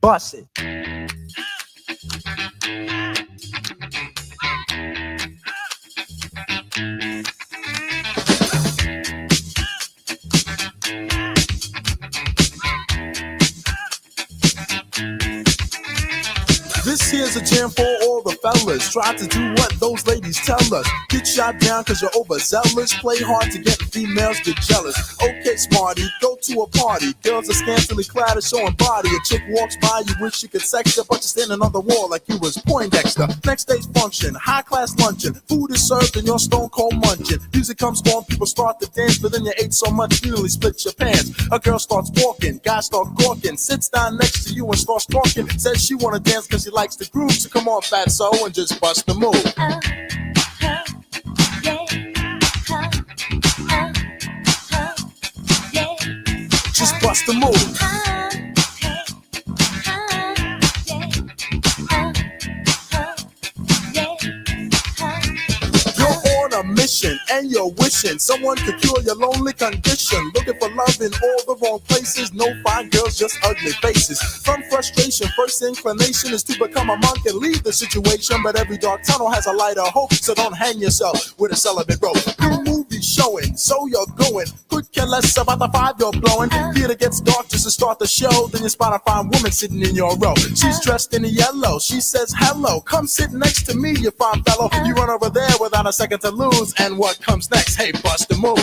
Bust it. This here's a jam for all the fellas. Try to do what those ladies tell us. Get shot down cause you're overzealous. Play hard to get females get jealous. Okay, smarty, go to a party. Girls are scantily clad and showing body. A chick walks by, you wish you could sex her, but you're standing on the wall like you was Poindexter. Next day's function, high class luncheon. Food is served and you're stone cold munching. Music comes on, people start to dance, but then you ate so much you nearly split your pants. A girl starts walking, guys start gawking, sits down next to you and starts talking. Says she wanna dance cause she likes the groove, so come on fatso and just bust the move. Just bust the move. You're on a mission and you're wishing someone could cure your lonely condition. Looking for love in all the wrong places. No fine girls, just ugly faces. From frustration, first inclination is to become a monk and leave the situation. But every dark tunnel has a light of hope, so don't hang yourself with a celibate rope. New movie showing, so you're going. Could care less about the vibe you're blowing. Theater gets dark just to start the show. Then you spot a fine woman sitting in your row. She's dressed in yellow. She says hello. Come sit next to me, you fine fellow. You run over there without a second to lose. And what comes next? Hey, bust the move.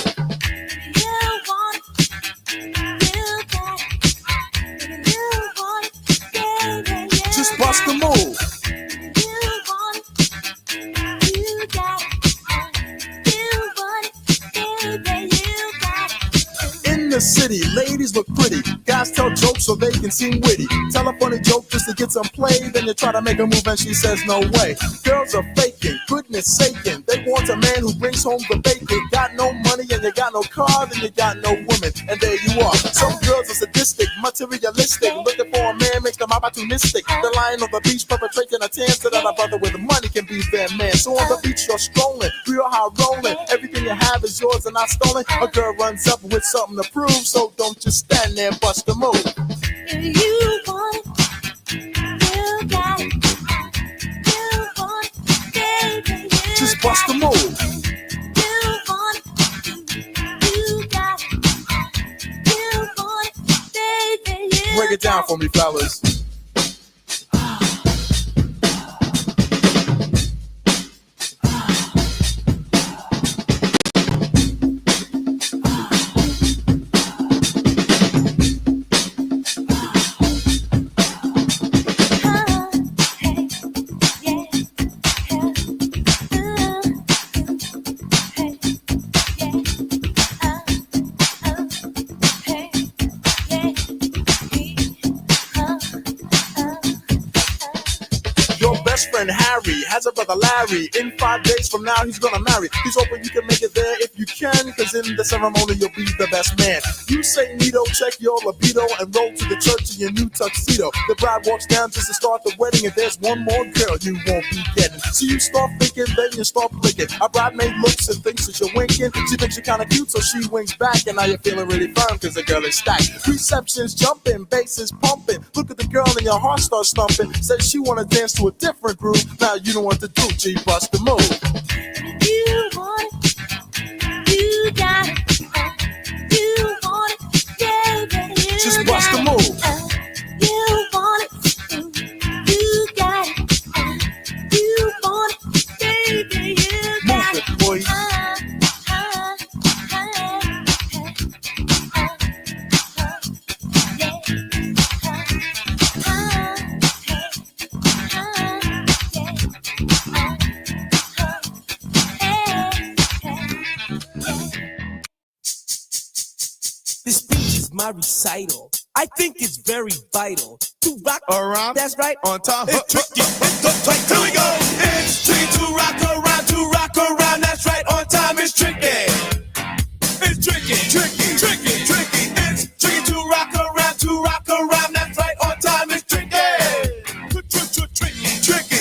Just bust the move. In the city, ladies look pretty. Guys tell jokes so they can seem witty. Tell a funny joke just to get some play. Then you try to make a move and she says no way. Girls are faking, goodness saking. They want a man who brings home the bacon. Got no money and you got no car, then you got no woman. And there you are. Some girls are sadistic, materialistic. Looking for a man makes them opportunistic. They're lying on the beach perpetrating a tan so that a brother with money can be their man. So on the beach you're strolling, real high rolling. Everything you have is yours and not stolen. A girl runs up with something to prove, so don't just stand there and bust the move. If you want it, you got it. You want it, baby, you just bust the move. You want it, you got it. You want it, baby, you break it down for me, fellas. Friend Harry has a brother Larry. In 5 days from now he's gonna marry. He's hoping you can make it there if you can, cause in the ceremony you'll be the best man. You say neato, check your libido, and roll to the church in your new tuxedo. The bride walks down just to start the wedding, and there's one more girl you won't be getting. So you start thinking, then you start blinking. A bridemaid looks and thinks that you're winking. She thinks you're kinda cute, so she winks back, and now you're feeling really firm cause the girl is stacked. Reception's jumping, bass is pumping. Look at the girl and your heart starts thumping. Says she wanna dance to a different groove. Now you know what to do, G, bust the move. You want it, you got it. You want it, baby, you just bust the move. You want it, you got it. You want it, baby, you got it. Move it, boy. My recital, I think it's very vital to rock around. That's right, on time. It's tricky. Here we go. It's tricky to rock around, to rock around. That's right, on time. It's tricky. It's tricky, tricky, tricky, tricky. It's tricky to rock around. That's right, on time. It's tricky. Tricky.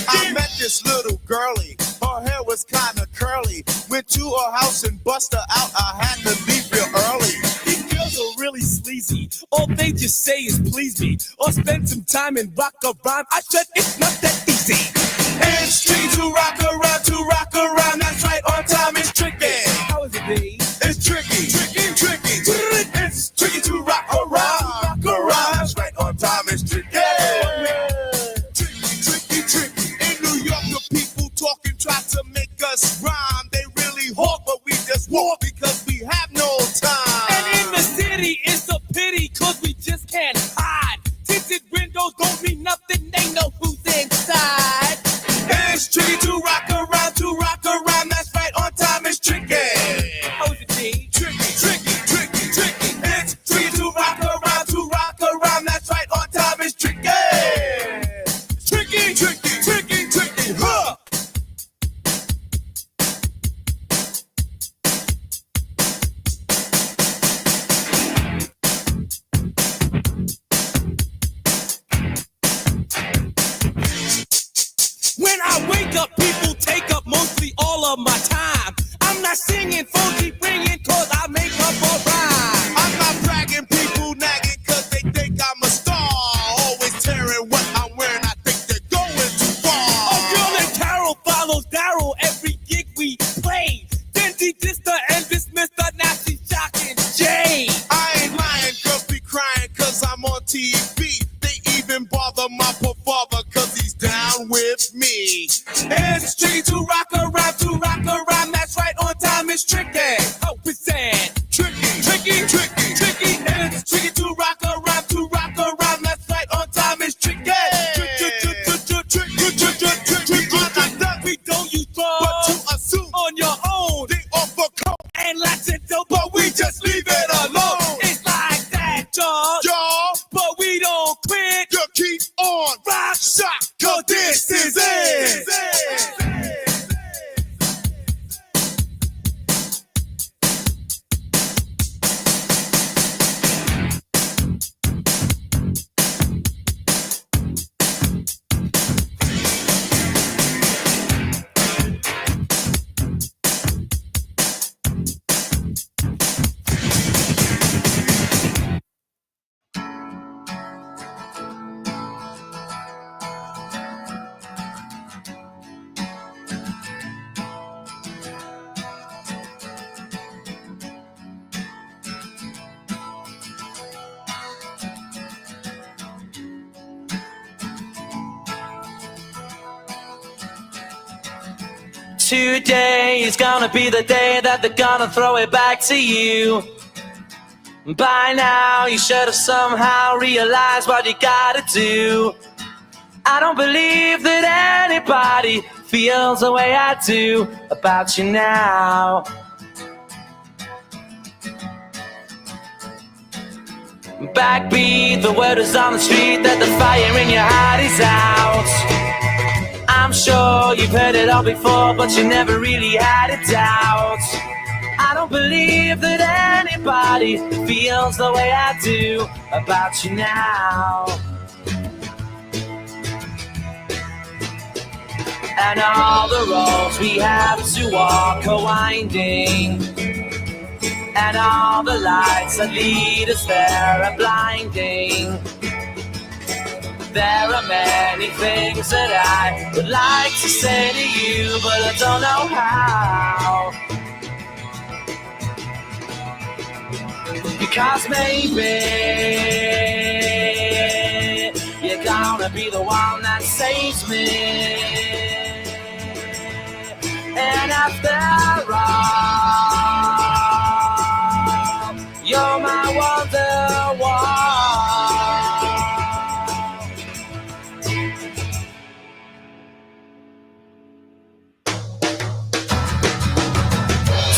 I met this little girlie. Her hair was kinda curly. Went to her house and bust her out. I had to leave real early. Really sleazy easy. All they just say is please me, or spend some time and rock a rhyme. I said it's not that easy. It's tricky to rock around. That's right, on time is tricky. How is it, B? It's tricky. It's tricky to rock around. That's right, on time is tricky. Tricky. In New York, the people talking try to make us rhyme. They really hawk, but we just walk because we have no time. And in the city, it's a pity, cause we just can't hide. Tinted windows don't mean nothing, they know who's inside. It's tricky to rock around. That's right, on time is tricky. How is it, G? Tricky. It's tricky to rock around. That's right, on time is tricky. Tricky, huh? When I wake up, people take up mostly all of my time. I'm not singing, phone keep ringing, cause I make up a rhyme. I'm not bragging, people nagging, cause they think I'm a star. Always tearing what I'm wearing, I think they're going too far. Oh, girl and Carol follows Daryl every gig we play. Then she dissed her and dismissed her, now she's shocking Jay. I ain't lying, girls be crying, cause I'm on TV. They even bother my poor father, cause he's down with me. It's tricky to rock around. That's right, on time is tricky. How is that? Tricky. It's tricky to rock around. That's right, on time is tricky. We don't use drugs, but to assume on your own. They offer coke and lots of dope, but we just leave it alone. It's like that, y'all. But we don't quit. You keep on rock, shock, cause this is it. Today is gonna be the day that they're gonna throw it back to you. By now you should have somehow realized what you gotta do. I don't believe that anybody feels the way I do about you now. Backbeat, the word is on the street that the fire in your heart is out. I'm sure you've heard it all before, but you never really had a doubt. I don't believe that anybody feels the way I do about you now. And all the roads we have to walk are winding, and all the lights that lead us there are blinding. There are many things that I would like to say to you, but I don't know how. Because maybe you're gonna be the one that saves me. And after all, you're my wonderwall.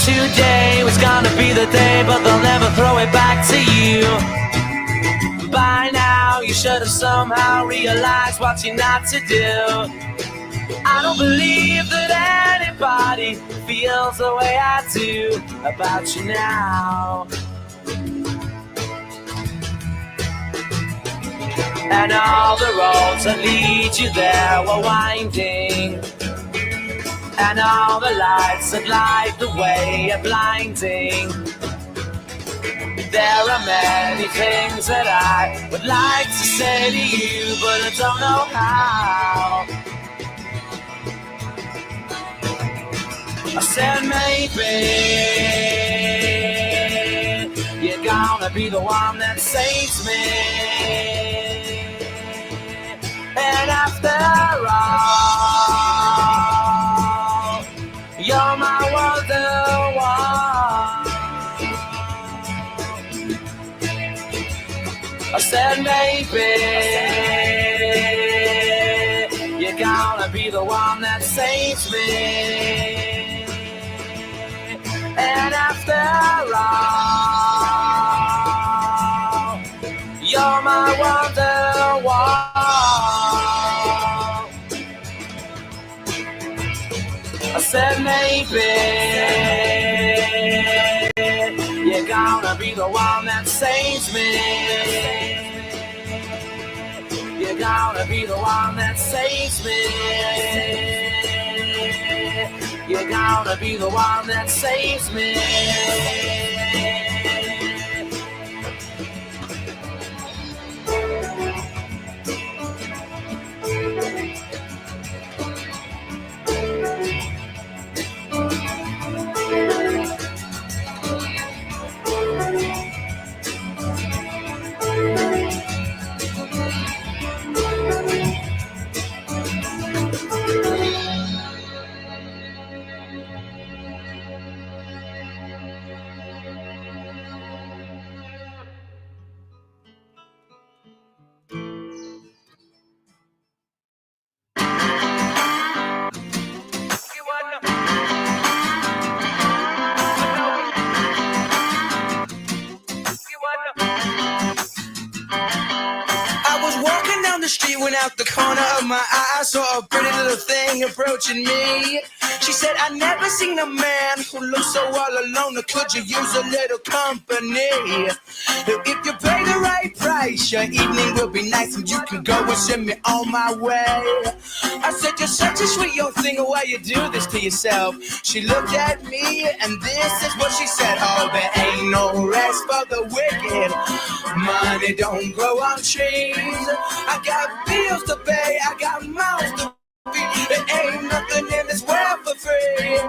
Today was gonna be the day, but they'll never throw it back to you. By now you should have somehow realized what you're not to do. I don't believe that anybody feels the way I do about you now. And all the roads that lead you there were winding, and all the lights that light the way are blinding. There are many things that I would like to say to you, but I don't know how. I said maybe you're gonna be the one that saves me. And after all, you're my wonderwall. I said maybe you're gonna be the one that saves me. And after all, you're my wonderwall. I said maybe you're gonna be the one that saves me. You're gonna be the one that saves me. You're gonna be the one that saves me. When out the corner of my eye, I saw a pretty little thing approaching me. She said, I never seen a man who looks so all alone. Or could you use a little company? If you pay the right price, your evening will be nice and you can go and send me on my way. I said, you're such a sweet young thing, why you do this to yourself? She looked at me and this is what she said. Oh, there ain't no rest for the wicked. Money don't grow on trees. I got bills to pay, I got mouths to feed. There ain't nothing in this world for free.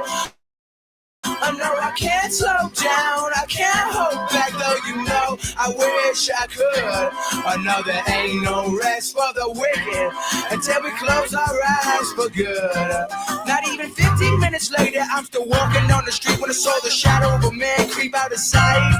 I know I can't slow down, I can't hold back, though you know I wish I could. I know there ain't no rest for the wicked until we close our eyes for good. Not even 15 minutes later, I'm still walking on the street when I saw the shadow of a man creep out of sight.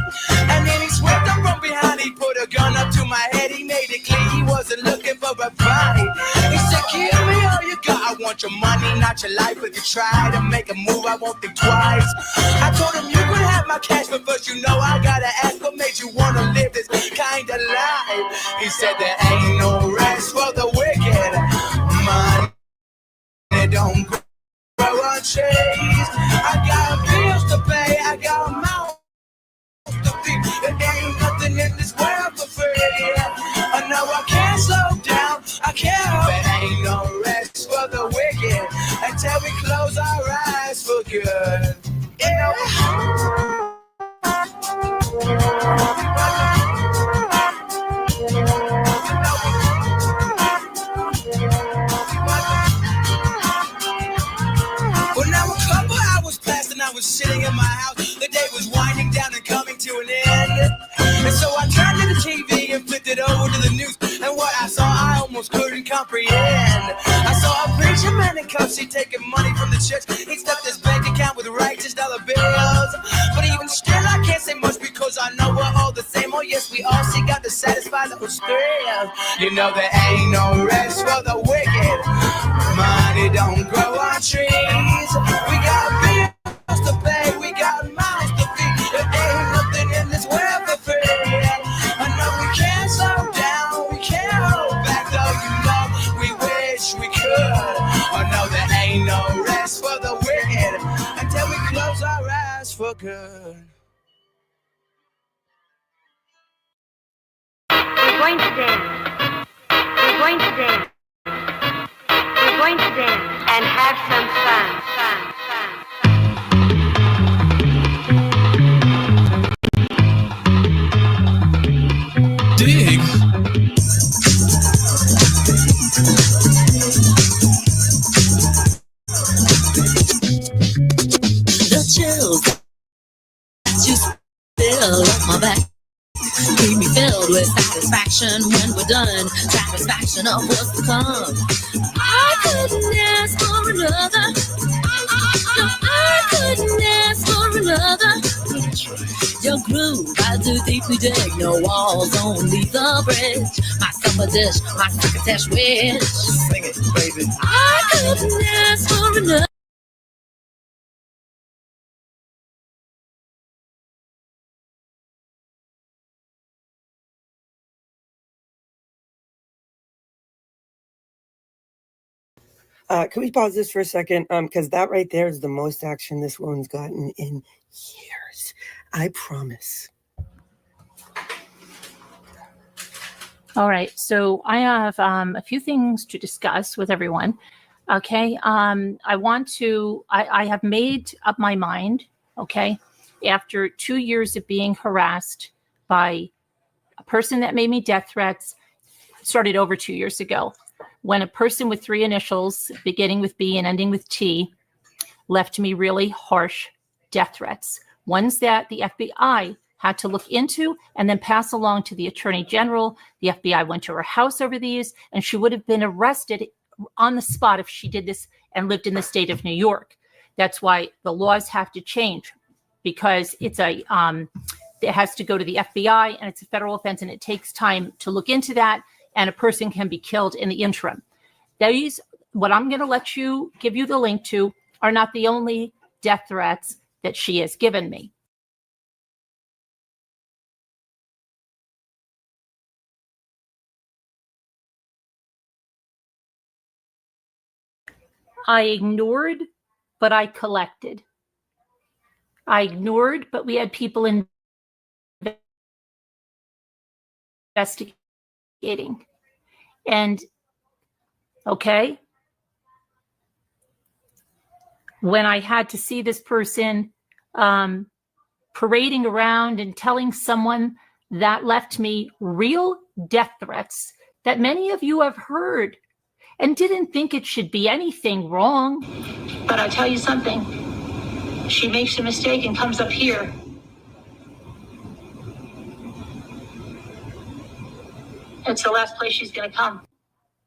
And then he swept up from behind, he put a gun up to my head, he made it clear he wasn't looking for a fight. He said, give me all you got, I want your money, not your life. If you try to make a move, I won't think twice. I told him you could have my cash, but first you know I gotta ask what made you wanna live this kind of life. He said there ain't no rest for the wicked. Money don't grow on trees. I got bills to pay, I got mouths to feed. There ain't nothing in this world for free. I know I can't slow down, I can't hope. There ain't no rest for the wicked until we close our eyes for good. Yeah. Well, now a couple hours passed and I was sitting in my house. The day was winding down and coming to an end. And so I turned to the TV and flipped it over to the news. And what I saw, I almost couldn't comprehend. I saw a preacher man in cuffs, he taking money from the church. He stuffed his bank account with righteous dollar bills. But even still, I can't say much because I know we're all the same. Oh yes, we all seek out to satisfy those thrills. You know there ain't no rest for the wicked. Money don't grow on trees. We got bills to pay, we got mouths to feed. There ain't nothing in this world for free. I know we can't slow down, we can't hold back, though you know we wish we could. I know there ain't no rest for the wicked until we close our eyes for good. We're going to dance. We're going to dance. We're going to dance and have some fun. Fun. my back. Keep me filled with satisfaction when we're done. Satisfaction of what's to come. I couldn't ask for another. No, I couldn't ask for another. Your groove, I do deeply dig. No walls, only the bridge. My summer dish, my crocketesh wish. Sing it, baby. I couldn't ask for another. Can we pause this for a second? Because that right there is the most action this woman's gotten in years. I promise. All right, so I have a few things to discuss with everyone. Okay, I have made up my mind, okay, after 2 years of being harassed by a person that made me death threats, started over 2 years ago, when a person with 3 initials, beginning with B and ending with T, left me really harsh death threats, ones that the FBI had to look into and then pass along to the Attorney General. The FBI went to her house over these, and she would have been arrested on the spot if she did this and lived in the state of New York. That's why the laws have to change, because it has to go to the FBI, and it's a federal offense, and it takes time to look into that, and a person can be killed in the interim. These, what I'm going to give you the link to, are not the only death threats that she has given me. I ignored, but I collected. I ignored, but we had people investigating. And, okay, when I had to see this person parading around and telling someone, that left me real death threats that many of you have heard and didn't think it should be anything wrong. But I'll tell you something. She makes a mistake and comes up here. It's the last place she's going to come.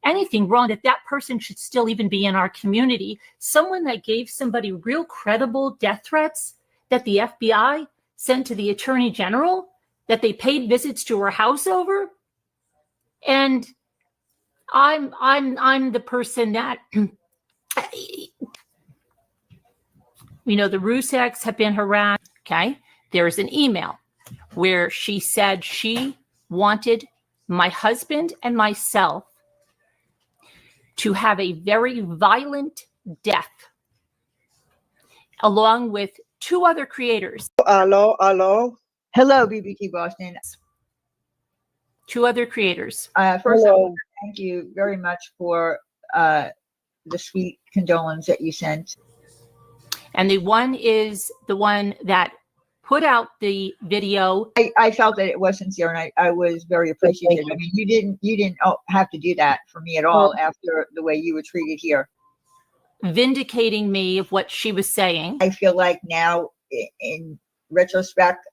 Anything wrong, that person should still even be in our community. Someone that gave somebody real credible death threats that the FBI sent to the Attorney General, that they paid visits to her house over. And I'm the person that, the Rusaks have been harassed. Okay. There's an email where she said she wanted my husband and myself to have a very violent death, along with 2 other creators. Hello. Hello, BBT Boston. 2 other creators. First of all, thank you very much for the sweet condolence that you sent. And the one is the one that put out the video. I felt that it was sincere, and I was very appreciative. I mean, you didn't have to do that for me at all after the way you were treated here. Vindicating me of what she was saying. I feel like now, in retrospect,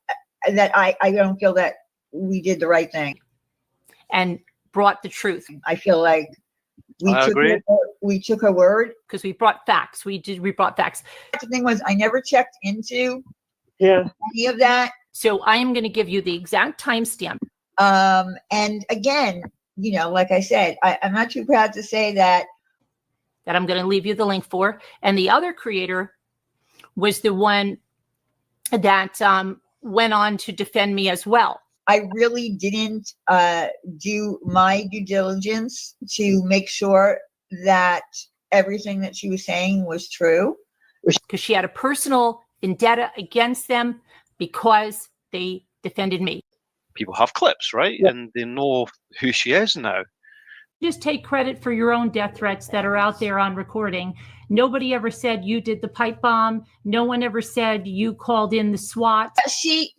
that I don't feel that we did the right thing. And brought the truth. I feel like we took her word. Because we brought facts. We brought facts. The thing was, I never checked into any of that. So I am going to give you the exact timestamp. And again, like I said, I'm not too proud to say that I'm going to leave you the link for. And the other creator was the one that went on to defend me as well. I really didn't do my due diligence to make sure that everything that she was saying was true. Because she had a personal vendetta against them because they defended me. People have clips, right? Yep. And they know who she is now. Just take credit for your own death threats that are out there on recording. Nobody ever said you did the pipe bomb. No one ever said you called in the SWAT. She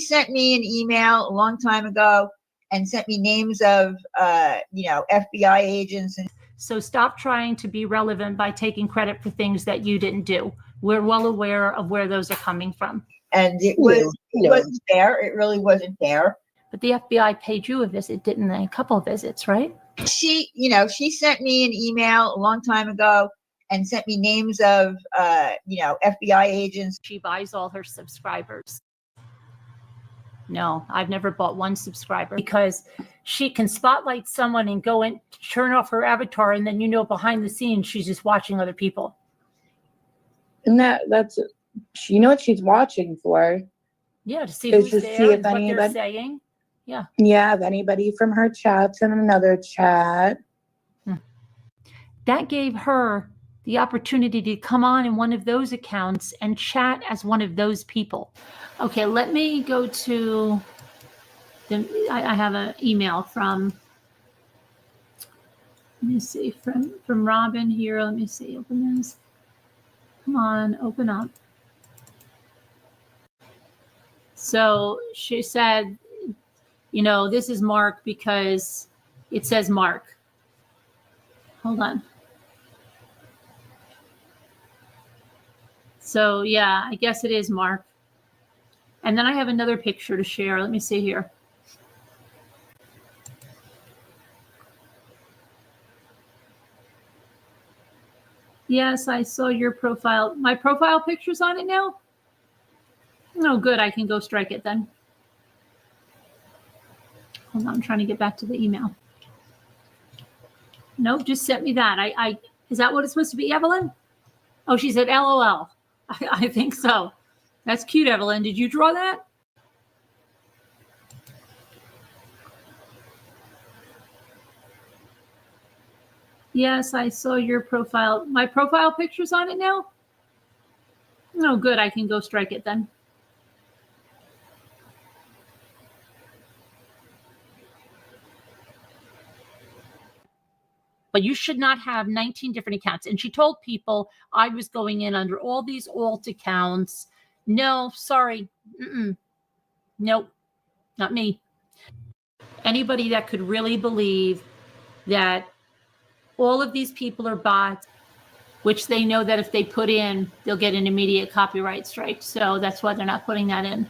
sent me an email a long time ago and sent me names of, FBI agents. And so stop trying to be relevant by taking credit for things that you didn't do. We're well aware of where those are coming from. and it You know. wasn't there. It really wasn't there. But the FBI paid you a visit, didn't they? A couple of visits, right? She, she sent me an email a long time ago and sent me names of, FBI agents. She buys all her subscribers. No, I've never bought one subscriber because she can spotlight someone and go and turn off her avatar, and then behind the scenes she's just watching other people. And that's what she's watching for. Yeah, to see who's there and what they're saying. Yeah. Yeah, if anybody from her chat's in another chat. That gave her the opportunity to come on in one of those accounts and chat as one of those people. Okay, let me go to I have an email from, let me see, from Robin here. Let me see, open this. Come on, open up. So she said, this is Mark because it says Mark. Hold on. So yeah, I guess it is Mark. And then I have another picture to share. Let me see here. Yes, I saw your profile. My profile picture's on it now? Oh, good. I can go strike it then. Hold on, I'm trying to get back to the email. Nope, just sent me that. Is that what it's supposed to be, Evelyn? Oh, she said LOL. I think so. That's cute, Evelyn. Did you draw that? Yes, I saw your profile. My profile picture's on it now? Oh, good. I can go strike it then. But you should not have 19 different accounts. And she told people I was going in under all these alt accounts. No, sorry. Nope, not me. Anybody that could really believe that all of these people are bots, which they know that if they put in, they'll get an immediate copyright strike. So that's why they're not putting that in.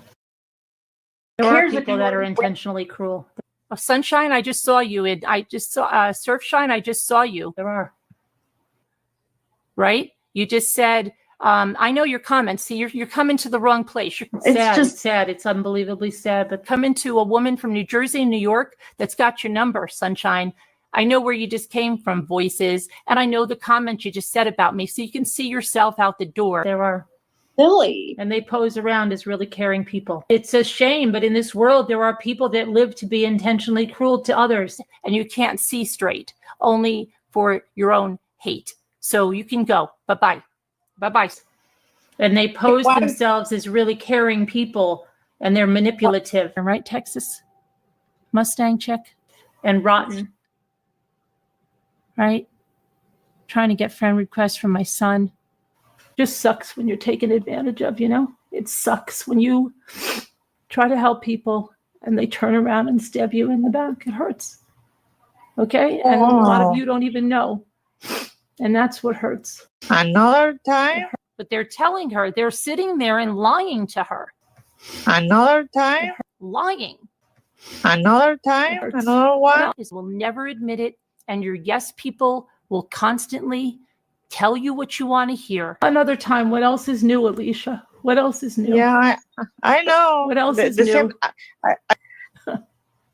There are people that are intentionally cruel. Oh, Sunshine, I just saw you. I just saw Surfshine, I just saw you. There are. Right? You just said, I know your comments. See, you're coming to the wrong place. It's sad. It's unbelievably sad. But coming to a woman from New Jersey, New York, that's got your number, Sunshine. I know where you just came from, Voices, and I know the comments you just said about me. So you can see yourself out the door. There are. Silly. And they pose around as really caring people. It's a shame, but in this world, there are people that live to be intentionally cruel to others, and you can't see straight, only for your own hate. So you can go. Bye-bye. Bye-bye. And they pose themselves as really caring people, and they're manipulative. Right, Texas? Mustang check. And rotten. Right? Trying to get friend requests from my son. Just sucks when you're taken advantage of, It sucks when you try to help people and they turn around and stab you in the back. It hurts. Okay? And a lot of you don't even know. And that's what hurts. Another time? But they're telling her, they're sitting there and lying to her. Another time? Lying. Another time? Another one? Will never admit it. And your yes people will constantly tell you what you want to hear. Another time. What else is new, Alicia? What else is new? Yeah, I know. What else is new?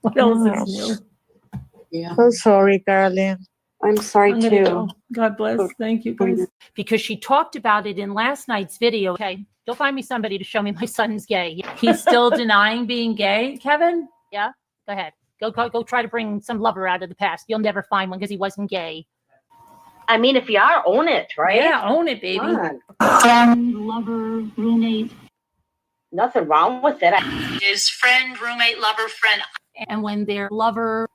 What else is new? Yeah. So sorry, Caroline. I'm sorry too. Go. God bless. Thank you, guys. Because she talked about it in last night's video. Okay, go find me somebody to show me my son's gay. He's still denying being gay, Kevin? Yeah? Go ahead. Go try to bring some lover out of the past. You'll never find one because he wasn't gay. I mean, if you are, own it, right? Yeah, own it, baby. Lover, roommate. Nothing wrong with it. His friend, roommate, lover, friend. And when they're lover.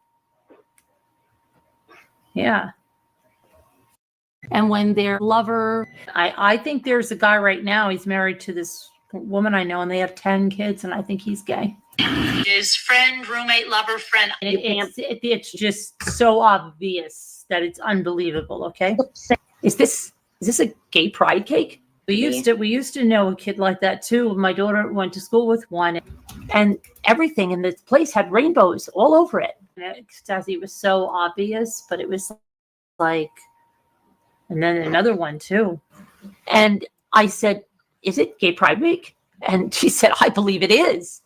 Yeah. And when they're lover. I think there's a guy right now, he's married to this woman I know, and they have 10 kids, and I think he's gay. His friend, roommate, lover, friend. It's just so obvious that it's unbelievable, okay? Is this a gay pride cake? We used to know a kid like that too. My daughter went to school with one, and everything in this place had rainbows all over it. Ecstasy was so obvious, but it was like, and then another one too. And I said, "Is it Gay Pride Week?" And she said, "I believe it is."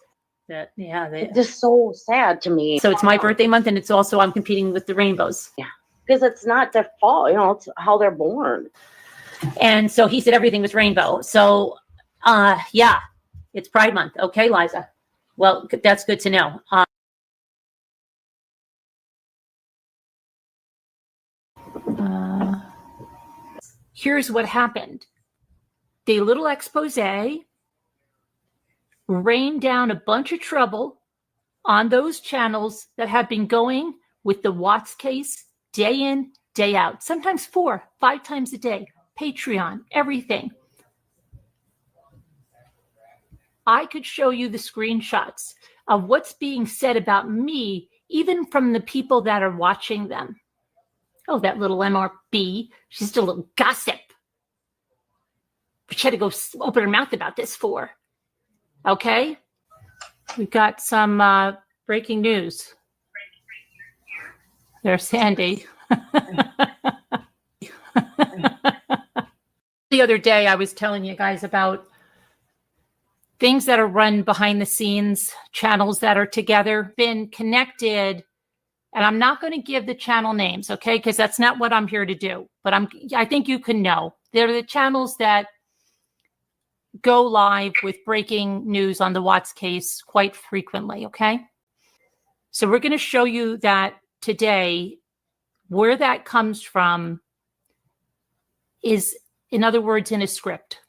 That It's just so sad to me. So it's my birthday month, and it's also I'm competing with the rainbows. Yeah, because it's not their fault, you know, it's how they're born. And so he said everything was rainbow. So, yeah, it's Pride Month. Okay, Liza. Well, that's good to know. Here's what happened. The little expose rained down a bunch of trouble on those channels that have been going with the Watts case day in, day out, sometimes 4, 5 times a day, Patreon, everything. I could show you the screenshots of what's being said about me, even from the people that are watching them. Oh, that little MRB, she's just a little gossip. But she had to go open her mouth about this for. Okay? We've got some breaking news. There's Sandy. The other day, I was telling you guys about things that are run behind the scenes, channels that are together, been connected. And I'm not going to give the channel names, okay? Because that's not what I'm here to do. But I think you can know. They're the channels that go live with breaking news on the Watts case quite frequently, okay? So we're going to show you that today. Where that comes from is, in other words, in a script,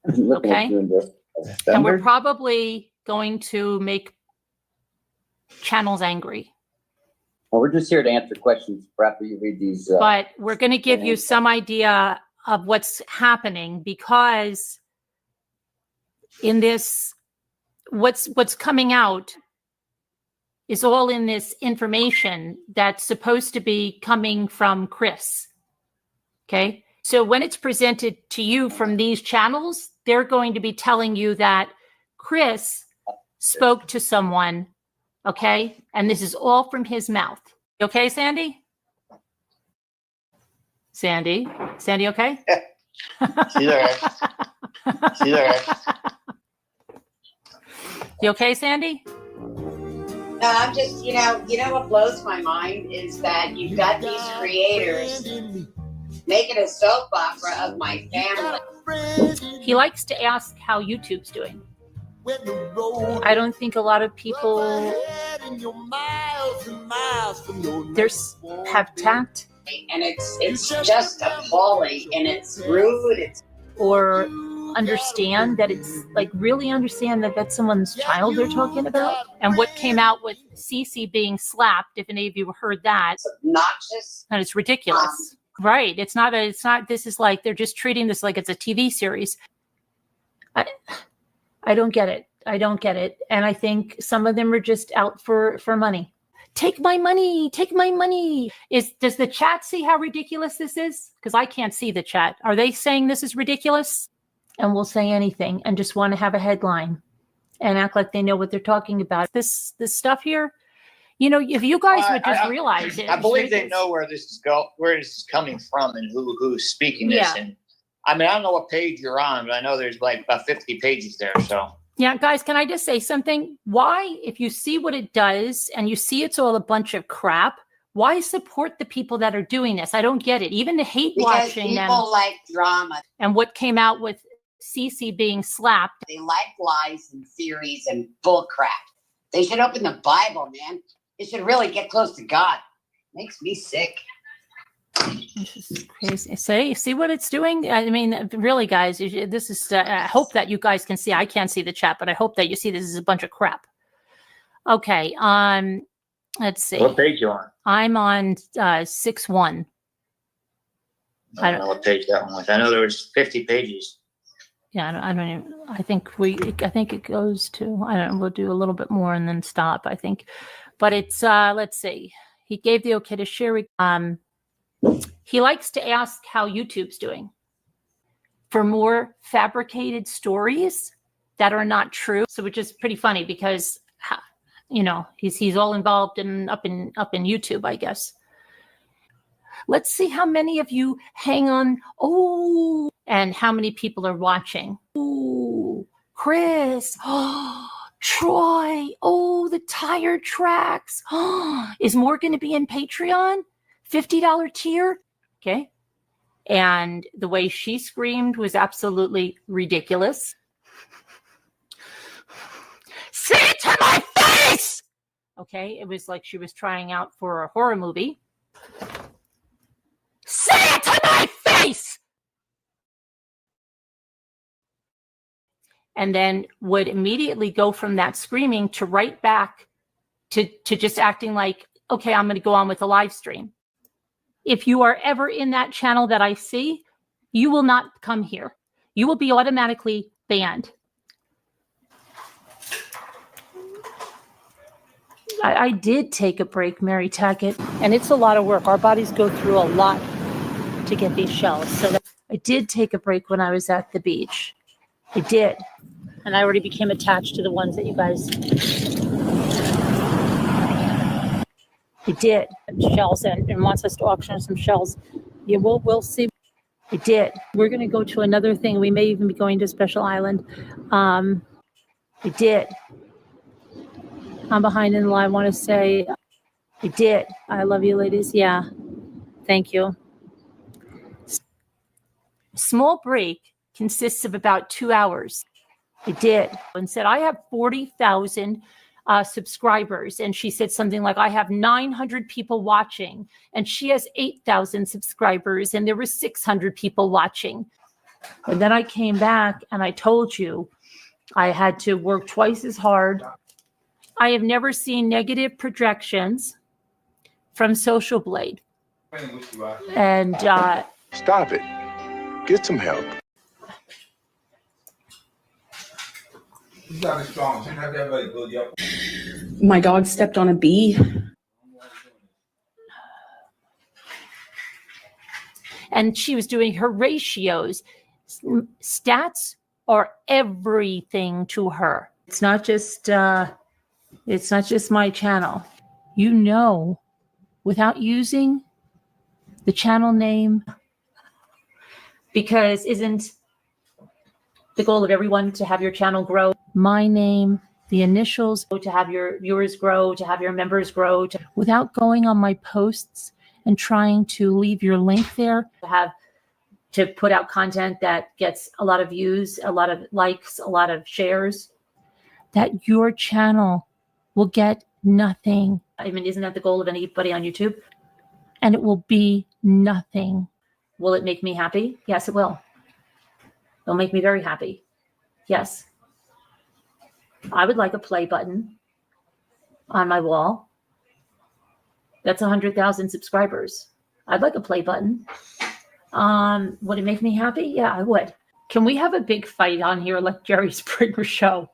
okay? And we're probably going to make channels angry. Well, we're just here to answer questions after you read these. But we're going to give you some idea of what's happening, because in this, what's coming out is all in this information that's supposed to be coming from Chris. Okay. So when it's presented to you from these channels, they're going to be telling you that Chris spoke to someone. Okay. And this is all from his mouth. Okay, Sandy? Sandy? Sandy, okay? She's all right. She's all right. You okay, Sandy? No, I'm just, you know what blows my mind is that you've got these creators making a soap opera of my family. He likes to ask how YouTube's doing. I don't think a lot of people have tact. And it's just appalling, and it's rude. Or understand that it's like really understand that that's someone's child they're talking about. And what came out with Cece being slapped, if any of you heard that, it's obnoxious and it's ridiculous. Right. It's not, this is like, they're just treating this like it's a TV series. I don't get it. I don't get it. And I think some of them are just out for money. Take my money. Take my money. Does the chat see how ridiculous this is? Because I can't see the chat. Are they saying this is ridiculous? And we'll say anything and just want to have a headline and act like they know what they're talking about. This stuff here, you know, if you guys would just realize it. I believe they know where this is coming from and who's speaking this. Yeah. And I mean, I don't know what page you're on, but I know there's like about 50 pages there. So yeah, guys, can I just say something? Why, if you see what it does and you see it's all a bunch of crap, why support the people that are doing this? I don't get it. Even the hate watching them. People like drama. And what came out with Cece being slapped. They like lies and theories and bull crap. They should open the Bible, man. They should really get close to God. Makes me sick. This is crazy. See what it's doing? I mean, really, guys, this is, I hope that you guys can see. I can't see the chat, but I hope that you see this is a bunch of crap. Okay. Let's see. What page you on? I'm on 6-1. I don't know what page that one was. I know there was 50 pages. Yeah, I don't even, I think it goes to, I don't know, we'll do a little bit more and then stop, I think. But it's, let's see. He gave the okay to share. He likes to ask how YouTube's doing. for more fabricated stories that are not true. So which is pretty funny because, you know, he's all involved in up in YouTube, I guess. Let's see how many of you hang on. Oh, and how many people are watching. Oh, Chris. Oh, Troy. Oh, the tire tracks. Oh, is more going to be in Patreon? $50 tier? Okay. And the way she screamed was absolutely ridiculous. Say it to my face! Okay, it was like she was trying out for a horror movie. Say it to my face! And then would immediately go from that screaming to right back to just acting like, okay, I'm going to go on with the live stream. If you are ever in that channel that I see, you will not come here. You will be automatically banned. I did take a break, Mary Tackett, and it's a lot of work. Our bodies go through a lot to get these shells. So I did take a break when I was at the beach. I did. And I already became attached to the ones that you guys... I did. Shells and wants us to auction some shells. Yeah, we'll see. I did. We're going to go to another thing. We may even be going to Special Island. I did. I'm behind in the line. I want to say I did. I love you, ladies. Yeah. Thank you. Small break consists of about 2 hours. I did. And said, I have 40,000 subscribers. And she said something like, I have 900 people watching. And she has 8,000 subscribers. And there were 600 people watching. And then I came back and I told you I had to work twice as hard. I have never seen negative projections from Social Blade. And stop it. Get some help. My dog stepped on a bee. And she was doing her ratios. Stats are everything to her. It's not just my channel. You know, without using the channel name, because isn't the goal of everyone to have your channel grow? My name, the initials, to have your viewers grow, to have your members grow, without going on my posts and trying to leave your link there, to put out content that gets a lot of views, a lot of likes, a lot of shares, that your channel will get nothing. I mean, isn't that the goal of anybody on YouTube? And it will be nothing. Will it make me happy? Yes, it will. It'll make me very happy. Yes. I would like a play button on my wall. That's 100,000 subscribers. I'd like a play button. Would it make me happy? Yeah, I would. Can we have a big fight on here like Jerry Springer show?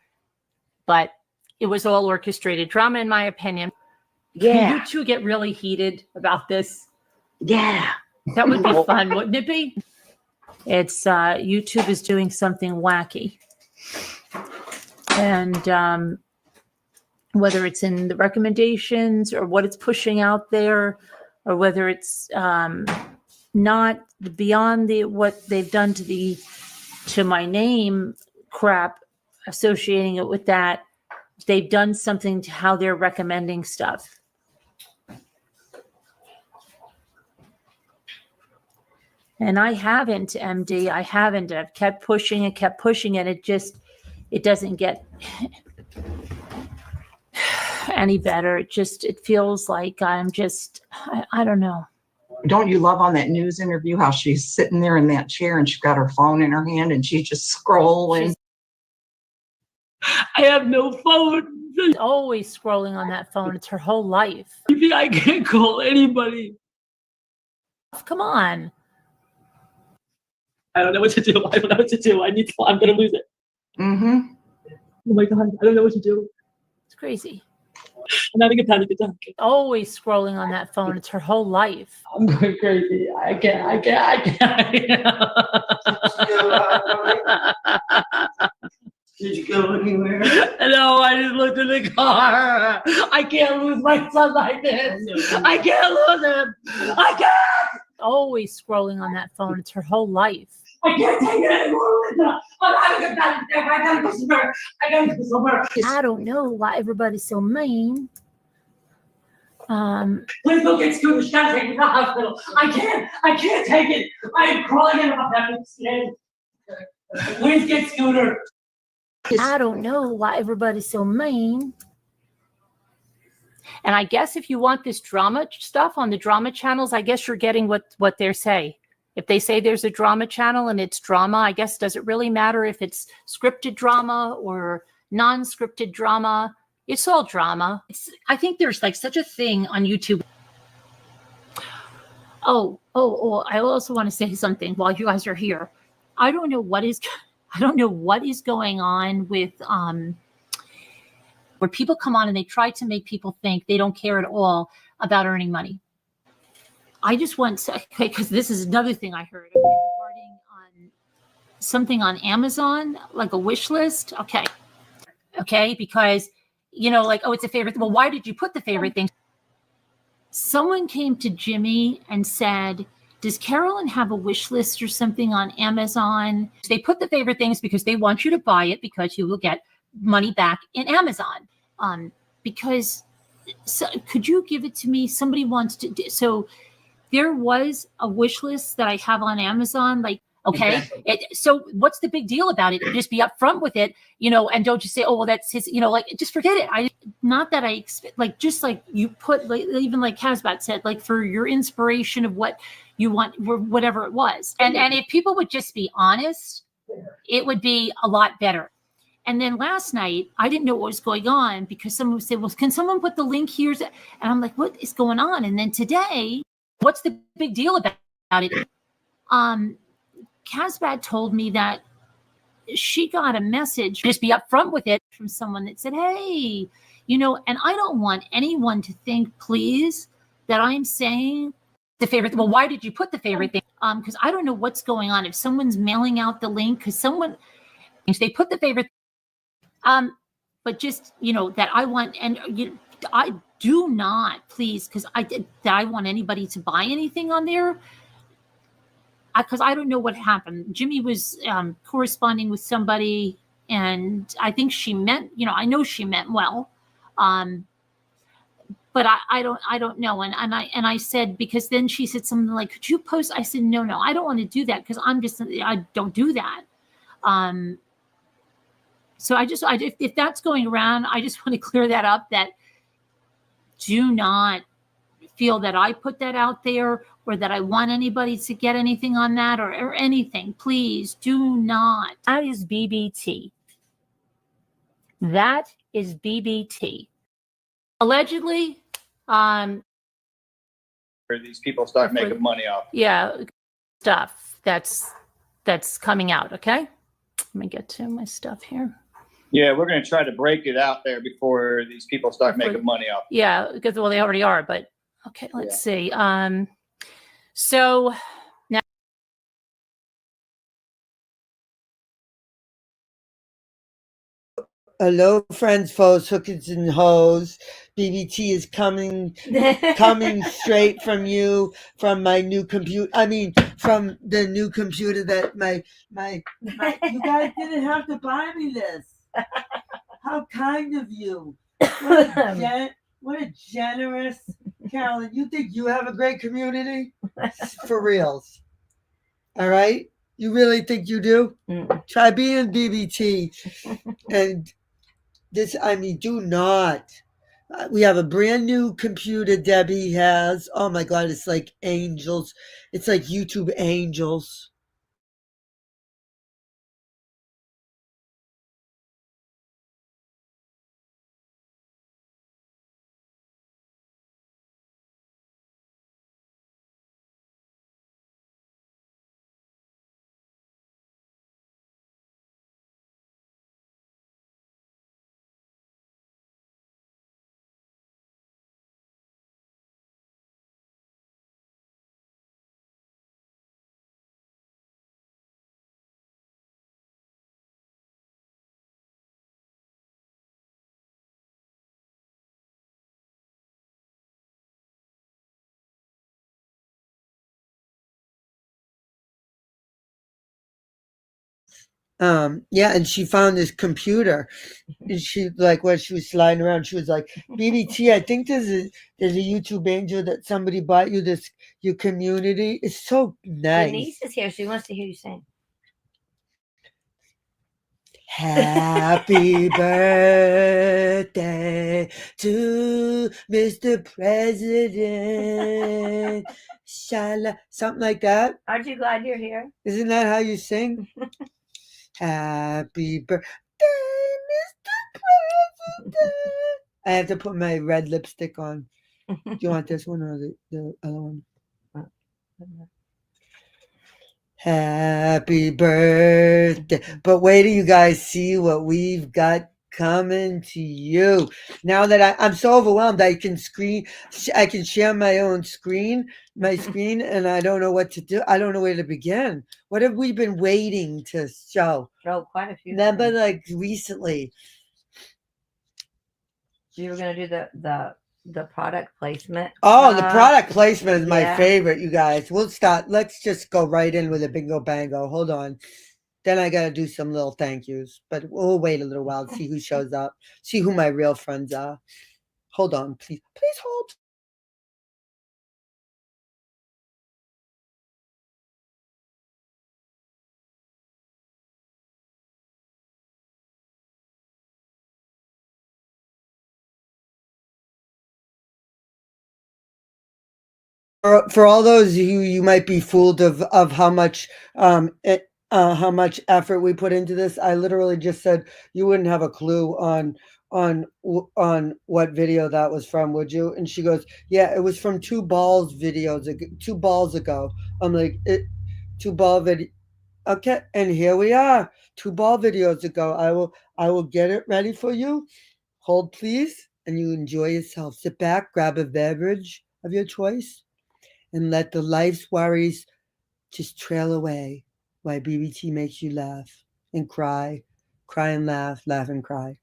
But it was all orchestrated drama, in my opinion. Yeah. Can you two get really heated about this? Yeah. That would be fun, wouldn't it be? It's YouTube is doing something wacky. And whether it's in the recommendations or what it's pushing out there, or whether it's not beyond what they've done to my name crap, associating it with that, they've done something to how they're recommending stuff. And I haven't, MD. I haven't. I've kept pushing and kept pushing it. It doesn't get any better. It feels like I'm just, I don't know. Don't you love on that news interview how she's sitting there in that chair and she's got her phone in her hand and she's just scrolling? I have no phone. She's always scrolling on that phone. It's her whole life. You think I can't call anybody? Come on. I don't know what to do. I don't know what to do. I'm going to lose it. Mm-hmm. Oh my God. I don't know what to do. It's crazy. I'm having a panic attack. Always scrolling on that phone. It's her whole life. I'm going crazy. I can't. Did you go anywhere? No, I just looked in the car. I can't lose my son like this. I can't lose him. I can't. Always scrolling on that phone. It's her whole life. I can't take it anymore, Linda. I'm having a panic attack. I gotta go somewhere. I don't know why everybody's so mean. Please don't get Scooter. She gotta take me to the hospital. I can't take it. I am crawling into my bathroom skin. Please get Scooter. I don't know why everybody's so mean. And I guess if you want this drama stuff on the drama channels, I guess you're getting what they say. If they say there's a drama channel and it's drama, I guess, does it really matter if it's scripted drama or non-scripted drama? It's all drama. I think there's like such a thing on YouTube. Oh, I also want to say something while you guys are here. I don't know what is going on with where people come on and they try to make people think they don't care at all about earning money. I just want to, because this is another thing I heard regarding on something on Amazon, like a wish list. Okay, because like, oh, it's a favorite. Well, why did you put the favorite thing? Someone came to Jimmy and said, does Carolyn have a wish list or something on Amazon? They put the favorite things because they want you to buy it because you will get money back in Amazon. Could you give it to me? Somebody wants to. So there was a wish list that I have on Amazon. Like, okay, so what's the big deal about it? Just be upfront with it, and don't just say, oh, well, that's his, like, just forget it. Not that I expect, like, just like you put, like, even like Casbat said, like, for your inspiration of what you want, whatever it was. And if people would just be honest, it would be a lot better. And then last night, I didn't know what was going on because someone would say, well, can someone put the link here? And I'm like, what is going on? And then today, what's the big deal about it? Casbat told me that she got a message, just be upfront with it, from someone that said, hey, and I don't want anyone to think, please, that I'm saying the favorite. Well, why did you put the favorite thing? Because I don't know what's going on. If someone's mailing out the link, because they put the favorite, but just, that I want, and I do not, please, because I want anybody to buy anything on there. Because I don't know what happened. Jimmy was corresponding with somebody, and I think she meant, I know she meant well, but I don't know. And I said, because then she said something like, could you post? I said, no, I don't want to do that because I don't do that. So if that's going around, I just want to clear that up. That do not feel that I put that out there or that I want anybody to get anything on that or anything. Please do not. That is BBT. That is BBT. Allegedly, where these people start making money off. Yeah, stuff that's coming out. Okay, let me get to my stuff here. Yeah, we're going to try to break it out there before these people start making money off. Yeah, because they already are. But okay, let's see. So now. Hello, friends, foes, hookers, and hoes. BBT is coming straight from you, from my new computer. I mean, from the new computer that my you guys didn't have to buy me this. How kind of you. What a generous Carolyn. You think you have a great community? For reals. All right? You really think you do? Try being BBT. And this, do not. We have a brand new computer Debbie has. Oh my God, it's like angels. It's like YouTube angels. Yeah, and she found this computer. And she like when she was sliding around, she was like, BBT, I think there's a YouTube angel that somebody bought you this your community. It's so nice. Denise is here. She wants to hear you sing. Happy birthday to Mr. President. Shala, something like that. Aren't you glad you're here? Isn't that how you sing? Happy birthday, Mr. President. I have to put my red lipstick on. Do you want this one or the other one? Happy birthday. But wait till you guys see what we've got coming to you. Now that I'm so overwhelmed, I can share my own screen, and I don't know what to do. I don't know where to begin. What have we been waiting to show? Oh, quite a few. Remember, like recently. You were gonna do the product placement. Oh, the product placement is my yeah. favorite, you guys. Let's just go right in with a bingo bango. Hold on. Then I gotta do some little thank yous, but we'll wait a little while to see who shows up, see who my real friends are. Hold on, please. Please hold. For all those of you might be fooled of how much effort we put into this, I literally just said you wouldn't have a clue on what video that was from, would you? And she goes, yeah, it was from 2 balls ago. I'm like, 2 ball video. Okay, and here we are, 2 ball videos ago. I will get it ready for you. Hold please, and you enjoy yourself. Sit back, grab a beverage of your choice, and let the life's worries just trail away while BBT makes you laugh and cry and laugh and cry.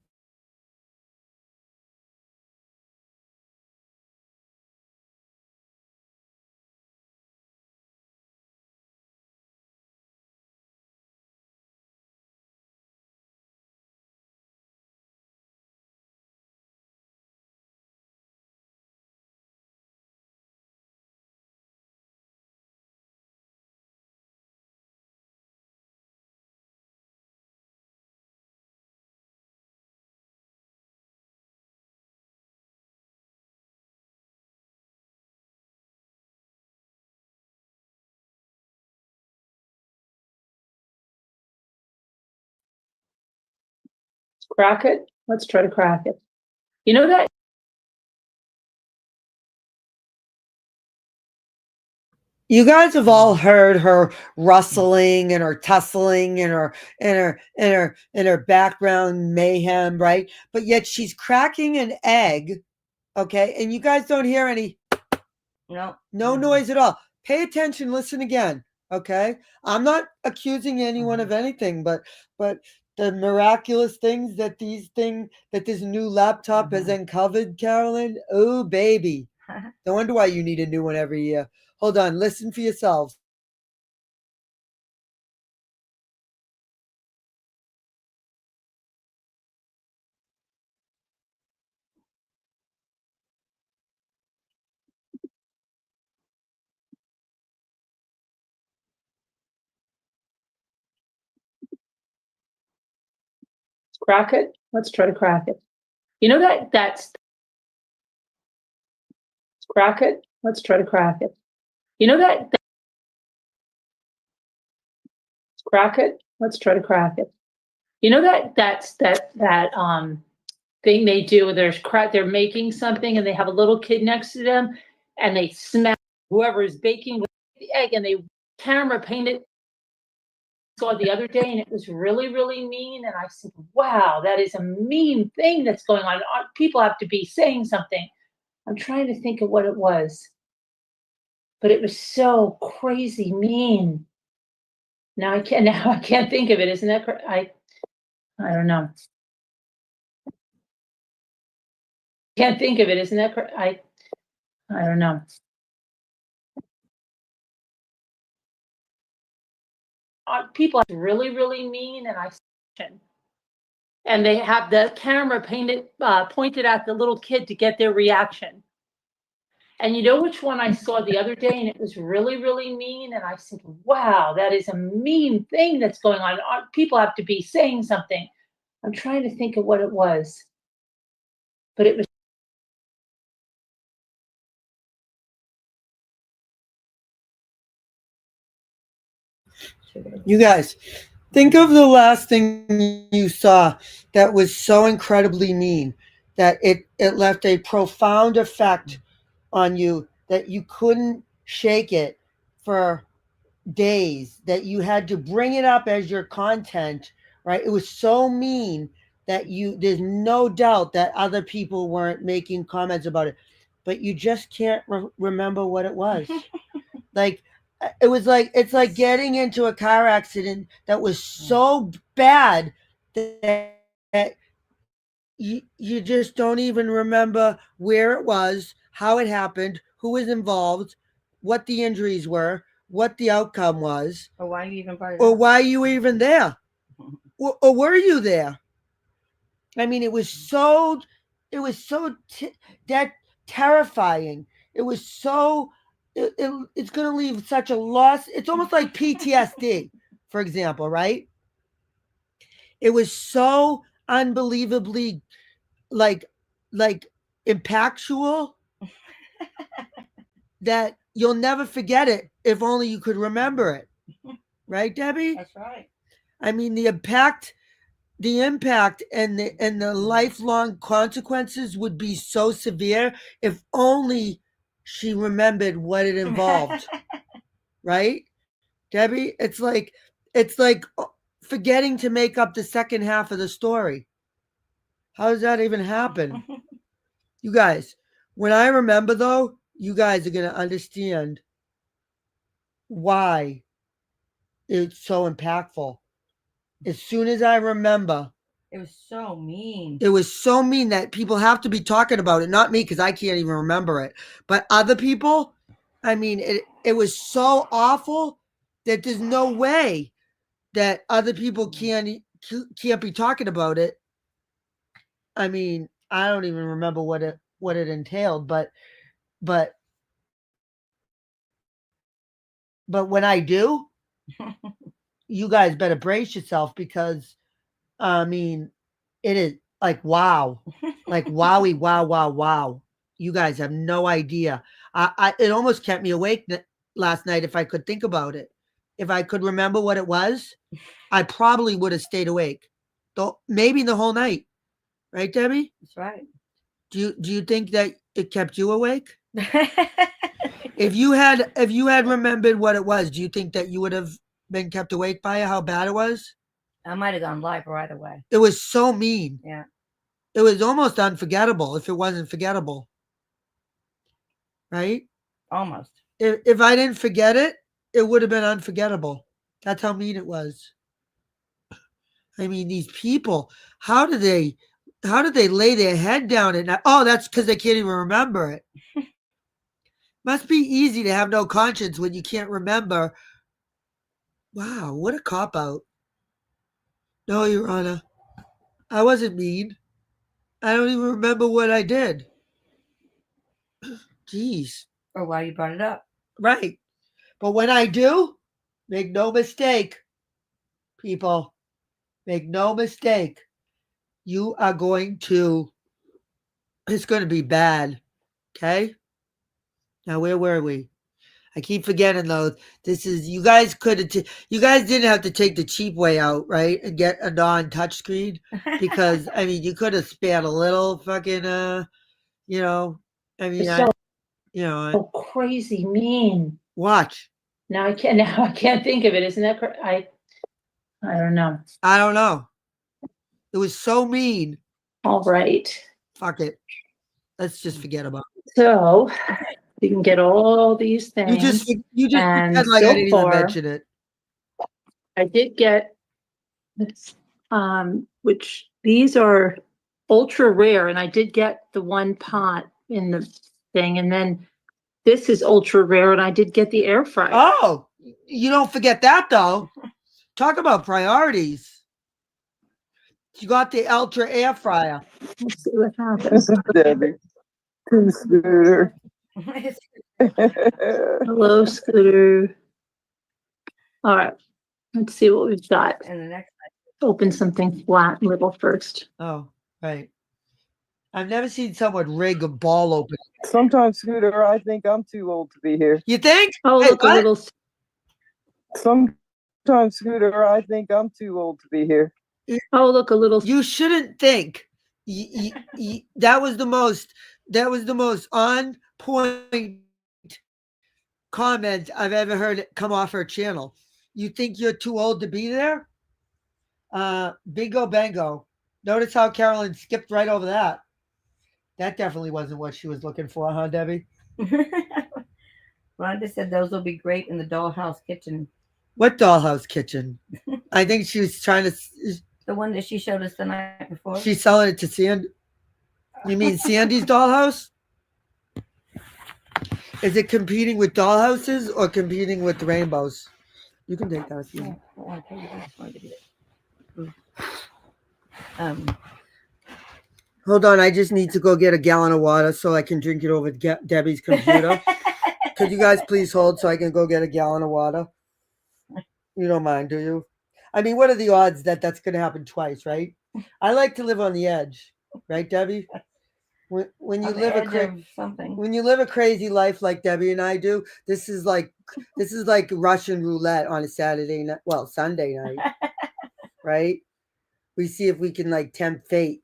Crack it. Let's try to crack it. You know that? You guys have all heard her rustling and her tussling and her background mayhem, right? But yet she's cracking an egg, okay? And you guys don't hear any No noise at all. Pay attention, listen again, okay? I'm not accusing anyone of anything, but the miraculous things that this new laptop has uncovered, Carolyn. Oh baby. No wonder why you need a new one every year. Hold on, listen for yourselves. Crack it. Let's try to crack it. You know that's crack it. Let's try to crack it. You know that crack it. Let's try to crack it. You know that thing they do where they're making something and they have a little kid next to them and they smack whoever is baking with the egg and they camera paint it. Saw the other day and it was really, really mean. And I said, wow, that is a mean thing that's going on. People have to be saying something. I'm trying to think of what it was, but it was so crazy mean. Now I can't think of it. Isn't that I don't know. Can't think of it. Isn't that I don't know. people are really, really mean, and they have the camera pointed at the little kid to get their reaction. And you know which one I saw the other day, and it was really, really mean. And I said, wow, that is a mean thing that's going on. People have to be saying something. I'm trying to think of what it was, but it was. You guys, think of the last thing you saw that was so incredibly mean that it left a profound effect on you that you couldn't shake it for days, that you had to bring it up as your content, right? It was so mean that there's no doubt that other people weren't making comments about it, but you just can't remember what it was. Like, it's like getting into a car accident that was so bad that you just don't even remember where it was, how it happened, who was involved, what the injuries were, what the outcome was, Or why you even brought it or up. why you were even there, or were you there? I mean, it was so that terrifying. It was so it's going to leave such a loss. It's almost like PTSD, for example, right? It was so unbelievably like impactful that you'll never forget it if only you could remember it. Right, Debbie? That's right. I mean, the impact and the lifelong consequences would be so severe if only she remembered what it involved. Right, Debbie? It's like forgetting to make up the second half of the story. How does that even happen? You guys, when I remember though, you guys are going to understand why it's so impactful. As soon as I remember, It was so mean. it was so mean that people have to be talking about it. Not me, because I can't even remember it. But other people, I mean, it was so awful that there's no way that other people can't be talking about it. I mean, I don't even remember what it entailed, but when I do, you guys better brace yourself, because I mean, it is like wow, like wowie, wow, wow, wow. You guys have no idea. It almost kept me awake last night. If I could think about it, if I could remember what it was, I probably would have stayed awake, though maybe the whole night. Right, Debbie? That's right. Do you think that it kept you awake? If you had remembered what it was, do you think that you would have been kept awake by it? How bad it was? I might have gone live right away. It was so mean. Yeah. It was almost unforgettable if it wasn't forgettable. Right? Almost. If I didn't forget it, it would have been unforgettable. That's how mean it was. I mean, these people, how do they lay their head down at night? Oh, that's because they can't even remember it. Must be easy to have no conscience when you can't remember. Wow, what a cop out. No, Your Honor, I wasn't mean. I don't even remember what I did. Jeez. Or why you brought it up. Right. But when I do, make no mistake, people, make no mistake, you are going to, it's going to be bad. Okay? Now, where were we? I keep forgetting though. This is, you guys you guys didn't have to take the cheap way out, right? And get a non-touch screen, because I mean, you could have spared a little fucking, you know, I mean, So crazy mean. Watch. Now I can't think of it. Isn't that I don't know. I don't know. It was so mean. All right. Fuck it. Let's just forget about it. So you can get all these things. You just and pretend like so I didn't far, even mention it. I did get this, which these are ultra rare, and I did get the one pot in the thing, and then this is ultra rare, and I did get the air fryer. Oh, you don't forget that though. Talk about priorities. She got the Ultra air fryer. Let's see what happens. Debbie. Scooter. Hello, Scooter. All right. Let's see what we've got. And the next Open something flat little first. Oh, right. I've never seen someone rig a ball open. Sometimes, Scooter, I think I'm too old to be here. You think? Oh, Hey, look, a what? little. Sometimes, Scooter, I think I'm too old to be here. Oh, look, a little. You shouldn't think. That was the most on point comment I've ever heard come off her channel. You think you're too old to be there? Bingo bango. Notice how Carolyn skipped right over that. That definitely wasn't what she was looking for, huh, Debbie? Rhonda said those will be great in the dollhouse kitchen. What dollhouse kitchen? I think she was trying to. The one that she showed us the night before. She's selling it to Sandy. You mean Sandy's dollhouse? Is it competing with dollhouses or competing with rainbows? You can take that if you want. Hold on, I just need to go get a gallon of water so I can drink it over Debbie's computer. Could you guys please hold so I can go get a gallon of water? You don't mind, do you? I mean, what are the odds that that's going to happen twice, right? I like to live on the edge, right, Debbie? When you live when you live a crazy life like Debbie and I do, this is like Russian roulette on a Saturday night, well, Sunday night, right? We see if we can like tempt fate.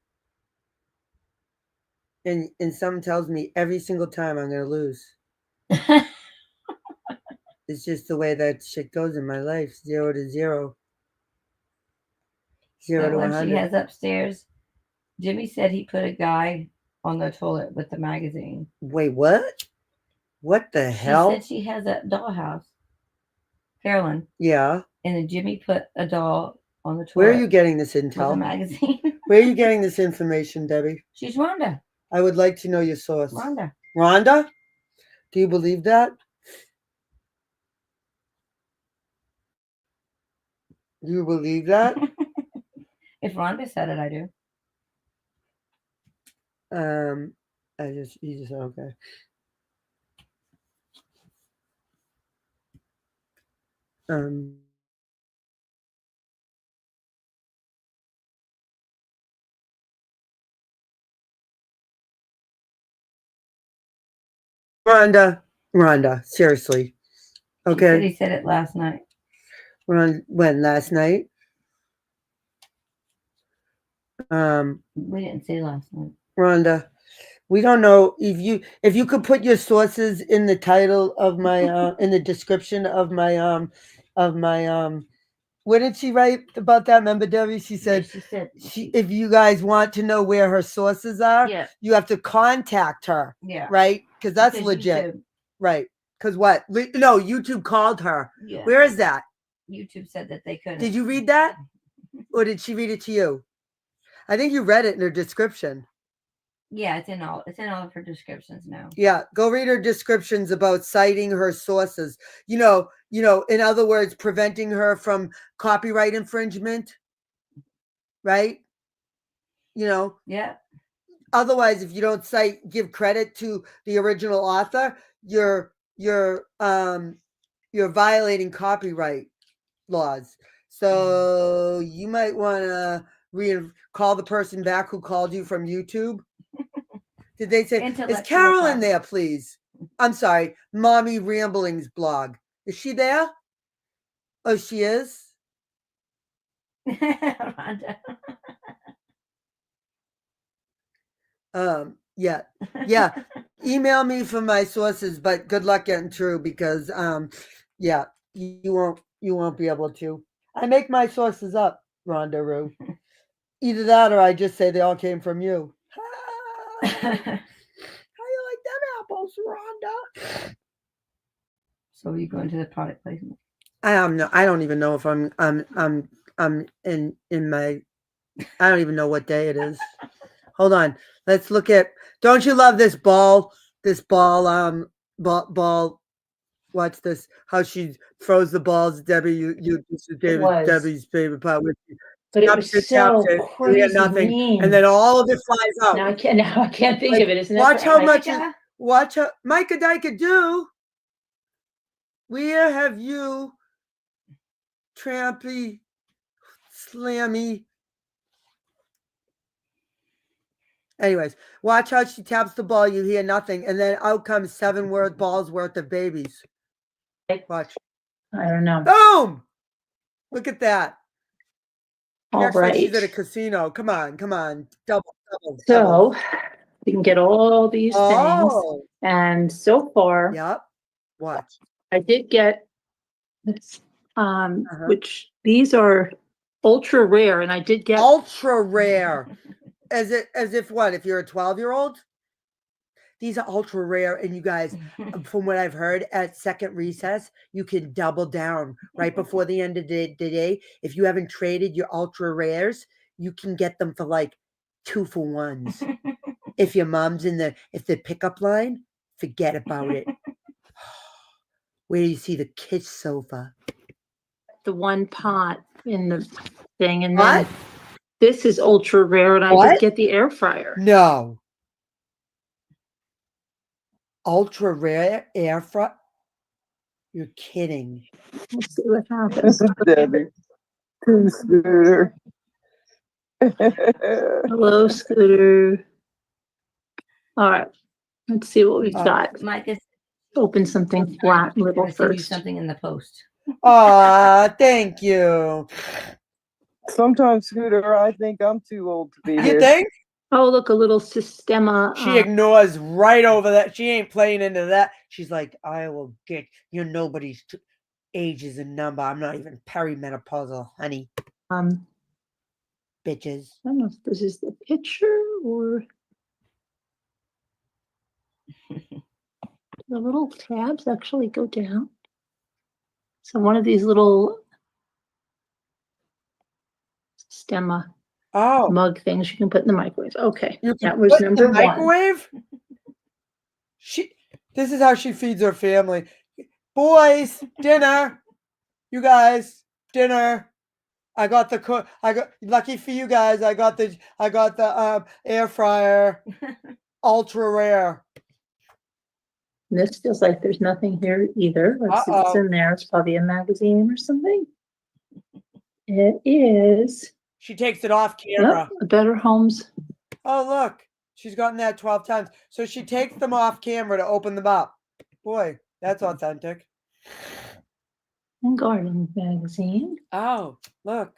And something tells me every single time I'm going to lose. It's just the way that shit goes in my life. 0 to 0. 0 to 100. She has upstairs. Jimmy said he put a guy on the toilet with the magazine. Wait, what? What the hell? She said she has a dollhouse. Carolyn. Yeah. And then Jimmy put a doll on the toilet. Where are you getting this intel? With a magazine. Where are you getting this information, Debbie? She's Rhonda. I would like to know your source. Rhonda. Rhonda? Do you believe that? Do you believe that? If Rhonda said it, I do. You just said okay. Rhonda, seriously. Okay. She said he said it last night. When last night? We didn't say last night. Rhonda, we don't know if you could put your sources in the title of my in the description of my what did she write about that? Remember, Debbie? She said, if you guys want to know where her sources are, you have to contact her. Yeah. Right? Because that's legit. YouTube, right. Because what? No, YouTube called her. Yeah. Where is that? YouTube said that they couldn't. Did you read that? Or did she read it to you? I think you read it in her description. Yeah, it's in all of her descriptions now. Yeah, go read her descriptions about citing her sources. You know, in other words, preventing her from copyright infringement. Right? Yeah. Otherwise, if you don't give credit to the original author, you're violating copyright laws. So you might want to call the person back who called you from YouTube. Did they say, is Carolyn there, please? I'm sorry, Mommy Ramblings blog. Is she there? Oh, she is? Rhonda. Yeah. Email me for my sources, but good luck getting through because you won't be able to. I make my sources up, Rhonda Roo. Either that or I just say they all came from you. How you like them apples, Rhonda? So are you going to the product placement? I don't even know if I'm in my. I don't even know what day it is. Hold on. Let's look at. Don't you love this ball? This ball Watch this. How she throws the balls. Debbie, this is Debbie's favorite part. But it Taps was so you hear crazy nothing, mean. and then all of it flies out. Now I can't think Like, of it. Isn't watch that how much. Watch how Micah Dyke do. Where have you, trampy, slammy? Anyways, watch how she taps the ball. You hear nothing, and then out comes 7 balls worth of babies. Watch. I don't know. Boom! Look at that. All Next like she's right. at a casino. Come on. Double. So we can get all these things. Oh. And so far, Yep. Watch. I did get this, which these are ultra rare, and I did get ultra rare. As if what? If you're a 12-year-old? These are ultra rare, and you guys, from what I've heard, at second recess, you can double down right before the end of the day. If you haven't traded your ultra rares, you can get them for like 2 for 1s. If your mom's if the pickup line, forget about it. Where do you see the kids sofa? the one pot in the thing, and then this is ultra rare, and I did get the air fryer. No. Ultra rare air fryer? You're kidding. Let's see what happens. Debbie. Scooter. Hello, Scooter. All right. Let's see what we've got. Mike is open something flat little gonna send you first. something in the post. Thank you. Sometimes, Scooter, I think I'm too old to be here. You think? Oh, look, a little Sistema. She ignores right over that. She ain't playing into that. She's like, I will get you. Nobody's age is a number. I'm not even perimenopausal, honey. Bitches. I don't know if this is the picture or the little tabs actually go down. So one of these little Sistema mug things you can put in the microwave. Okay, that was number one. Microwave? This is how she feeds her family. Boys, dinner. You guys, dinner. I got lucky for you guys. I got the air fryer, ultra rare. This feels like there's nothing here either. Let's see what's in there. It's probably a magazine or something. It is. She takes it off camera. Yep, Better Homes. Oh, look. She's gotten that 12 times. So she takes them off camera to open them up. Boy, that's authentic. And Garden magazine. Oh, look.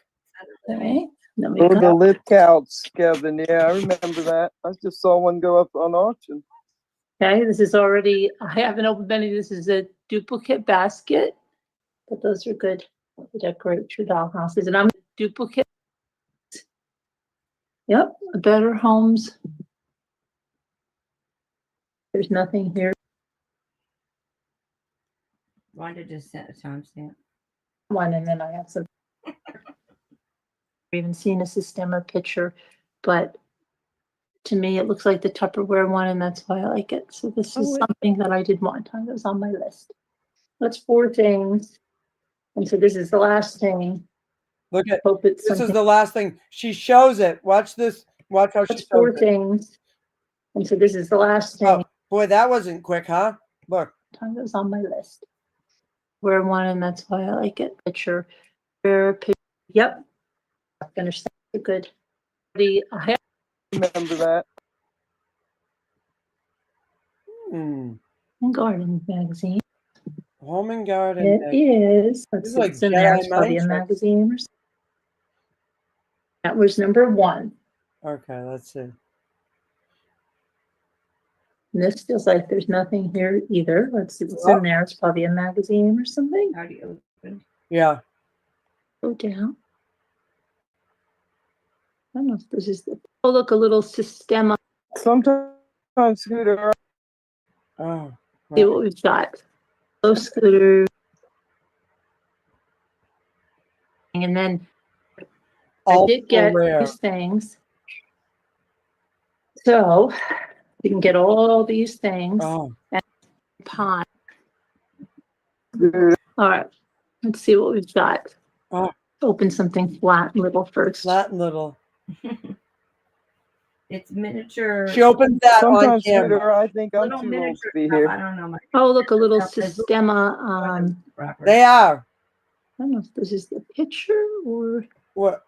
Okay. The lip couch, Kevin. Yeah, I remember that. I just saw one go up on auction. Okay, this is already, I haven't opened any. This is a duplicate basket, but those are good to decorate your dollhouses. And I'm duplicate. Yep, Better Homes. There's nothing here. Rhonda just sent a timestamp. One, and then I have some. I've even seen a Sistema picture, but to me, it looks like the Tupperware one, and that's why I like it. So this is something that I did want. It was on my list. That's 4 things. And so this is the last thing. Look at this is the last thing. She shows it. Watch this. Watch how she shows 4 it. things. And so this is the last thing. Oh, boy, that wasn't quick, huh? Look. Time was on my list. Wear one, and that's why I like it. Picture. Yep. Finished that. Good. I remember that. And Garden magazine. Home and Garden. It is. Let's see like what's in there. It's Jedi probably a mind tricks. magazine or something. That was number 1. Okay, let's see. And this feels like there's nothing here either. Let's see what's in there. It's probably a magazine or something. How do you open? Yeah. Go down. I don't know if this is the. Oh, look, a little Sistema. Sometimes, Scooter. Oh. See what we've got. Hello, Scooter. And then I did get these things. So you can get all these things and pot. Scooter. All right, let's see what we've got. Oh. Open something flat and little first. Flat and little. It's miniature. She opened that on Sometimes, camera. Scooter, I think I'm Little too old miniature to be stuff. here. I don't know. My Oh, look, a little There's little Sistema. They are. I don't know if this is the picture or What?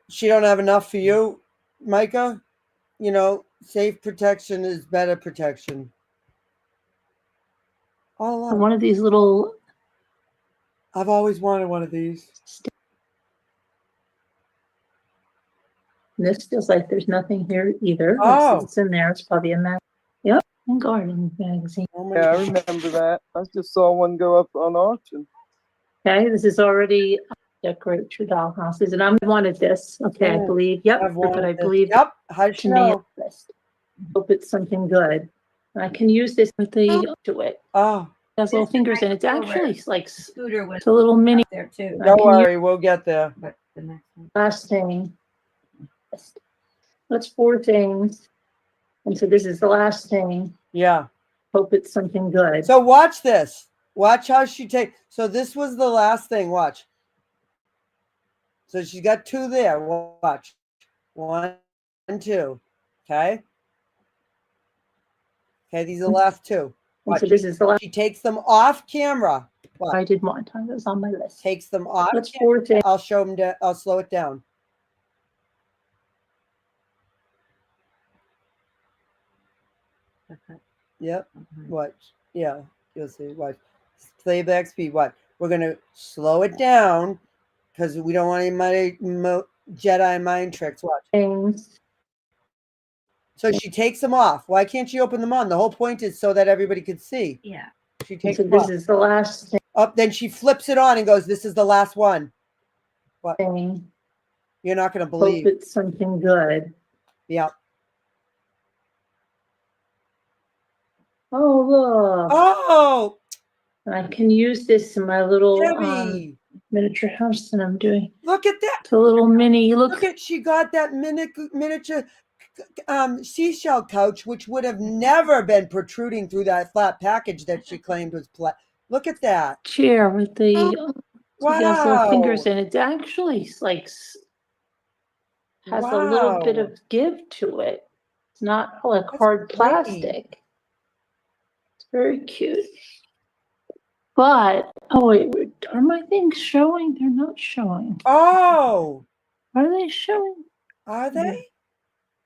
She don't have enough for you, Micah? You know, safe protection is better protection. Oh, look. one of these little. I've always wanted one of these. This feels like there's nothing here either. Oh. It's in there. It's probably a mag. Yep, and garden magazine. Yeah, I remember that. I just saw one go up on auction. Okay, this is already decorate your dollhouses, and I wanted this. Okay, I Yeah, believe. Yep, I've but I wanted this. believe. Yep, how'd to you me, know? hope it's something good. I can use this with the to it. Oh, It has little fingers, and it's actually like Scooter was it's a little mini. there too. Don't worry, we'll get there. But the next one. Last thing. That's 4 things, and so this is the last thing. Yeah. Hope it's something good. So watch this. Watch how she take. So this was the last thing. Watch. So she got 2 there. Watch. 1 and 2. Okay. Okay, these are the last 2. Watch. So this is the last. She takes them off camera. Watch. I did want time. That was on my list. Takes them off. That's camera. 4 things. I'll show them. I'll slow it down. Okay. Yep. Watch. Yeah. You'll see. Watch. Playback speed. What? We're gonna slow it down because we don't want any Jedi mind tricks. Watch. Things. So she takes them off. Why can't she open them on? The whole point is so that everybody could see. Yeah. She takes So them this off. is the last Up. Then she flips it on and goes, "This is the last one." What? thing. You're not gonna Hope believe. it's something good. Yeah. Oh look! Oh, I can use this in my little Debbie. miniature house that I'm doing. Look at that. It's a little mini. Look at she got that miniature seashell couch, which would have never been protruding through that flat package that she claimed was Look at that chair with the it has little fingers, Wow. and it's actually like has a little bit Wow. of give to it. It's not like hard pretty. plastic. It's very cute. But oh wait, are my things showing? They're not showing. Oh, Are they showing? are they?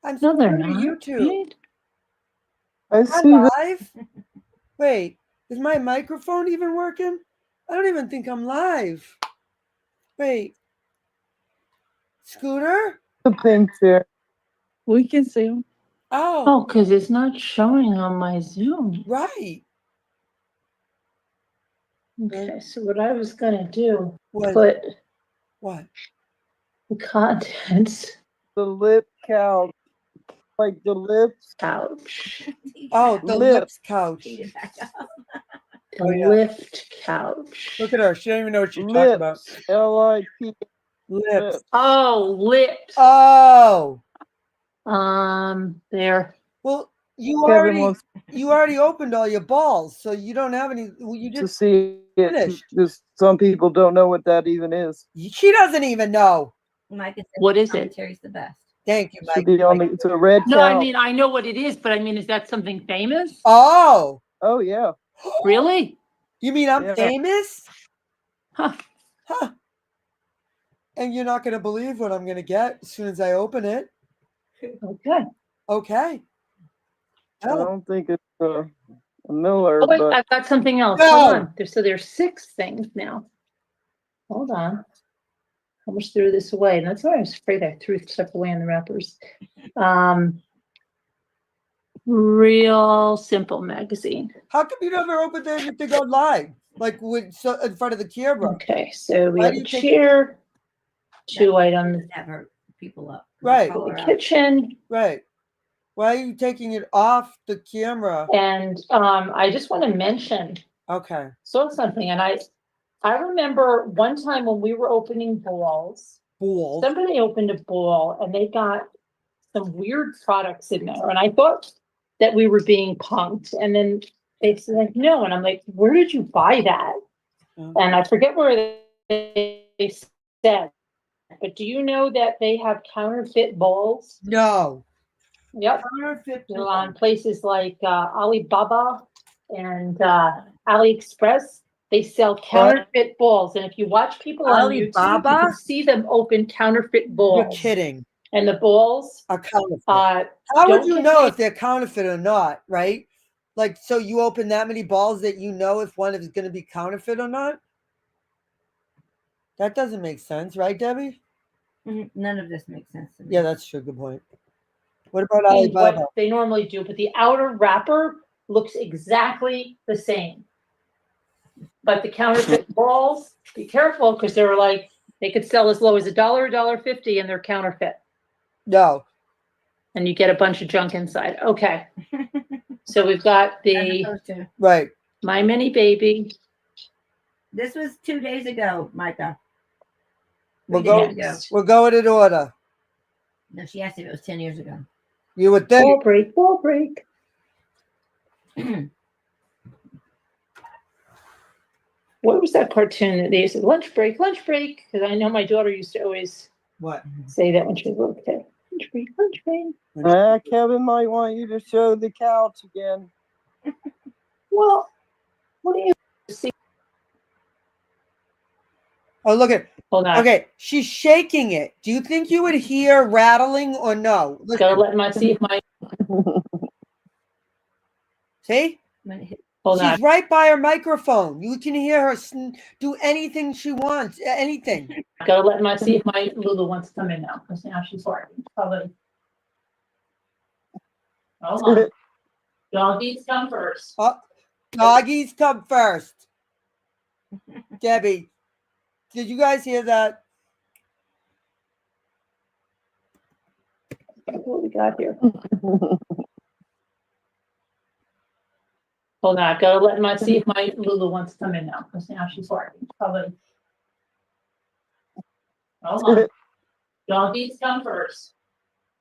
I'm No, they're subscribed to not. YouTube. Right? I I'm see that. live. Wait, is my microphone even working? I don't even think I'm live. Wait, Scooter? The pink chair. We can see them. Oh, Oh, because it's not showing on my Zoom. right. Okay, so what I was gonna do, What? put What? the contents The lip couch. Like the lips. couch. Oh, the lips couch. The Oh, yeah. lift couch. Look at her. She don't even know what she's talking about. Lips. L-I-P. Lips. Oh, lips. Oh. There. Well, you Kevin wants already opened all your balls, so you don't have any. You to just see it. finished. Just some people don't know what that even is. She doesn't even know. Mike said What is it? Commentary's the best. Thank you, Should Mike. be on the, it's a red No, couch. I mean I know what it is, but I mean, is that something famous? Oh. Oh yeah. Really? You mean I'm Yeah. famous? Huh. Huh. And you're not gonna believe what I'm gonna get as soon as I open it. Okay. Okay. I don't think it's a Miller, Oh, wait, but I've got something else. No. Hold on. So there's 6 things now. Hold on. I almost threw this away. And that's why I was afraid I threw stuff away in the wrappers. Real Simple magazine. How come you never opened anything online? Like in front of the camera? Okay, so we Why have do a you take- chair, 2 items. Never people up. Right. Call her The out. kitchen. Right. Why are you taking it off the camera? And I just want to mention Okay. something. And I remember one time when we were opening balls, Balls. somebody opened a ball and they got some weird products in there. And I thought that we were being punked. And then they said, like, no. And I'm like, where did you buy that? And I forget where they said, but do you know that they have counterfeit balls? No. Yep. Counterfeit They're on places like Alibaba and AliExpress. They sell counterfeit balls. And if you watch people on YouTube, you Alibaba? can see them open counterfeit balls. You're kidding. And the balls are counterfeit. How would you know if they're counterfeit or not, right? Like, so you open that many balls that you know if one is going to be counterfeit or not? That doesn't make sense, right, Debbie? None of this makes sense to me. Yeah, that's true. Good point. What about Alibaba? What they normally do, but the outer wrapper looks exactly the same. But the counterfeit balls, be careful, because they're like, they could sell as low as $1, $1.50, and they're counterfeit. No. And you get a bunch of junk inside. Okay. So we've got the right. My Mini Baby. This was 2 days ago, Micah. We'll go in order. No, she asked if it was 10 years ago. You would think. Ball break. What was that cartoon that they used to lunch break? Because I know my daughter used to always say that when she was little kid. Lunch break. Kevin might want you to show the couch again. Well, what do you see? Oh, look at. Hold on. Okay, she's shaking it. Do you think you would hear rattling or no? Gotta let my see if my. See? Hold She's on. right by her microphone. You can hear her do anything she wants. Anything. Gotta let my see if my Lulu wants to come in now, because now she's working. Probably. Hold on. Doggies come first. Doggies come first. Debbie, did you guys hear that? What we got here? Hold on, gotta let my see if my Lulu wants to come in now, because now she's working. Probably. Hold on. Doggies come first.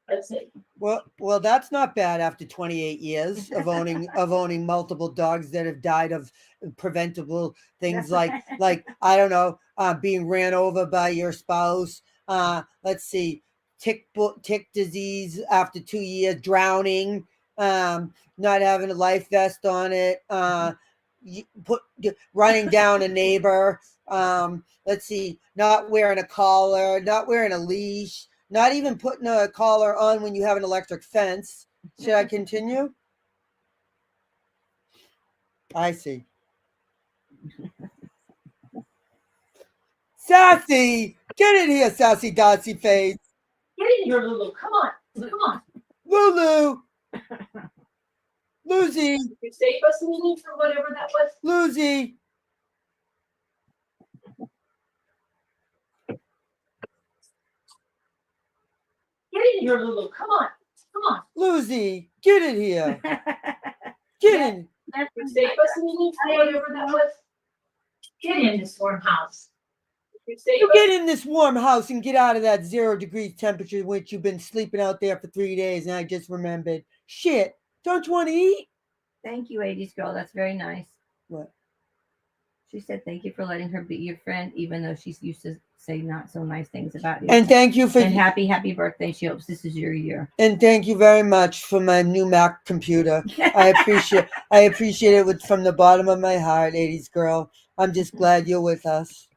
Let's see. Well, that's not bad after 28 years of owning multiple dogs that have died of preventable things like I don't know, being ran over by your spouse. Let's see, tick disease after 2 years, drowning, not having a life vest on it, running down a neighbor. Let's see, not wearing a collar, not wearing a leash. Not even putting a collar on when you have an electric fence. Should I continue? I see. Sassy! Get in here, sassy Dotsy face. Get in here, Lulu. Come on. Come on. Lulu! Lucy! You save us, Lulu, for whatever that was? Lucy! Get in here, Lulu. Come on. Come on. Lucy, get in here. Get in. You save us, Lulu, for whatever that was? Get in this warm house. You get in this warm house and get out of that 0 degrees temperature which you've been sleeping out there for 3 days, and I just remembered. Shit, don't you want to eat? Thank you, 80s girl. That's very nice. What? She said thank you for letting her be your friend, even though she's used to say not so nice things about you. And thank you for and happy birthday. She hopes this is your year. And thank you very much for my new Mac computer. I appreciate it from the bottom of my heart, 80s girl. I'm just glad you're with us.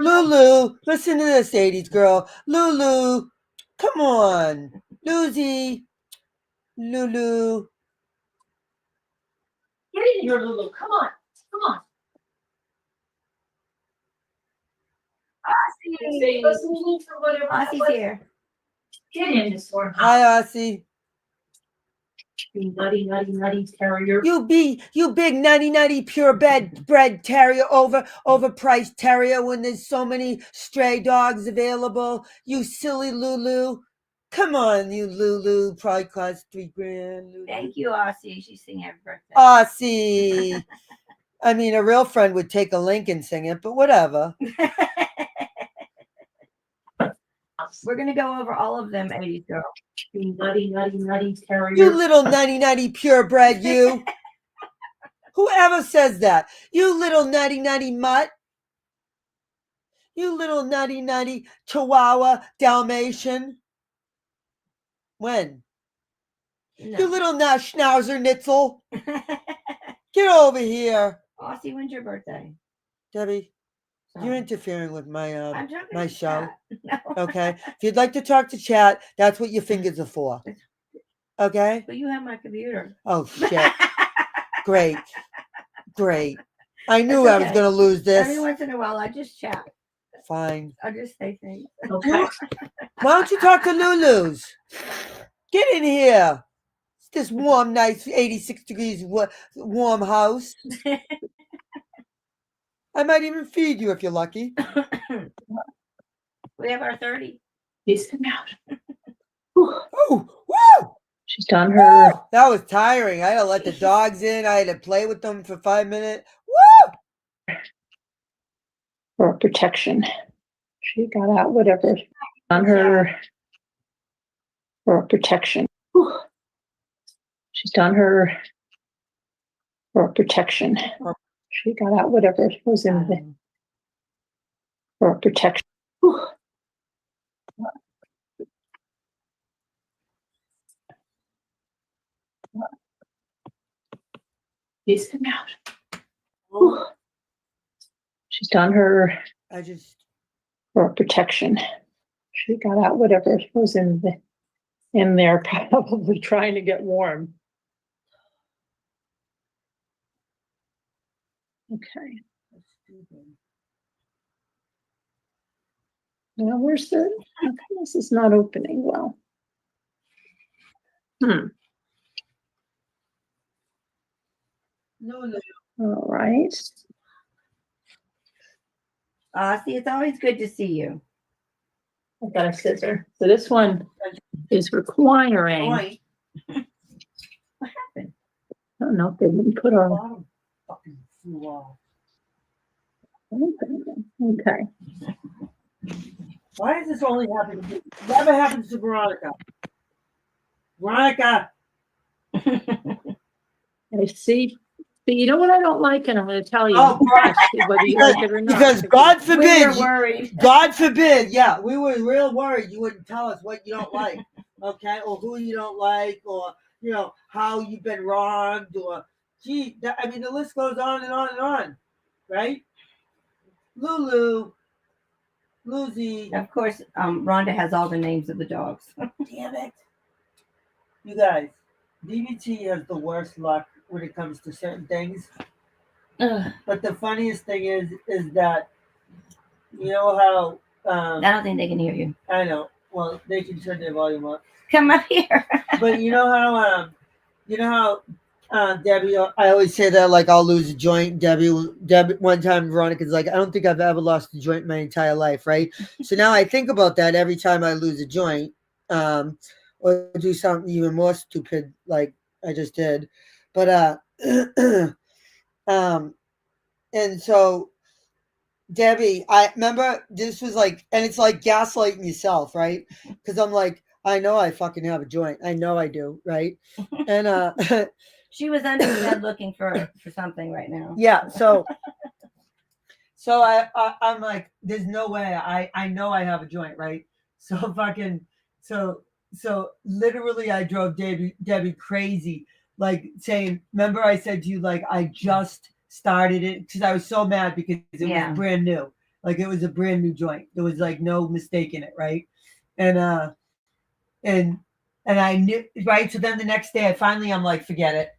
Lulu, listen to this, 80s girl. Lulu, come on. Lucy. Lulu. Get in here, Lulu. Come on. Come on. Aussie. Save us, Lulu, for whatever that Aussie's was. here. Get in this warm house. Hi, Aussie. You nutty terrier. You big nutty purebred terrier, overpriced terrier when there's so many stray dogs available. You silly Lulu. Come on, you Lulu. Probably cost $3,000. Lulu. Thank you, Aussie. She's singing happy birthday. Aussie. I mean, a real friend would take a link and sing it, but whatever. We're going to go over all of them, 80s girl. You nutty terrier. You little nutty purebred, you. Whoever says that? You little nutty mutt. You little nutty Chihuahua Dalmatian. When? No. You little schnauzer nitzel. Get over here. Aussie, when's your birthday? Debbie, Sorry. you're interfering with my I'm talking my to show. chat. No. Okay? If you'd like to talk to chat, that's what your fingers are for. Okay? But you have my computer. Oh, shit. Great. I knew That's I was okay. going to lose this. Every once in a while, I just chat. Fine. I just say things. Okay. Why don't you talk to Lulu's? Get in here. It's this warm, nice 86 degrees warm house. I might even feed you if you're lucky. We have our 30. He's come out. Oh, woo! She's done her. Woo! That was tiring. I had to let the dogs in. I had to play with them for 5 minutes. Woo! For protection. She got out whatever on her for protection. She's done her for protection. She got out whatever was in the for protection. He's come out. She's done her for protection. She got out whatever was in there, probably trying to get warm. Okay. Now where's the? Okay, this is not opening well. No. All right. See, it's always good to see you. I've got a scissor. So this one is requiring. What happened? I don't know if they didn't put on. Okay. Why does this only happen to never happens to Veronica? Veronica! I see. But you know what I don't like, and I'm going to tell you whether you like it or not. Because God forbid, We were worried. God forbid, yeah, we were real worried you wouldn't tell us what you don't like, okay, or who you don't like, or how you've been wronged, or gee, I mean the list goes on and on and on, right? Lucy. Of course, Rhonda has all the names of the dogs. Damn it! You guys, BBT has the worst luck when it comes to certain things. But the funniest thing is that you know how I don't think they can hear you. I know. Well, they can turn their volume up. Come up here. But you know how Debbie, I always say that like I'll lose a joint. Debbie, one time Veronica's like, I don't think I've ever lost a joint in my entire life, right? So now I think about that every time I lose a joint, or do something even more stupid like I just did. But and so Debbie, I remember this was like, and it's like gaslighting yourself, right? Because I'm like, I know I fucking have a joint. I know I do, right? And she was under the bed looking for something right now. Yeah, so I'm like, there's no way. I know I have a joint, right? So so literally I drove Debbie crazy, like saying, remember I said to you, like, I just started it because I was so mad because it was brand new. Like it was a brand new joint. There was like no mistaking it, right? And I knew, right? So then the next day I'm like, forget it.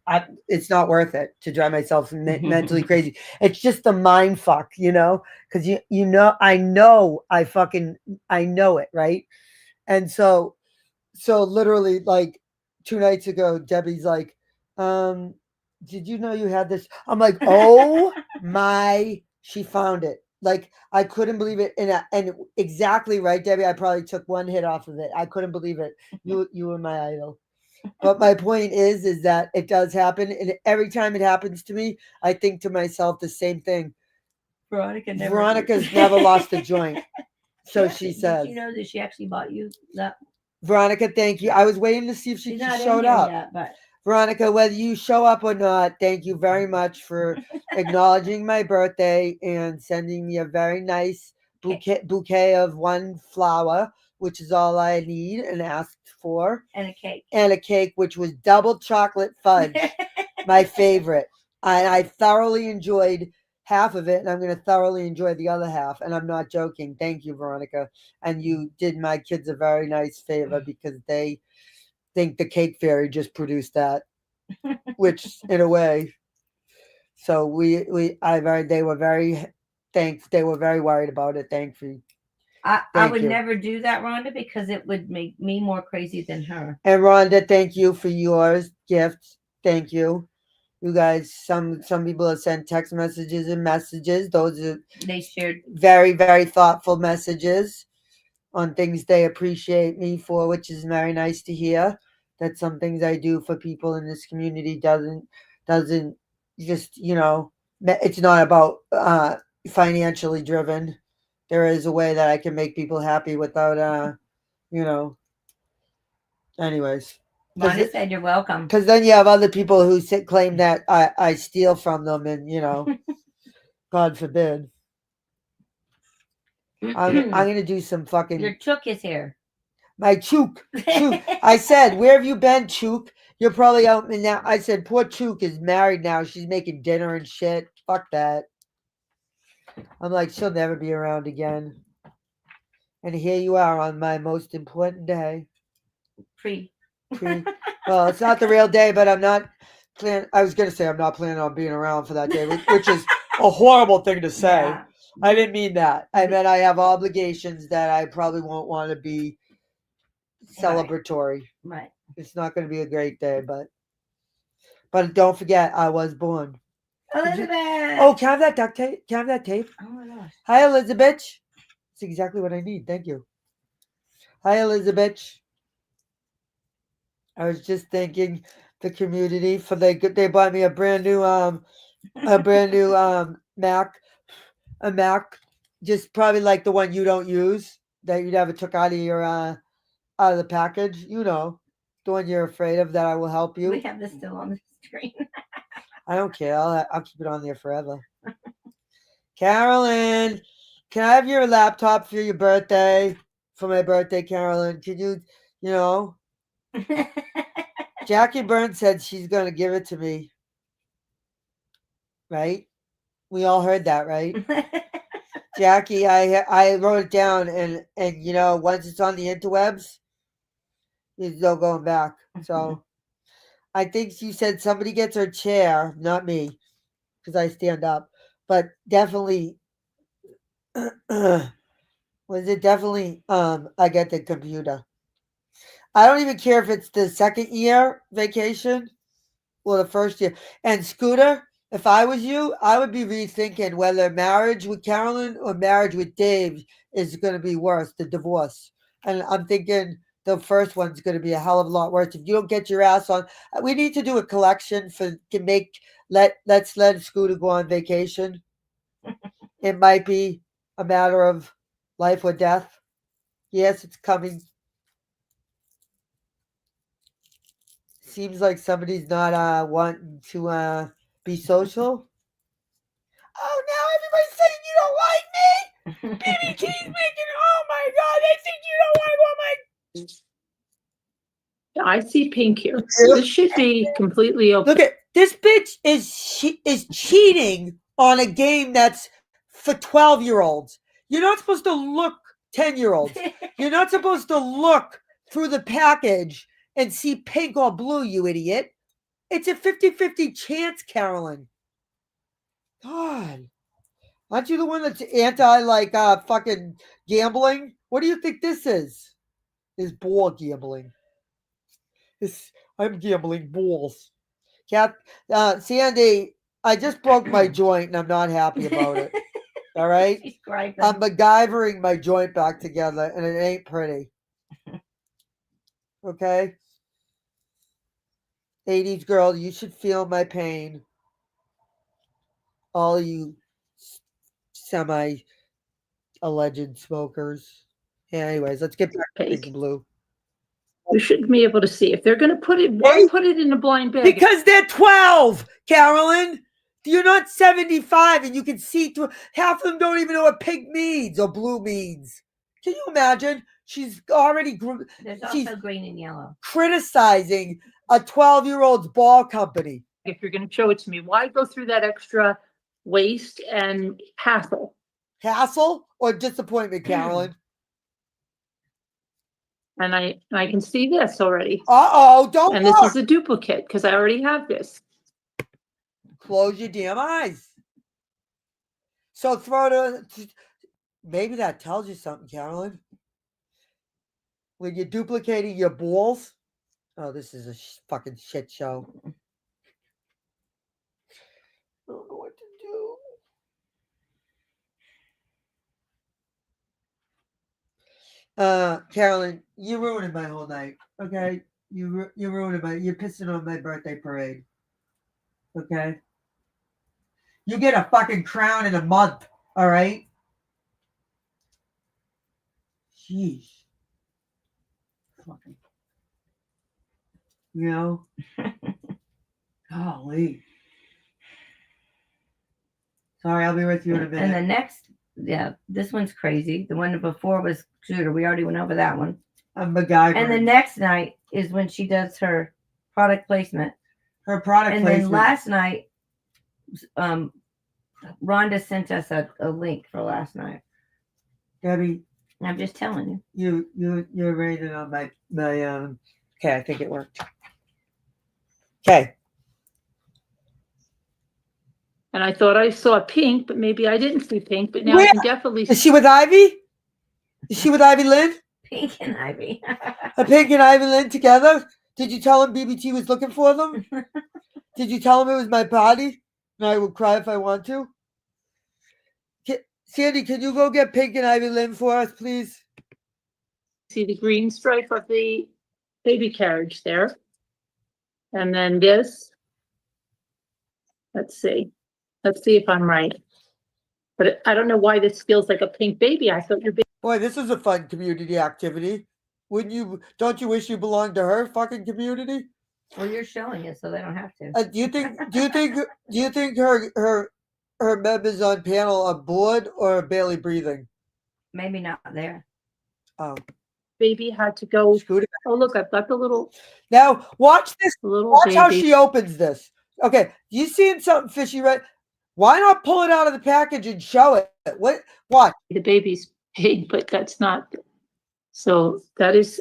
It's not worth it to drive myself mentally crazy. It's just a mind fuck, because I know it, right? And so literally like 2 nights ago, Debbie's like, did you know you had this? I'm like, oh my, she found it. Like, I couldn't believe it. And exactly right, Debbie. I probably took one hit off of it. I couldn't believe it. You were my idol. But my point is that it does happen. And every time it happens to me, I think to myself the same thing. Veronica's never lost a joint. So she says. Did you know that she actually bought you that? Veronica, thank you. I was waiting to see if she showed up. Yet, but Veronica, whether you show up or not, thank you very much for acknowledging my birthday and sending me a very nice bouquet of one flower, which is all I need and asked for. And a cake. And a cake, which was double chocolate fudge, my favorite. I thoroughly enjoyed half of it, and I'm going to thoroughly enjoy the other half. And I'm not joking. Thank you, Veronica. And you did my kids a very nice favor because they think the cake fairy just produced that, which in a way. So they were very they were very worried about it. Thankfully. I would never do that, Rhonda, because it would make me more crazy than her. And Rhonda, thank you for yours gift. Thank you. You guys, some people have sent text messages and messages. Those are they shared very, very thoughtful messages on things they appreciate me for, which is very nice to hear. That some things I do for people in this community doesn't just, it's not about financially driven. There is a way that I can make people happy without anyways. Rhonda said you're welcome. Because then you have other people who claim that I steal from them, and God forbid. I'm gonna do some fucking. Your chook is here. My chook. I said, where have you been, chook? You're probably out now. I said, poor chook is married now. She's making dinner and shit. Fuck that. I'm like, she'll never be around again. And here you are on my most important day. Well, it's not the real day, but I'm not planning. I was going to say I'm not planning on being around for that day, which is a horrible thing to say. Yeah. I didn't mean that. I meant I have obligations that I probably won't want to be celebratory. Right. It's not going to be a great day, but don't forget, I was born. Elizabeth. Oh, can I have that duct tape? Can I have that tape? Oh my gosh. Hi, Elizabeth. That's exactly what I need. Thank you. Hi, Elizabeth. I was just thanking the community for they bought me a brand new Mac, just probably like the one you don't use that you never took out of your out of the package. The one you're afraid of that I will help you. We have this still on the screen. I don't care. I'll keep it on there forever. Carolyn, can I have your laptop for your birthday? For my birthday, Carolyn, can you, Jackie Burns said she's going to give it to me. Right? We all heard that, right? Jackie, I wrote it down, and once it's on the interwebs, there's no going back. So I think she said somebody gets her chair, not me, because I stand up, but definitely, was it definitely, I get the computer. I don't even care if it's the second year vacation or the first year. And Scooter, if I was you, I would be rethinking whether marriage with Carolyn or marriage with Dave is going to be worse, the divorce. And I'm thinking the first one's going to be a hell of a lot worse. If you don't get your ass on, we need to do a collection let's let Scooter go on vacation. It might be a matter of life or death. Yes, it's coming. Seems like somebody's not wanting to be social. Oh, now everybody's saying you don't like me. BBT's making. Oh my God, they think you don't like what my. I see pink here. This should be completely open. Look at this bitch is cheating on a game that's for 12-year-olds. You're not supposed to look 10-year-olds. You're not supposed to look through the package and see pink or blue, you idiot. It's a 50-50 chance, Carolyn. God. Aren't you the one that's anti, fucking gambling? What do you think this is? Is ball gambling. I'm gambling balls. Sandy, I just broke my joint and I'm not happy about it. All right? I'm MacGyvering my joint back together and it ain't pretty. Okay? 80s girl, you should feel my pain. All you semi-alleged smokers. Yeah, anyways, let's get back to pink and blue. We shouldn't be able to see. If they're going to put it, why put it in a blind bag? Because they're 12, Carolyn. You're not 75 and you can see through. Half of them don't even know what pink means or blue means. Can you imagine? She's already There's she's also green and yellow. criticizing a 12-year-old's ball company. If you're going to show it to me, why go through that extra waste and hassle? Hassle or disappointment, Carolyn? And I can see this already. Uh-oh, don't And look. this is a duplicate because I already have this. Close your damn eyes. So throw it. Maybe that tells you something, Carolyn. When you're duplicating your balls. Oh, this is a fucking shit show. I don't know what to do. Carolyn, you ruined my whole night. Okay, you ruined you're pissing on my birthday parade. Okay, you get a fucking crown in a month. All right. Jeez. Fucking. You know. Golly. Sorry, I'll be with you in a minute. And the next, this one's crazy. The one before was Shooter. We already went over that one. MacGyver. And the next night is when she does her product placement. Her product and placement. And then last night, Rhonda sent us a link for last night. Debbie, I'm just telling you. You're rated on my okay, I think it worked. Okay. And I thought I saw pink, but maybe I didn't see pink. But now I can definitely see. Is she with Ivy? Is she with Ivy Lynn? Pink and Ivy. A Pink and Ivy Lynn together? Did you tell him BBT was looking for them? Did you tell him it was my party? And I would cry if I want to? Sandy, can you go get Pink and Ivy Lynn for us, please? See the green stripe of the baby carriage there. And then this. Let's see. Let's see if I'm right. But I don't know why this feels like a pink baby. I thought your baby. Boy, this is a fun community activity. Wouldn't you? Don't you wish you belonged to her fucking community? Well, you're showing it, so they don't have to. Do you think her members on panel are bored or barely breathing? Maybe not there. Oh. Baby had to go. Oh, look, I've got the little. Now watch this. Watch baby. how she opens this. Okay, you seeing something fishy, right? Why not pull it out of the package and show it? What? The baby's pink, but that's not. So that is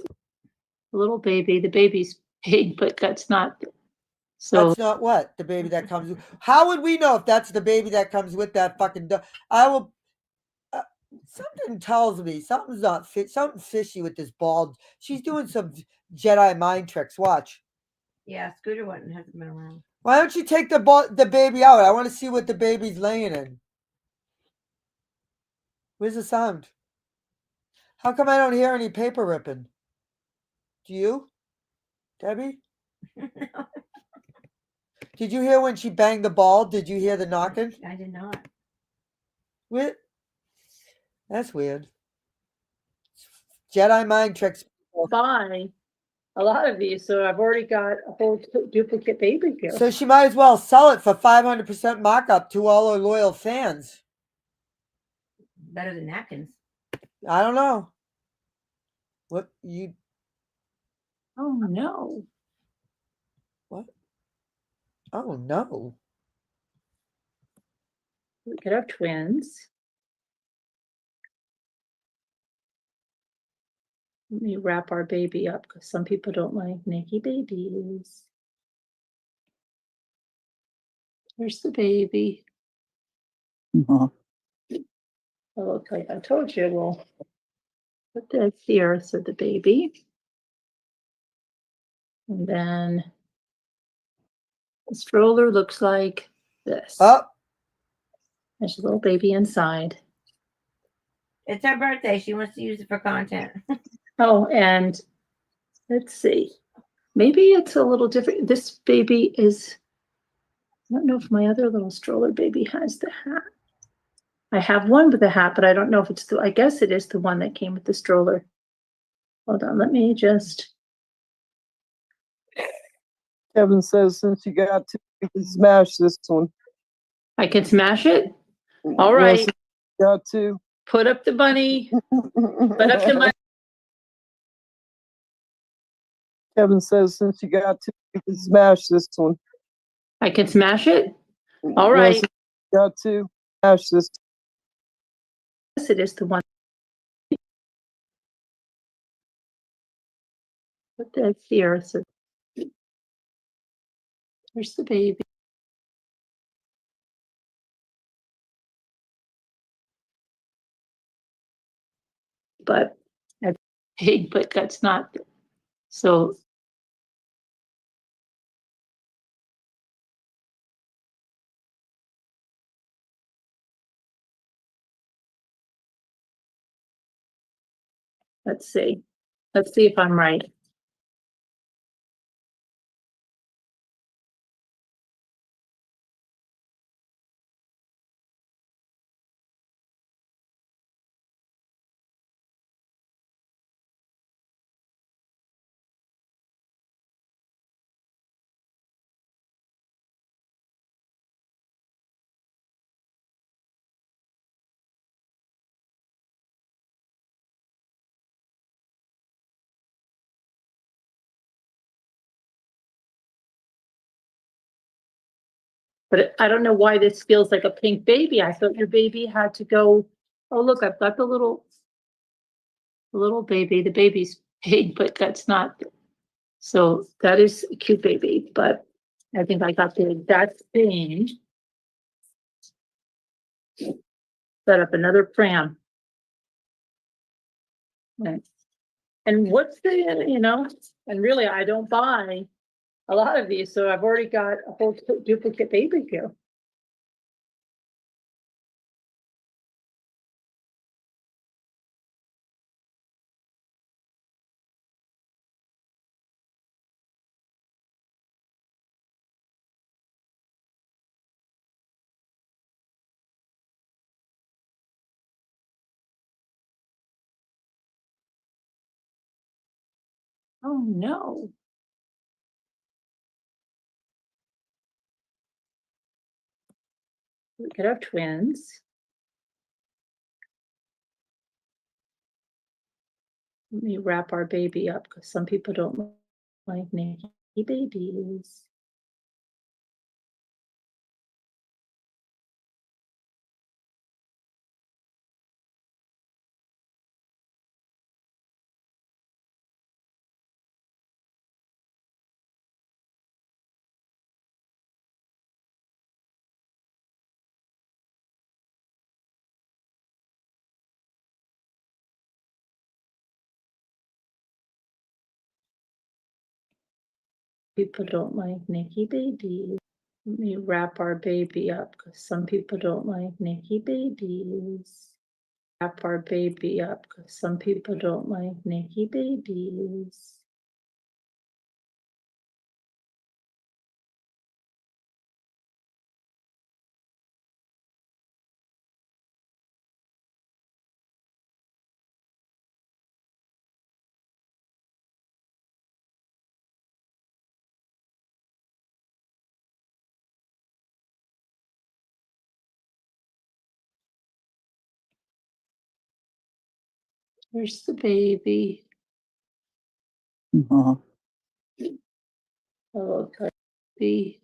a little baby. The baby's pink, but that's not. So that's not what the baby that comes with. How would we know if that's the baby that comes with that fucking dog? I will. Something tells me something's not fit. Something fishy with this bald. She's doing some Jedi mind tricks. Watch. Yeah, Scooter hasn't been around. Why don't you take the baby out? I want to see what the baby's laying in. Where's the sound? How come I don't hear any paper ripping? Do you, Debbie? No. Did you hear when she banged the ball? Did you hear the knocking? I did not. What? That's weird. Jedi mind tricks. Buy a lot of these, so I've already got a whole duplicate baby here. So she might as well sell it for 500% markup to all her loyal fans. Better than napkins. I don't know. What you? Oh no. What? Oh no. We could have twins. Let me wrap our baby up because some people don't like naked babies. Here's the baby. Oh, okay, I told you. We'll put this here, so the baby. And then the stroller looks like this. Oh. There's a little baby inside. It's her birthday. She wants to use it for content. Oh, and let's see. Maybe it's a little different. This baby is, I don't know if my other little stroller baby has the hat. I have one with a hat, but I don't know if it's I guess it is the one that came with the stroller. Hold on, let me just Kevin says since you got two, you can smash this one. I can smash it? All Yes, right. you got two. Put up the money. Put up the money. Kevin says since you got two, you can smash this one. I can smash it? All Yes, right. you got two. Smash this. Yes, it is the one. What did I see her? So, where's the baby? But that's big, but that's not. So let's see. Let's see if I'm right. But I don't know why this feels like a pink baby. I thought your baby had to go. Oh, look, I've got the little baby. The baby's pink, but that's not. So that is a cute baby, but I think I got the exact thing. Set up another pram. Right. And what's the, and really I don't buy a lot of these, so I've already got a whole duplicate baby here. Oh no. We could have twins. Let me wrap our baby up because some people don't like naked babies. People don't like naked babies. Let me wrap our baby up because some people don't like naked babies. Wrap our baby up because some people don't like naked babies. Where's the baby? Oh, baby.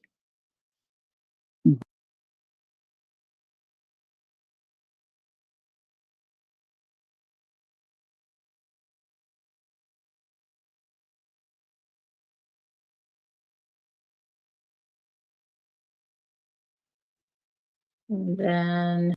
And then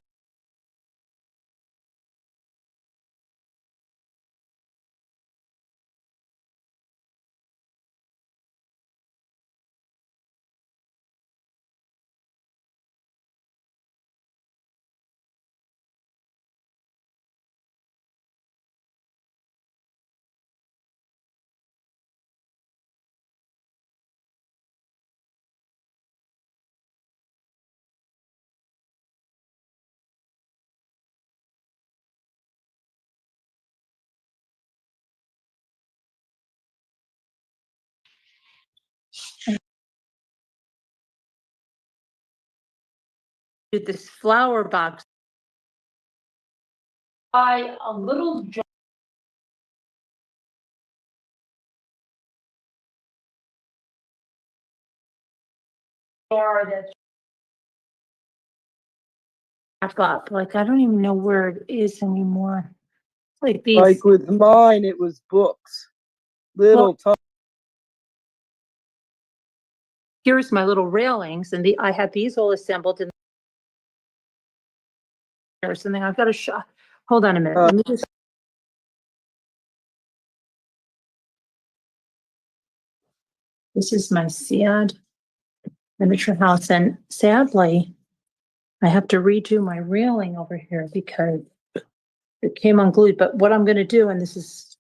do this flower box. Buy a little jar that's back up. Like, I don't even know where it is anymore. Like these. Like with mine, it was books. Little tiny. Here's my little railings, and I had these all assembled in there. Something I've got to show. Hold on a minute. Let me just. This is my sad miniature house, and sadly, I have to redo my railing over here because it came unglued. But what I'm going to do, and these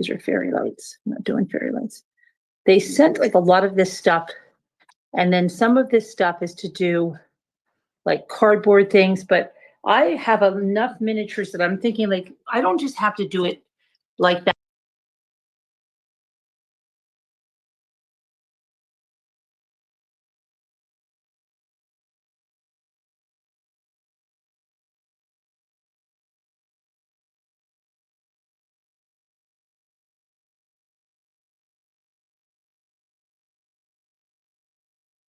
are fairy lights. I'm not doing fairy lights. They sent like a lot of this stuff, and then some of this stuff is to do like cardboard things. But I have enough miniatures that I'm thinking like I don't just have to do it like that.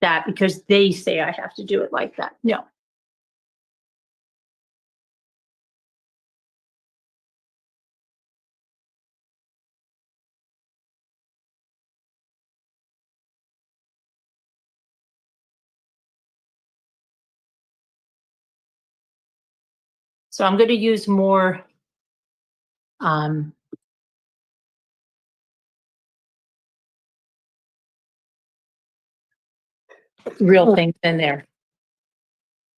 That because they say I have to do it like that. No. So I'm going to use more real things in there.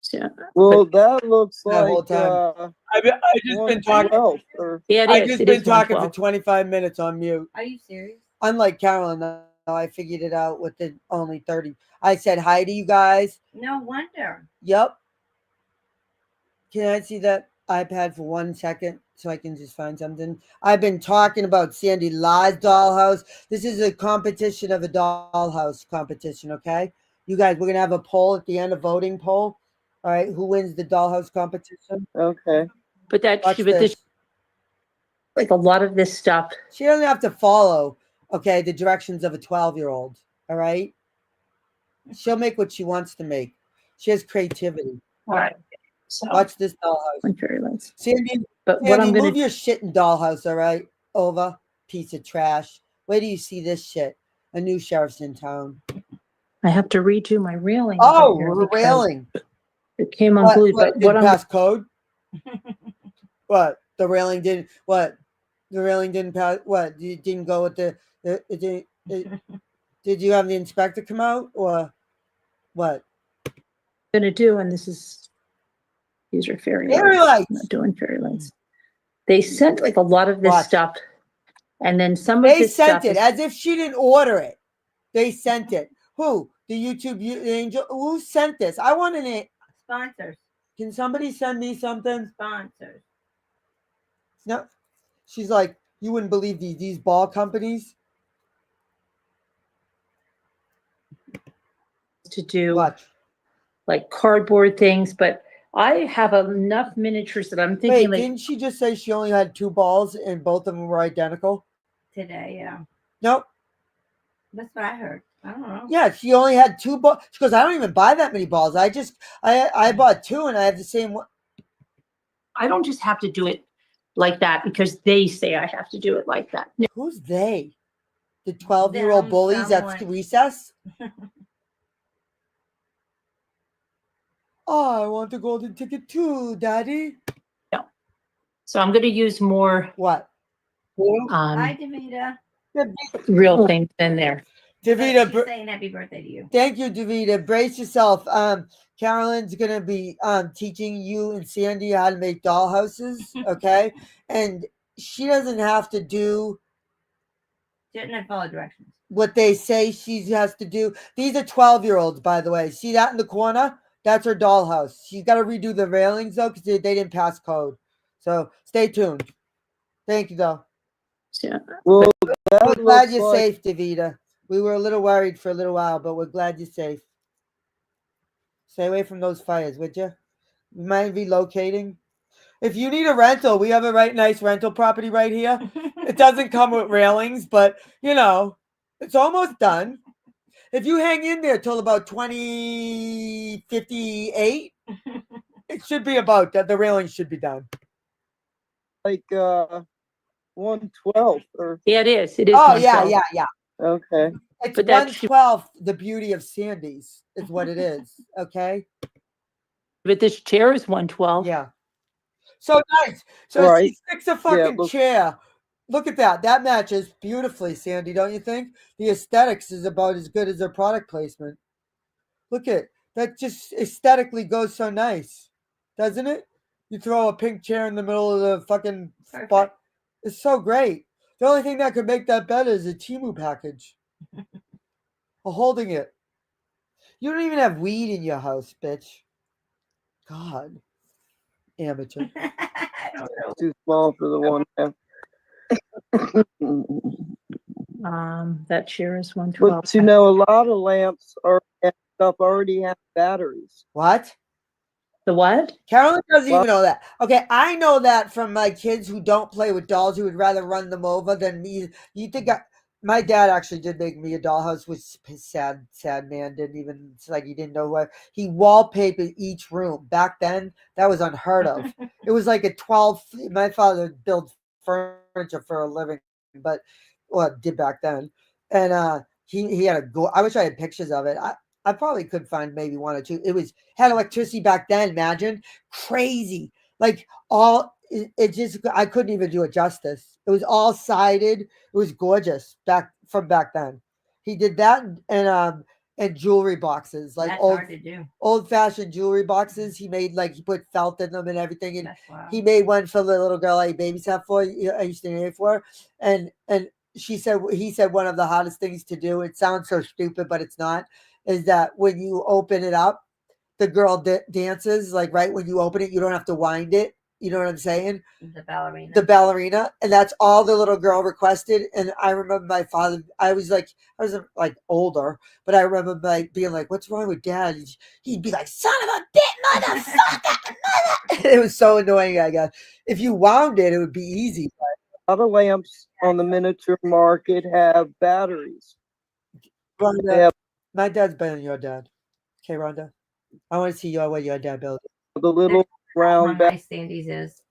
So, well, that looks that whole like time. I've just been talking. Yeah, it I've is. just It been is talking for 112. 25 minutes on mute. Are you serious? Unlike Carolyn, though, I figured it out within only 30. I said hi to you guys. No wonder. Yep. Can I see that iPad for 1 second so I can just find something? I've been talking about Sandy Law's dollhouse. This is a competition of a dollhouse competition, okay? You guys, we're going to have a poll at the end, a voting poll. All right, who wins the dollhouse competition? Okay. But that Watch but this. Like a lot of this stuff. She doesn't have to follow, okay, the directions of a 12-year-old, all right? She'll make what she wants to make. She has creativity. All right. So watch this dollhouse. fairy lights. Sandy, But what I'm move gonna your shit in dollhouse, all right? Over, piece of trash. Where do you see this shit? A new sheriff's in town. I have to redo my railing. Oh, over here we're because railing. It came unglued. But what didn't I'm pass code? What? The railing didn't. What? The railing didn't pass. What? You didn't go with the. Did you have the inspector come out or what? gonna do, and these are fairy Fairy lights. lights. I'm not doing fairy lights. They sent like a lot of this stuff, and then some of They this sent stuff it as if she didn't order it. They sent it. Who? The YouTube angel? Who sent this? I want an name. Sponsors. Can somebody send me something? Sponsors. No. She's like, you wouldn't believe these ball companies. to do like cardboard things, but I have enough miniatures that I'm thinking Wait, didn't she just say she only had 2 balls and both of them were identical? Today, yeah. Nope. That's what I heard. I don't know. Yeah, she only had 2 balls. She goes, I don't even buy that many balls. I bought 2 and I have the same one. I don't just have to do it like that because they say I have to do it like that. No. Who's they? The 12-year-old bullies at recess? Oh, I want the golden ticket too, Daddy. No. So I'm going to use more. What? Hi, Davita. Real things in there. Davita, She's saying happy birthday to you. Thank you, Davita. Brace yourself. Carolyn's gonna be teaching you and Sandy how to make dollhouses, okay? And she doesn't have to do Didn't follow directions. what they say she has to do. These are 12-year-olds, by the way. See that in the corner? That's her dollhouse. She's got to redo the railings though because they didn't pass code. So stay tuned. Thank you, though. Yeah. Well, we're glad you're safe, Davita. We were a little worried for a little while, but we're glad you're safe. Stay away from those fires, would you? You mind relocating? If you need a rental, we have a nice rental property right here. It doesn't come with railings, but you know, it's almost done. If you hang in there till about 2058, it should be about that. The railings should be done. Like 112 or Yeah, it is. It is. Oh 112. yeah. okay. It's But that's 112. The beauty of Sandy's is what it is. Okay. But this chair is 112. Yeah. So nice. So Right. she sticks a fucking look- chair. Look at that. That matches beautifully, Sandy, don't you think? The aesthetics is about as good as their product placement. Look at that, just aesthetically goes so nice, doesn't it? You throw a pink chair in the middle of the fucking spot. It's so great. The only thing that could make that better is a Temu package. Holding it. You don't even have weed in your house, bitch. God. Amateur. Too small for the one. That chair is 112. But you know, a lot of lamps are stuff already have batteries. What? The what? Carolyn doesn't even know that. Okay, I know that from my kids who don't play with dolls, who would rather run them over than me. You think my dad actually did make me a dollhouse, which sad man didn't even, it's like he didn't know what. He wallpapered each room. Back then, that was unheard of. It was like my father built furniture for a living, but did back then. And he had I wish I had pictures of it. I probably could find maybe one or two. Had electricity back then. Imagine, crazy. Like it just, I couldn't even do it justice. It was all sided. It was gorgeous back then. He did that and jewelry boxes, like That's hard to do. old fashioned jewelry boxes. He made he put felt in them and everything. And he made one for the little girl I babysat for. I used to name for, and he said one of the hardest things to do. It sounds so stupid, but it's not. Is that when you open it up, the girl dances, like right when you open it, you don't have to wind it. You know what I'm saying? The ballerina. The ballerina. And that's all the little girl requested. And I remember my father, I was older, but I remember being like, what's wrong with dad? And he'd be like, son of a bitch, motherfucker. It was so annoying, I guess. If you wound it, it would be easy. But other lamps on the miniature market have batteries. Rhonda, my dad's better than your dad. Okay, Rhonda. I want to see what your dad built. The little round My Sandy's is.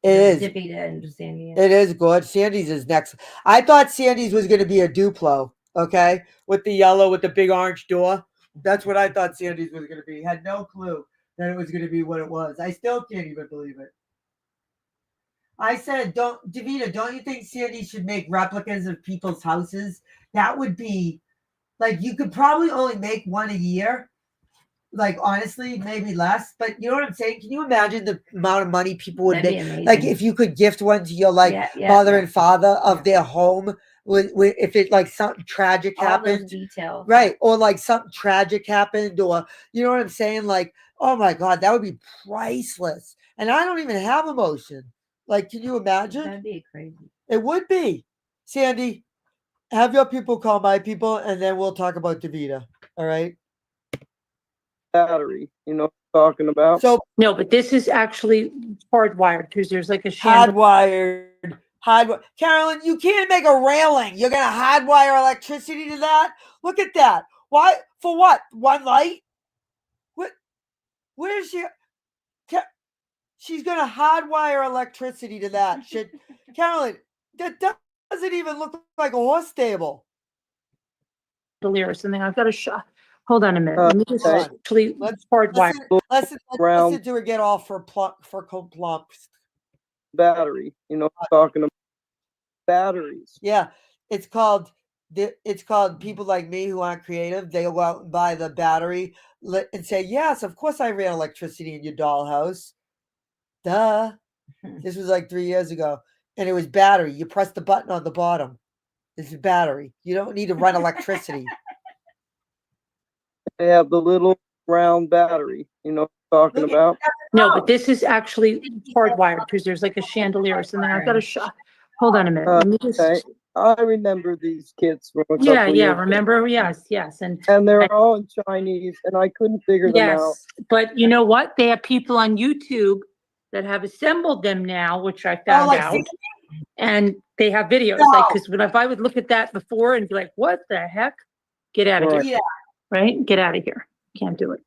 It is. Dippy and Sandy. It is good. Sandy's is next. I thought Sandy's was going to be a Duplo, okay, with the yellow with the big orange door. That's what I thought Sandy's was going to be. Had no clue that it was going to be what it was. I still can't even believe it. I said, Davita, don't you think Sandy should make replicas of people's houses? That would be, you could probably only make one a year. Honestly, maybe less. But you know what I'm saying? Can you imagine the amount of money people would make? If you could gift one to your mother and father of their home, if it something tragic happened. All those details. Right. Or something tragic happened, or you know what I'm saying? Oh my God, that would be priceless. And I don't even have emotion. Can you imagine? That'd be crazy. It would be. Sandy, have your people call my people, and then we'll talk about Davita. All right? Battery, you know what I'm talking about? So no, but this is actually hardwired because there's a hardwired. Carolyn, you can't make a railing. You're gonna hardwire electricity to that? Look at that. Why? For what? One light? What? Where's your? She's gonna hardwire electricity to that shit. Carolyn, that doesn't even look like a horse stable. Or something. I've got a shot. Hold on a minute. Let me just actually hardwire. Listen to her get off for plumps. Battery, you know what I'm talking about? Batteries. Yeah, it's called people like me who aren't creative. They go out and buy the battery and say, yes, of course I ran electricity in your dollhouse. Duh. This was 3 years ago. And it was battery. You press the button on the bottom. This is battery. You don't need to run electricity. They have the little round battery, you know what I'm talking about? No, but this is actually hardwired because there's a chandelier or something. I've got a shot. Hold on a minute. Let me just. Okay. I remember these kits from a couple Yeah, yeah. years ago. Remember? Yes, yes. And they're all in Chinese, and I couldn't figure them out. Yes, but you know what? They have people on YouTube that have assembled them now, which I found like out, and they have videos. No. Like, because if I would look at that before and be like, "What the heck?" Get out of Right. here, Yeah. right? Get out of here. Can't do it.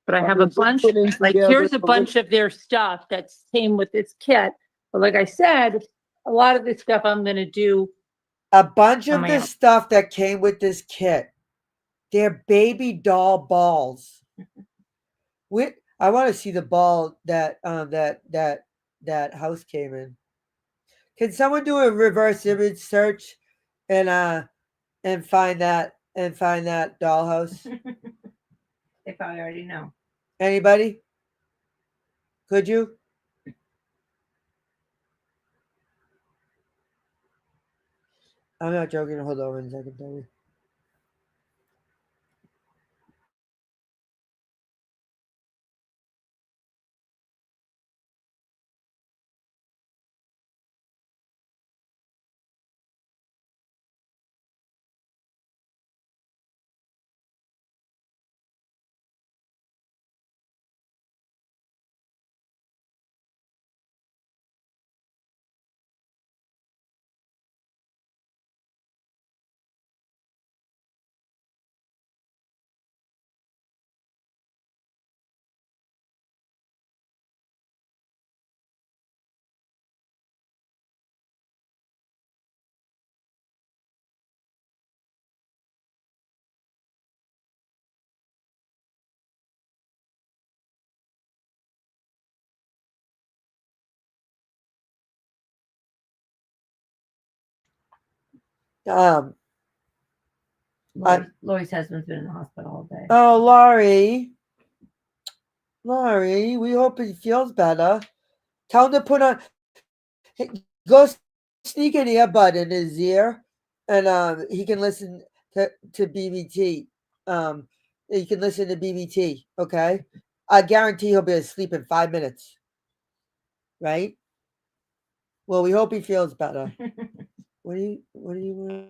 But I have a was bunch. putting Like, together here's a bunch of their stuff that came with this kit. But like I said, a lot of this stuff I'm going to do. A bunch on of my the own. stuff that came with this kit, they're baby doll balls. I want to see the ball that that house came in. Can someone do a reverse image search and find that dollhouse? They probably already know. Anybody? Could you? I'm not joking. Hold on 1 second, Debbie. Lori's husband's been in the hospital all day. Oh, Laurie, we hope he feels better. Tell him to put on. Go sneak an earbud in his ear, and he can listen to BBT. He can listen to BBT. Okay, I guarantee he'll be asleep in 5 minutes. Right? Well, we hope he feels better. What do you want?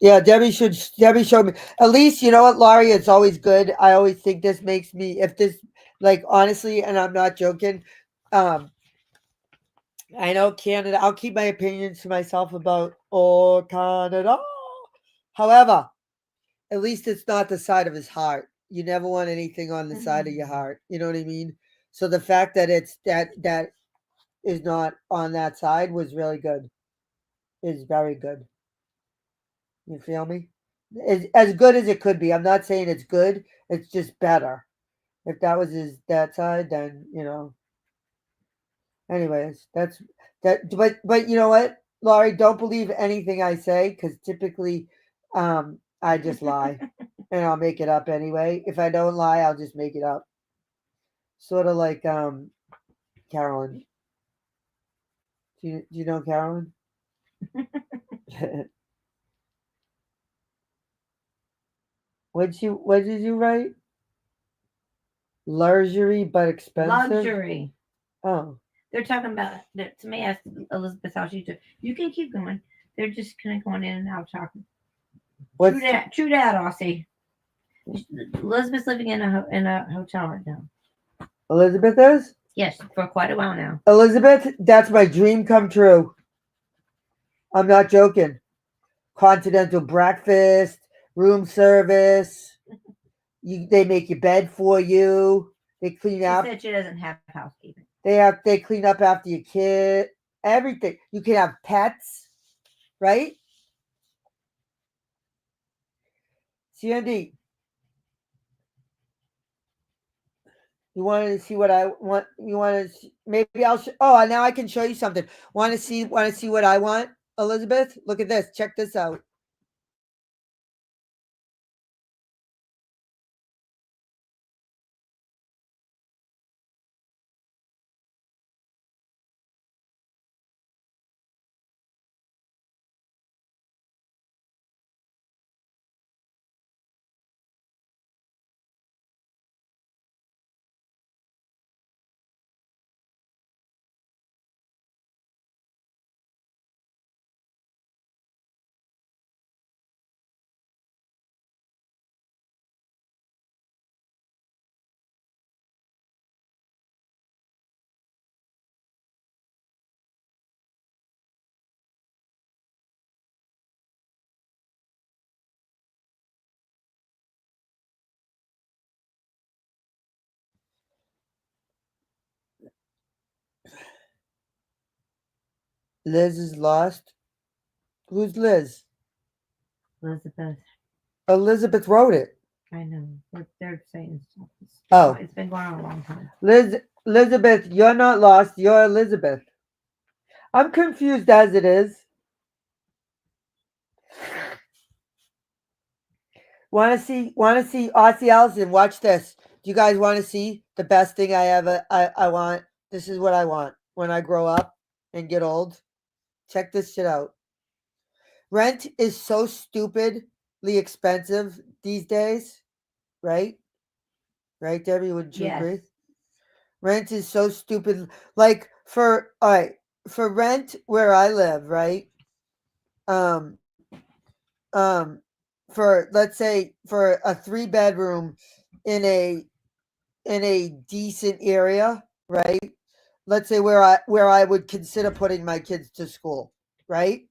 Yeah, Debbie showed me. At least you know what, Laurie, it's always good. I always think this makes me, if this, like, honestly, and I'm not joking. I know Canada. I'll keep my opinions to myself about Canada. However, at least it's not the side of his heart. You never want anything on the side of your heart. You know what I mean? So the fact that it's that is not on that side was really good. Is very good. You feel me? As good as it could be. I'm not saying it's good. It's just better. If that was that side, then Anyways, that's that. But you know what, Laurie? Don't believe anything I say because typically, I just lie, and I'll make it up anyway. If I don't lie, I'll just make it up. Sort of like Carolyn. Do you know Carolyn? What did you write? Luxury but expensive. Luxury. Oh. They're talking about that. Somebody asked Elizabeth how she did. You can keep going. They're just kind of going in and out talking. True that, Aussie. Elizabeth's living in a hotel right now. Elizabeth is? Yes, for quite a while now. Elizabeth, that's my dream come true. I'm not joking. Continental breakfast, room service. They make your bed for you. They clean up. She said she doesn't have housekeeping. They clean up after your kid. Everything. You can have pets, right? CND. You want to see what I want? You want to? Maybe I'll. Oh, now I can show you something. Want to see? Want to see what I want, Elizabeth? Look at this. Check this out. Liz is lost. Who's Liz? Elizabeth. Elizabeth wrote it. I know. They're saying stuff. Oh. It's been going on a long time. Elizabeth, you're not lost. You're Elizabeth. I'm confused as it is. Want to see Aussie Allison? Watch this. Do you guys want to see the best thing I want? This is what I want when I grow up and get old. Check this shit out. Rent is so stupidly expensive these days, right? Right, Debbie? Wouldn't you agree? Rent is so stupid. Like for rent where I live, right? For let's say for a 3-bedroom in a decent area, right? Let's say where I would consider putting my kids to school, right?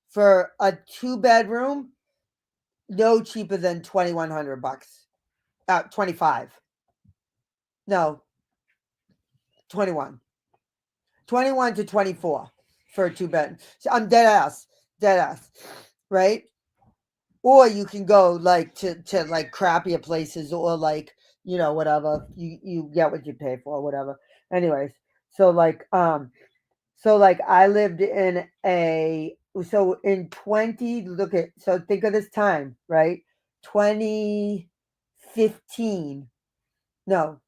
For a 2-bedroom, no cheaper than $2,100. 25. No, 21. 21 to 24 for a 2-bed. So I'm dead ass, right? Or you can go like to like crappier places, or like, you know, whatever, you get what you pay for, whatever. Anyways, so like I lived in in 20, so think of this time, right? 2015. No.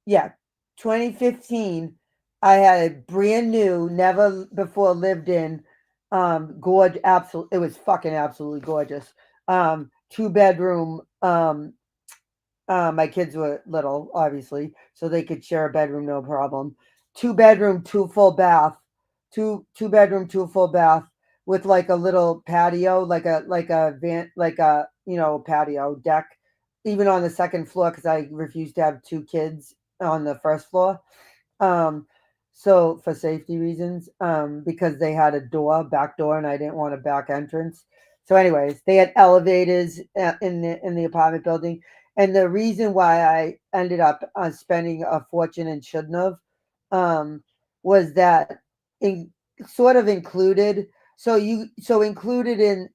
Yeah, 2015. I had a brand new, never before lived in, gorgeous. Absolutely, it was fucking absolutely gorgeous. 2-bedroom. My kids were little, obviously, so they could share a bedroom, no problem. 2-bedroom, 2 full bath, two-bedroom, 2 full bath with like a little patio, like a van, like a patio deck, even on the second floor because I refused to have 2 kids on the first floor. So for safety reasons, because they had a back door, and I didn't want a back entrance. So, anyways, they had elevators in the apartment building, and the reason why I ended up spending a fortune and shouldn't have, was that sort of included. So included in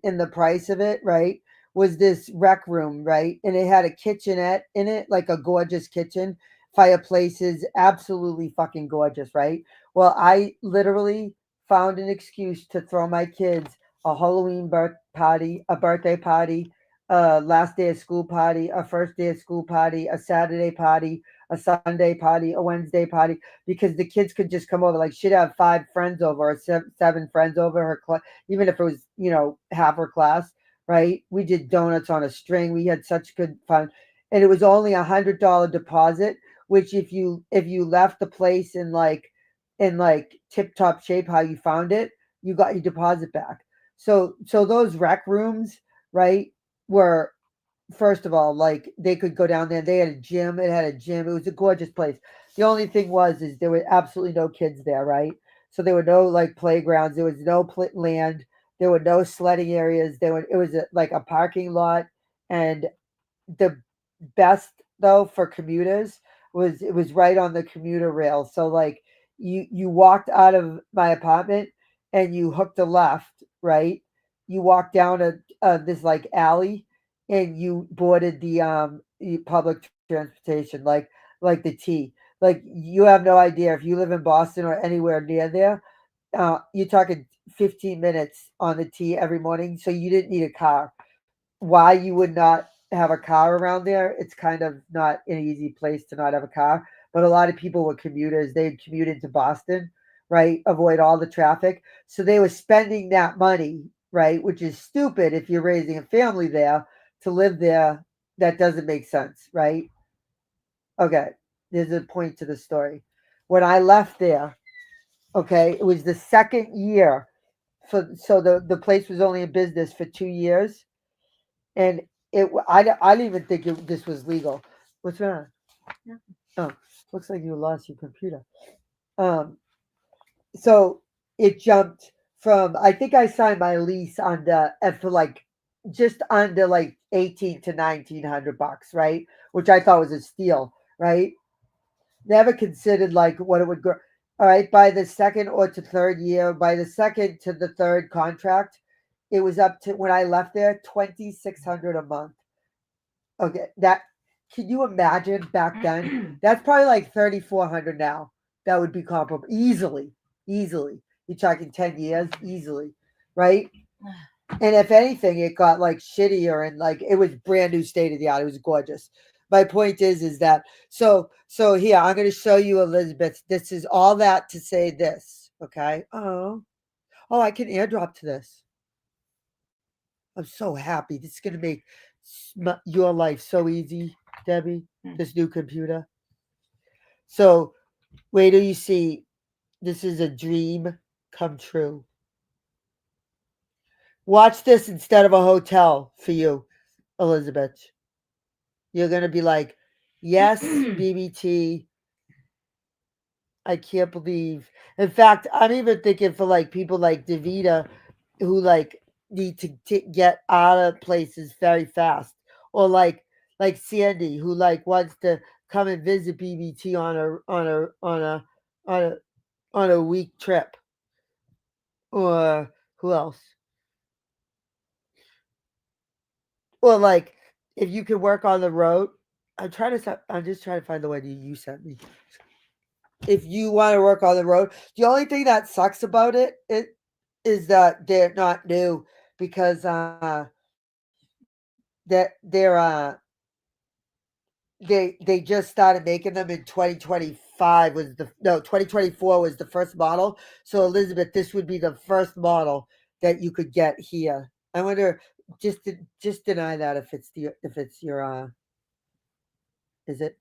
the price of it, right, was this rec room, right, and it had a kitchenette in it, like a gorgeous kitchen. Fireplaces, absolutely fucking gorgeous, right? Well, I literally found an excuse to throw my kids a Halloween birthday party, a last day of school party, a first day of school party, a Saturday party, a Sunday party, a Wednesday party, because the kids could just come over. Like, she'd have 5 friends over, or 7 friends over her class, even if it was, half her class, right? We did donuts on a string. We had such good fun. And it was only $100 deposit, which if you left the place in like tip top shape how you found it, you got your deposit back. So those rec rooms, right, were, first of all, like, they could go down there. They had a gym. It had a gym. It was a gorgeous place. The only thing is there were absolutely no kids there, right? So there were no like playgrounds. There was no land. There were no sledding areas. It was like a parking lot. And the best though for commuters was it was right on the commuter rail. So like you walked out of my apartment and you hooked a left, right? You walked down this like alley, and you boarded the public transportation. Like like the tea. Like you have no idea if you live in Boston or anywhere near there. You're talking 15 minutes on the T every morning, so you didn't need a car. Why you would not have a car around there? It's kind of not an easy place to not have a car. But a lot of people were commuters. They'd commute into Boston, right? Avoid all the traffic. So they were spending that money, right? Which is stupid if you're raising a family there to live there. That doesn't make sense, right? Okay, there's a point to the story. When I left there, okay, it was the second year. So the place was only in business for 2 years, and I didn't even think this was legal. What's wrong? Oh, looks like you lost your computer. So it jumped from, I think I signed my lease on for like just under like 18 to $1,900, right? Which I thought was a steal, right? Never considered like what it would grow. All right, by the second or to third year, by the second to the third contract, it was up to, when I left there, 2,600 a month. Okay, that, can you imagine back then? That's probably like 3,400 now. That would be comparable easily. You're talking 10 years easily, right? And if anything, it got like shittier, and like it was brand new, state of the art. It was gorgeous. My point is that so here I'm going to show you Elizabeth. This is all that to say this, okay? Oh, I can airdrop to this. I'm so happy. This is going to make your life so easy, Debbie. This new computer. So wait till you see. This is a dream come true. Watch this instead of a hotel for you, Elizabeth. You're going to be like, yes, BBT. I can't believe. In fact, I'm even thinking for like people like Davita who like need to get out of places very fast, or like Sandy who like wants to come and visit BBT on a week trip, or who else? Or like if you could work on the road. I'm just trying to find the one you sent me. If you want to work on the road, the only thing that sucks about it is that they're not new, because they just started making them in 2025 was 2024 was the first model. So Elizabeth, this would be the first model that you could get here. I wonder, just deny that if it's your is it?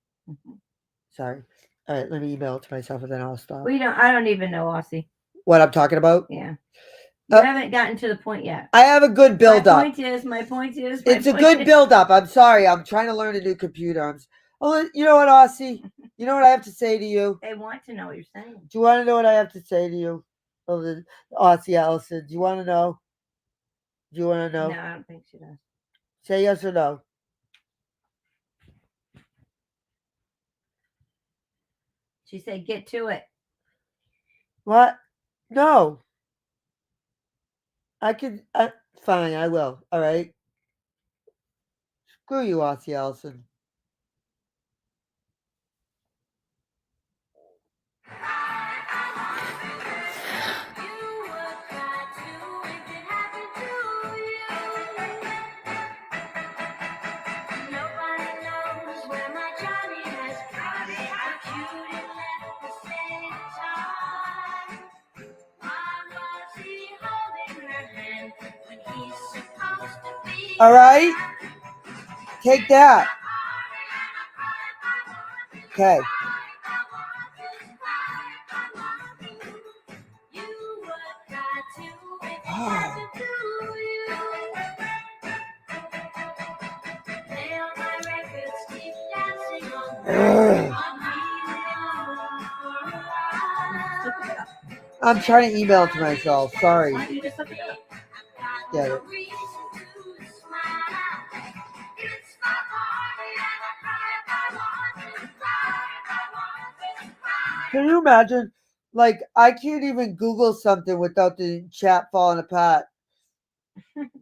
Sorry. All right, let me email it to myself and then I'll stop. I don't even know, Aussie. What I'm talking about? Yeah. You haven't gotten to the point yet. I have a good build up. My point is. It's a good build up. I'm sorry. I'm trying to learn a new computer. You know what, Aussie? You know what I have to say to you? They want to know what you're saying. Do you want to know what I have to say to you? Aussie Allison, do you want to know? Do you want to know? No, I don't think she does. Say yes or no. She said, get to it. What? No. Fine, I will. All right. Screw you, Aussie Allison. All right. Take that. Okay. I'm trying to email it to myself. Sorry. Get it. Can you imagine? Like, I can't even Google something without the chat falling apart.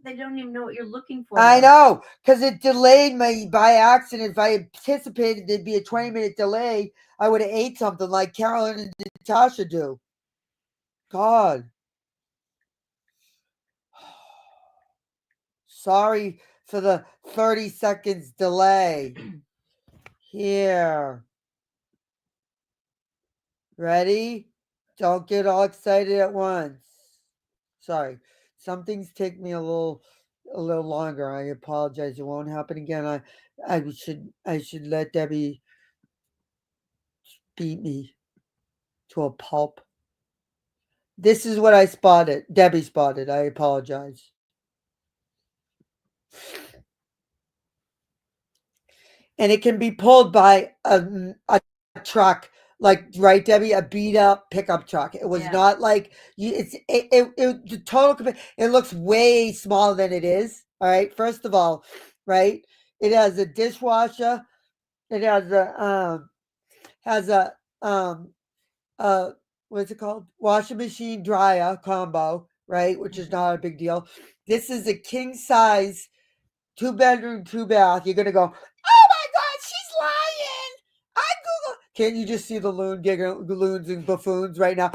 They don't even know what you're looking for. I know, because it delayed me by accident. If I anticipated there'd be a 20-minute delay, I would have ate something like Carolyn and Natasha do. God. Sorry for the 30 seconds delay. Here. Ready? Don't get all excited at once. Sorry. Some things take me a little longer. I apologize. It won't happen again. I should let Debbie beat me to a pulp. This is what I spotted. Debbie spotted. I apologize. And it can be pulled by a truck, like, right, Debbie, a beat up pickup truck. It was not like the total. It looks way smaller than it is. All right. First of all, right, it has a dishwasher. It has a what's it called? Washing machine dryer combo, right? Which is not a big deal. This is a king size 2-bedroom, 2-bath. You're gonna go, oh my God, she's lying. I Google. Can't you just see the loons and buffoons right now?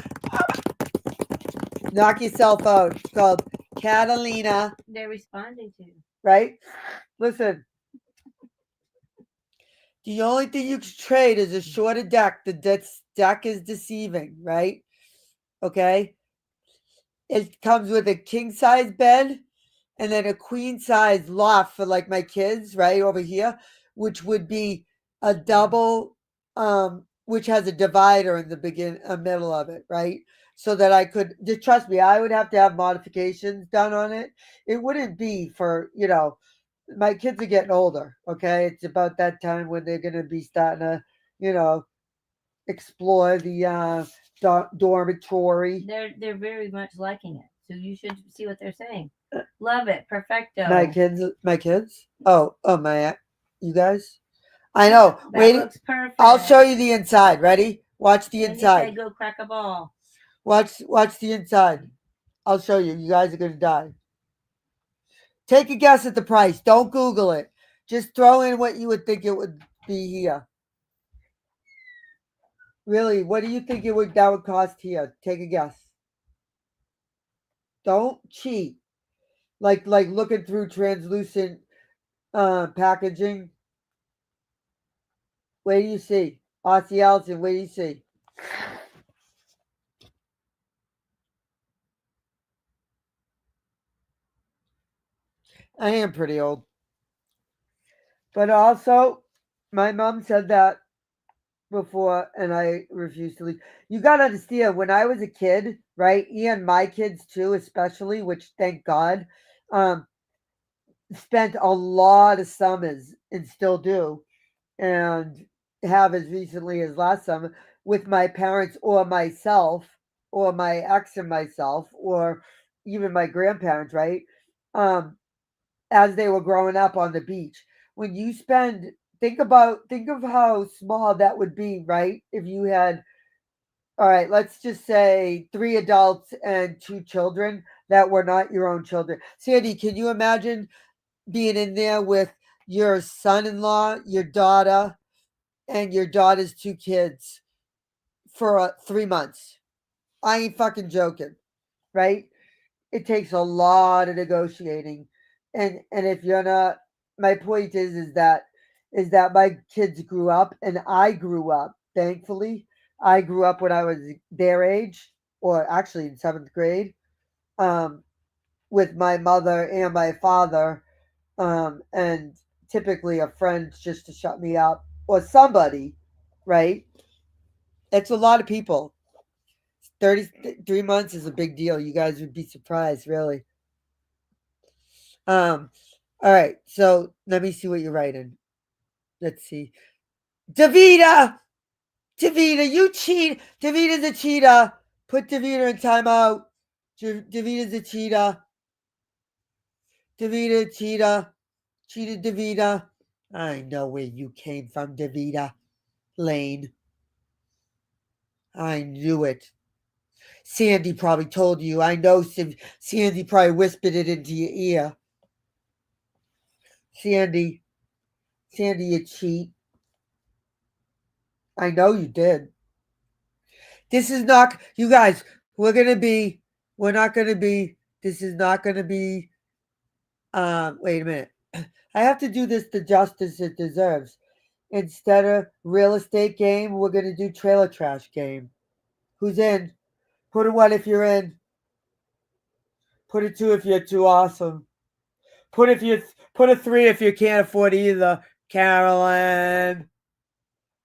Knock yourself out. It's called Catalina. They're responding to. Right? Listen. The only thing you can trade is a shorter deck. The deck is deceiving, right? Okay. It comes with a king size bed and then a queen size loft for like my kids, right over here, which would be a double, which has a divider in the middle of it, right? So that I could just trust me, I would have to have modifications done on it. It wouldn't be for, my kids are getting older. Okay. It's about that time when they're going to be starting to, explore the dormitory. They're very much liking it. So you should see what they're saying. Love it. Perfecto. My kids. Oh, you guys. I know. That Wait, looks perfect. I'll show you the inside. Ready? Watch the Then inside. You say go crack a ball. Watch the inside. I'll show you. You guys are gonna die. Take a guess at the price. Don't Google it. Just throw in what you would think it would be here. Really, what do you think that would cost here? Take a guess. Don't cheat. Like looking through translucent packaging. What do you see? Aussie Allison, what do you see? I am pretty old. But also, my mom said that before, and I refused to leave. You got to understand, when I was a kid, right, and my kids too, especially, which thank God, spent a lot of summers and still do, and have as recently as last summer with my parents or myself or my ex and myself or even my grandparents, right? As they were growing up on the beach. When you think of how small that would be, right? If you had, all right, let's just say 3 adults and 2 children that were not your own children. Sandy, can you imagine being in there with your son-in-law, your daughter, and your daughter's 2 kids for 3 months? I ain't fucking joking, right? It takes a lot of negotiating, and if you're not, my point is that my kids grew up and I grew up. Thankfully, I grew up when I was their age, or actually in 7th grade, with my mother and my father, and typically a friend just to shut me up or somebody, right? It's a lot of people. 33 months is a big deal. You guys would be surprised, really. All right, so let me see what you're writing. Let's see. Davida, you cheat. Davita's a cheater. Put Davida in timeout. Davita's a cheater. Davida, cheater. Cheated Davida. I know where you came from, Davida. Lane. I knew it. Sandy probably told you. I know Sandy probably whispered it into your ear. Sandy, you cheat. I know you did. This is not, you guys, we're not going to be, this is not going to be, wait a minute. I have to do this the justice it deserves. Instead of real estate game, we're going to do trailer trash game. Who's in? Put a 1 if you're in. Put a 2 if you're too awesome. Put a 3 if you can't afford either. Carolyn.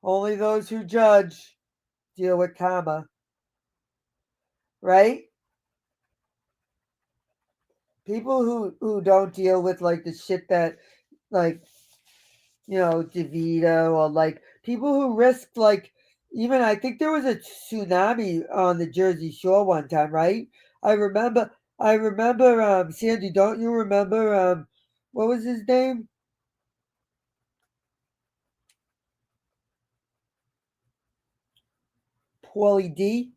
Only those who judge deal with karma. Right? People who don't deal with like the shit that like DeVito, or like people who risked, like, even I think there was a tsunami on the Jersey Shore one time, right? I remember Sandy, don't you remember what was his name? Paulie D?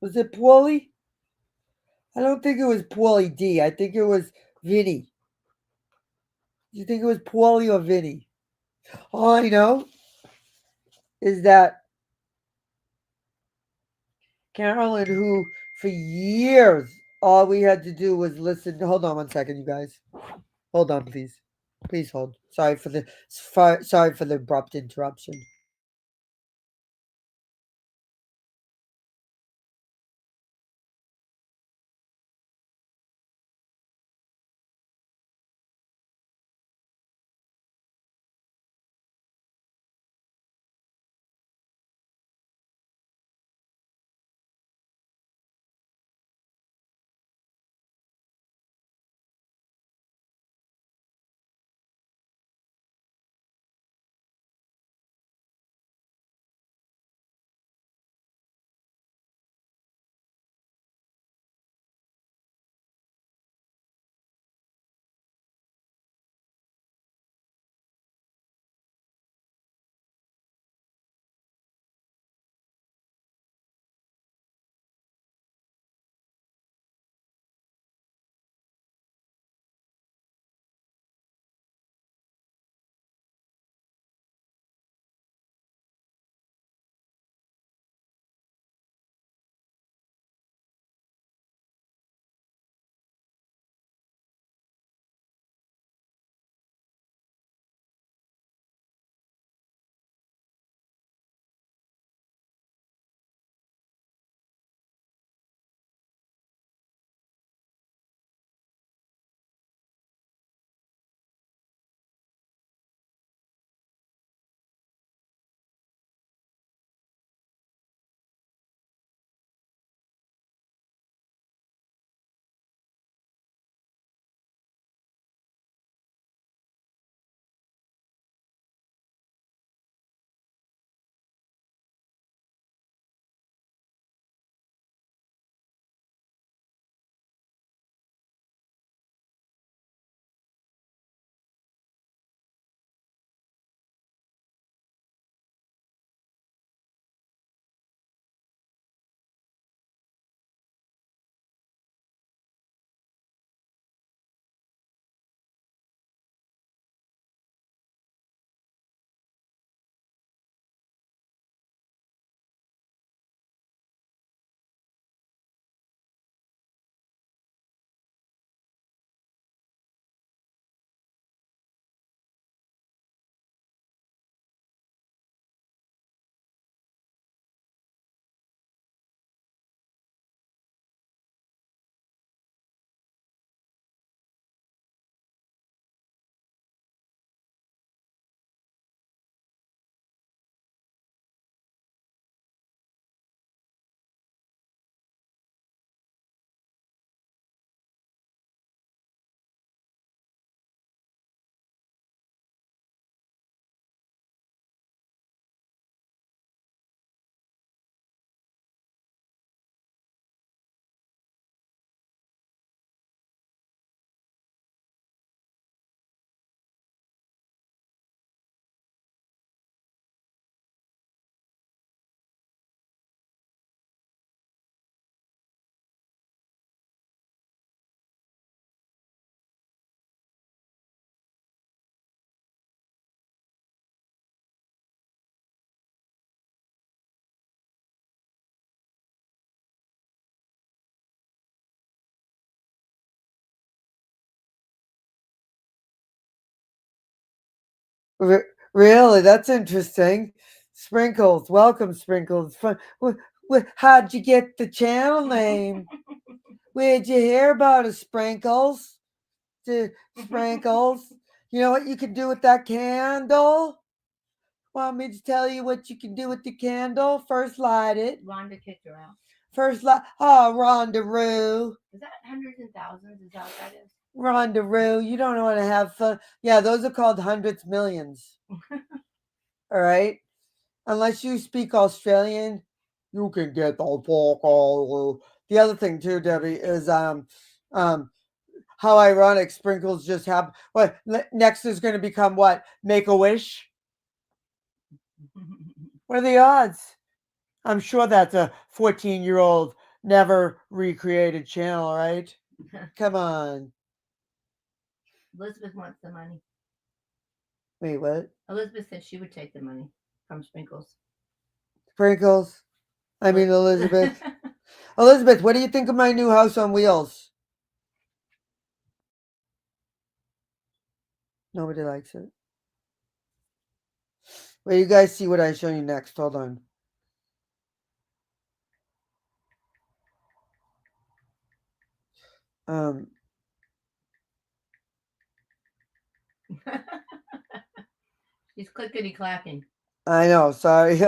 Was it Paulie? I don't think it was Paulie D. I think it was Vinny. Do you think it was Paulie or Vinny? All I know is that Carolyn, who for years all we had to do was listen. Hold on 1 second, you guys. Hold on, please. Please hold. Sorry for the abrupt interruption. Really, that's interesting. Sprinkles, welcome, Sprinkles. How'd you get the channel name? Where'd you hear about it, Sprinkles? Sprinkles. You know what you can do with that candle? Want me to tell you what you can do with the candle? First light it. Rhonda kicked her out. First light. Oh, Rhonda-roo. Is that hundreds and thousands? Is that what that is? Rhonda-roo, you don't want to have fun. Yeah, those are called hundreds, millions. All right? Unless you speak Australian, you can get the fuck all. The other thing too, Debbie, is how ironic Sprinkles just have. What next is going to become what? Make a Wish. What are the odds? I'm sure that's a 14-year-old never recreated channel, right? Come on. Elizabeth wants the money. Wait, what? Elizabeth said she would take the money from Sprinkles. Sprinkles. I mean, Elizabeth. Elizabeth, what do you think of my new house on wheels? Nobody likes it. Well, you guys see what I show you next. Hold on. She's clickety clacking. I know. Sorry.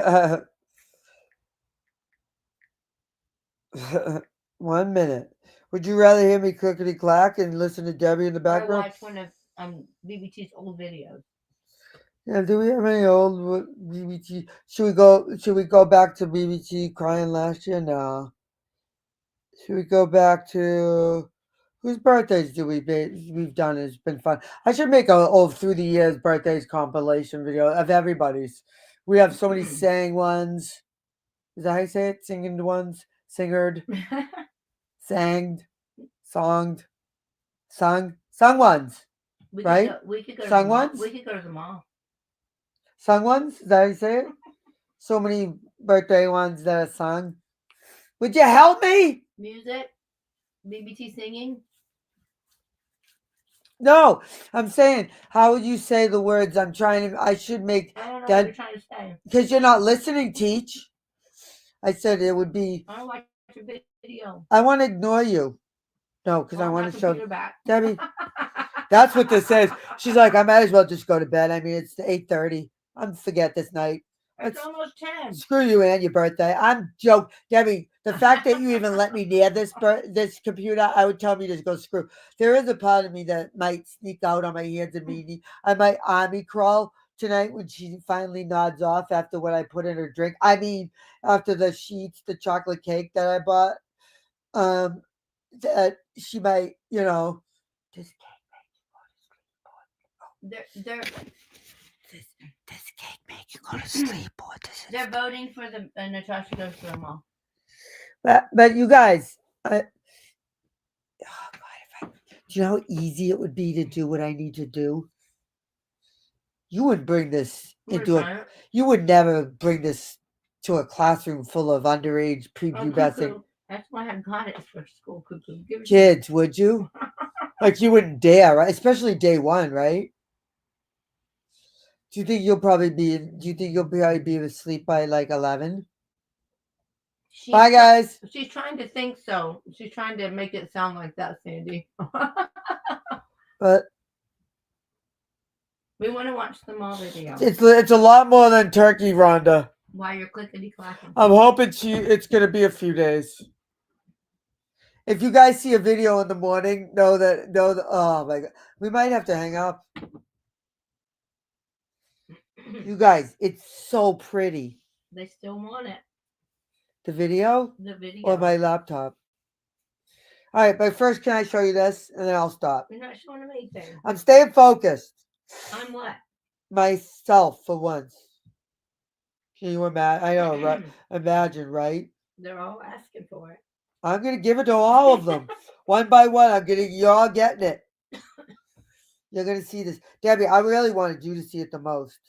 1 minute. Would you rather hear me clickety clack and listen to Debbie in the background? I watched one of BBT's old videos. Yeah, do we have any old BBT? Should we go back to BBT crying last year? No. Should we go back to whose birthdays we've done? It's been fun. I should make a through the years birthdays compilation video of everybody's. We have so many sang ones. Is that how you say it? Singing ones? Singered? Sanged? Songed? Sung ones. Right? We could go to Sung the mall. ones? We could go to the mall. Sung ones? Is that how you say it? So many birthday ones that are sung. Would you help me? Music? BBT singing? No, I'm saying, how would you say the words? I should make I don't know that. what you're trying to say. Because you're not listening, Teach. I said it would be. I don't watch your video. I want to ignore you. No, because I Want want my to show. computer back. Debbie. That's what this says. She's like, I might as well just go to bed. I mean, it's 8:30. I'm forget this night. It's almost 10. Screw you and your birthday. I'm joke, Debbie. The fact that you even let me near this computer, I would tell me to go screw. There is a part of me that might sneak out on my hands and knees. I might army crawl tonight when she finally nods off after what I put in her drink. I mean, after the sheets, the chocolate cake that I bought. That she might, this cake make you go to sleep, or They're voting for the Natasha goes to the mall. But you guys, do you know how easy it would be to do what I need to do? You would bring this you would never bring this to a classroom full of underage prepubescent That's why I got it for school. Kids, would you? Like you wouldn't dare, right? Especially day one, right? Do you think you'll probably be asleep by like 11? Bye, guys. She's trying to think so. She's trying to make it sound like that, Sandy. But we want to watch the mall video. It's a lot more than turkey, Rhonda. Why you're clickety clacking? I'm hoping it's gonna be a few days. If you guys see a video in the morning, know that oh my god, we might have to hang up. You guys, it's so pretty. They still want it. The video? The video. Or my laptop. All right, but first, can I show you this, and then I'll stop. You're not showing them anything. I'm staying focused. On what? Myself for once. Can you imagine? I know, right? Imagine, right? They're all asking for it. I'm gonna give it to all of them, one by one. You're all getting it. You're gonna see this, Debbie. I really wanted you to see it the most.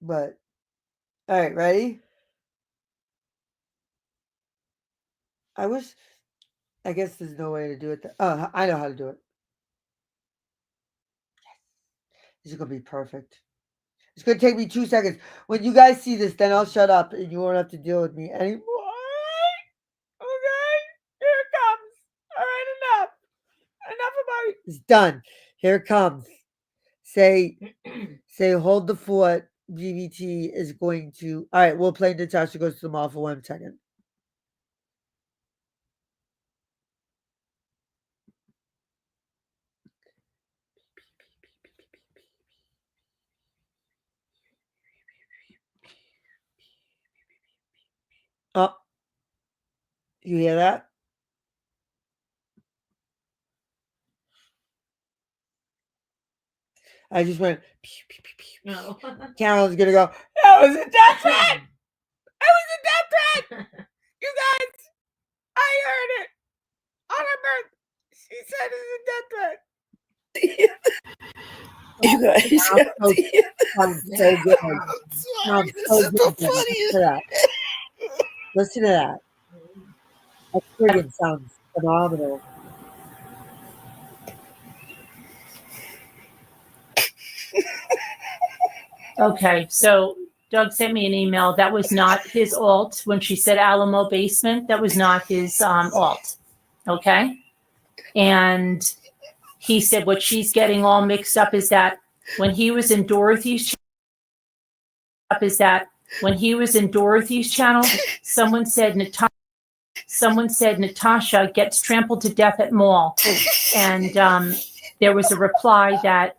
But all right, ready? I guess there's no way to do it. I know how to do it. This is gonna be perfect. It's gonna take me 2 seconds. When you guys see this, then I'll shut up and you won't have to deal with me anymore. Okay, here it comes. All right, enough about it. It's done. Here it comes. Say, hold the fort. BBT is going to. All right, we'll play Natasha Goes to the Mall for 1 second. Oh, you hear that? I just went. No. Carol's gonna go. That was a death threat. It was a death threat. You guys, I heard it on her birth. She said it's a death threat. You guys, sounds so good. Sounds so good. Listen to that. Listen to that. That friggin' sounds phenomenal. Okay, so Doug sent me an email. That was not his alt. When she said Alamo basement, that was not his alt. Okay. And he said what she's getting all mixed up is that when he was in Dorothy's channel, someone said Natasha gets trampled to death at mall. And there was a reply that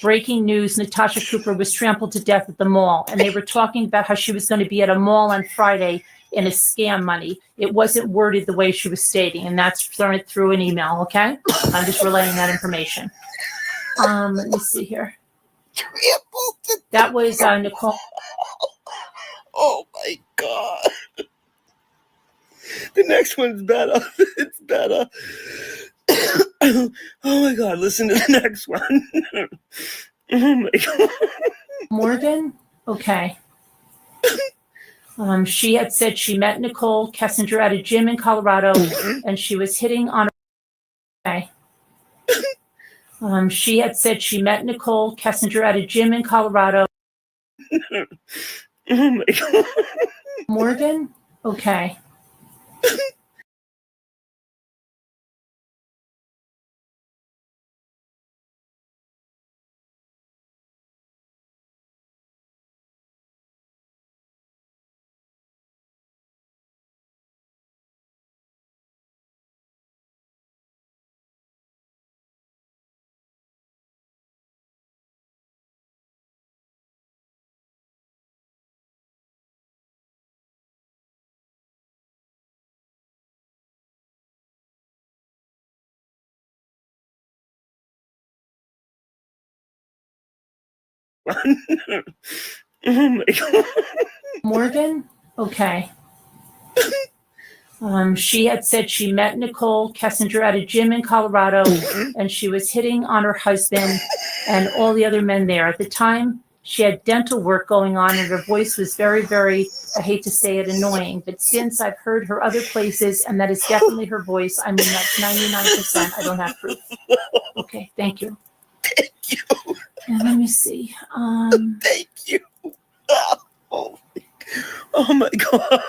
breaking news, Natasha Cooper was trampled to death at the mall. And they were talking about how she was going to be at a mall on Friday in a scam money. It wasn't worded the way she was stating, and that's through an email, okay? I'm just relaying that information. Let me see here. That was Nicole. Oh my God. The next one's better. It's better. Oh my God, listen to the next one. Oh my God. Morgan? Okay. She had said she met Nicole Kessinger at a gym in Colorado, and she was hitting on her. Okay. She had said she met Nicole Kessinger at a gym in Colorado. Oh my God. Morgan? Okay. Oh my God. Morgan? Okay. She had said she met Nicole Kessinger at a gym in Colorado, and she was hitting on her husband and all the other men there. At the time, she had dental work going on, and her voice was very, very, I hate to say it, annoying. But since I've heard her other places, and that is definitely her voice, I mean, that's 99%. I don't have proof. Okay, thank you. Thank you. And let me see. Thank you. Oh my God.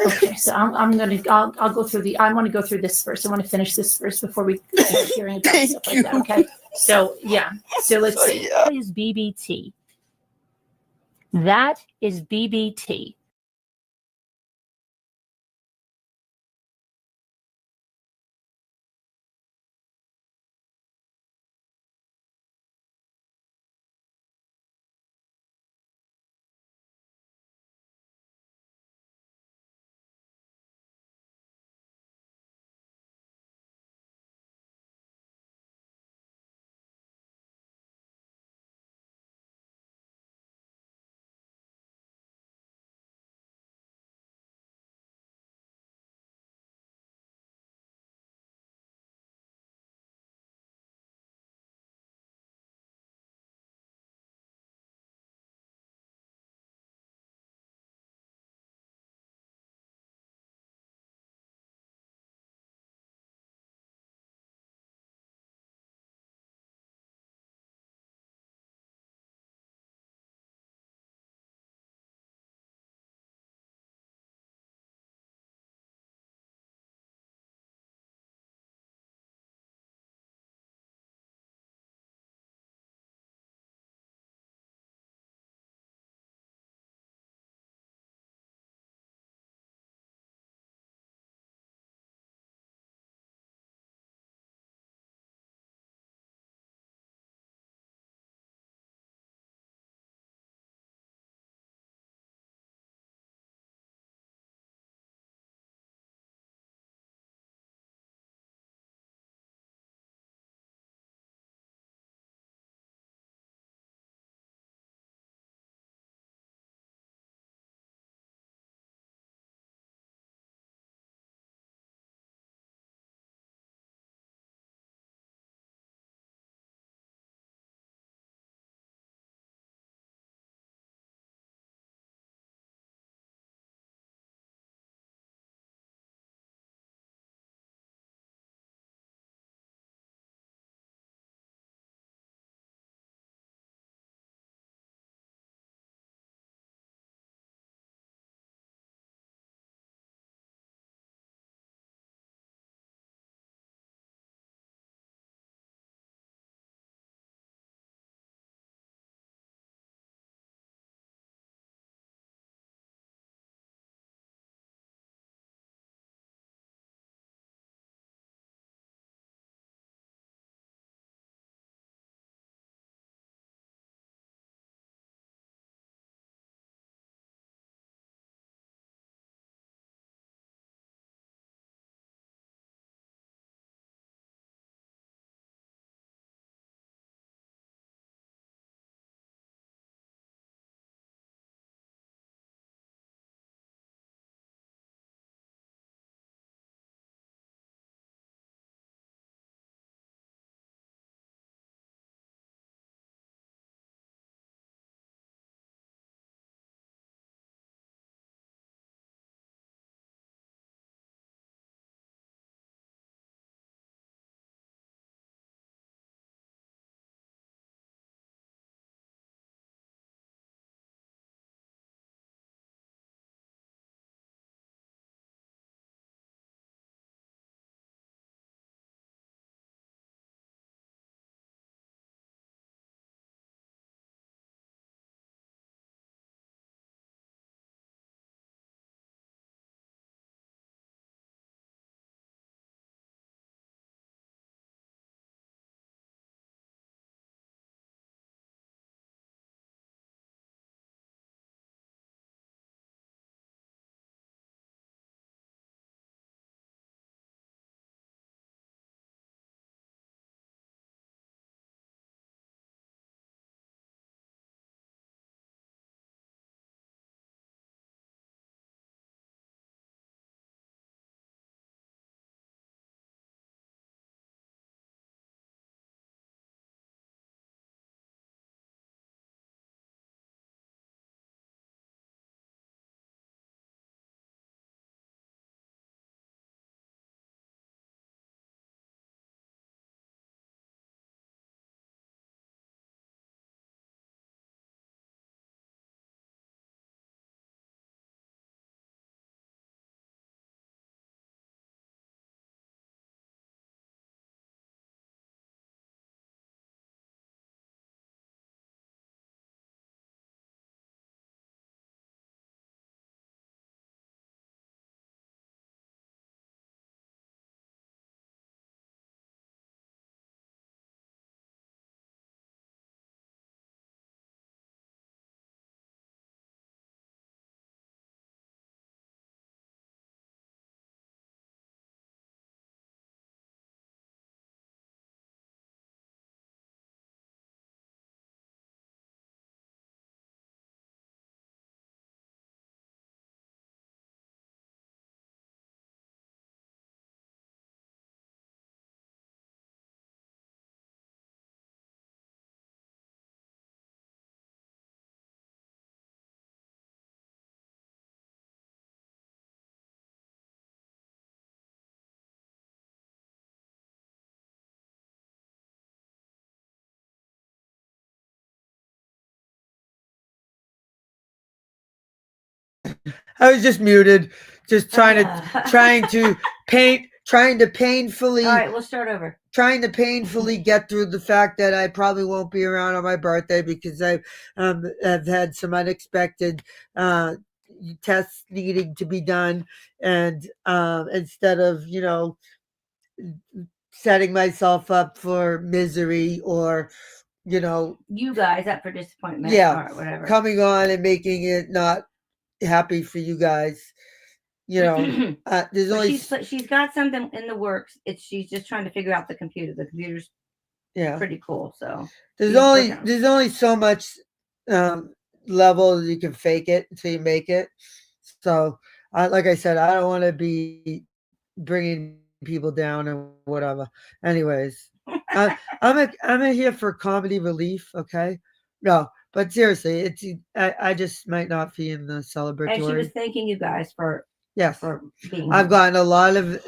Okay, so I'll go through I want to go through this first. I want to finish this first before we start hearing about stuff like that. Okay, so yeah, so let's see. That is BBT. That is BBT. I was just muted, just trying to painfully. All right, we'll start over. Trying to painfully get through the fact that I probably won't be around on my birthday because I have had some unexpected tests needing to be done, and instead of setting myself up for misery or you guys up for disappointment. yeah, or whatever. coming on and making it not happy for you guys. There's But only she's got something in the works. She's just trying to figure out the computer. The computer's pretty cool. So there's she's only working on it. there's only so much level you can fake it until you make it. So like I said, I don't want to be bringing people down or whatever. Anyways, I'm here for comedy relief. Okay, no, but seriously, I just might not be in the celebratory. And she was thanking you guys for Yes, for being I've here. gotten a lot of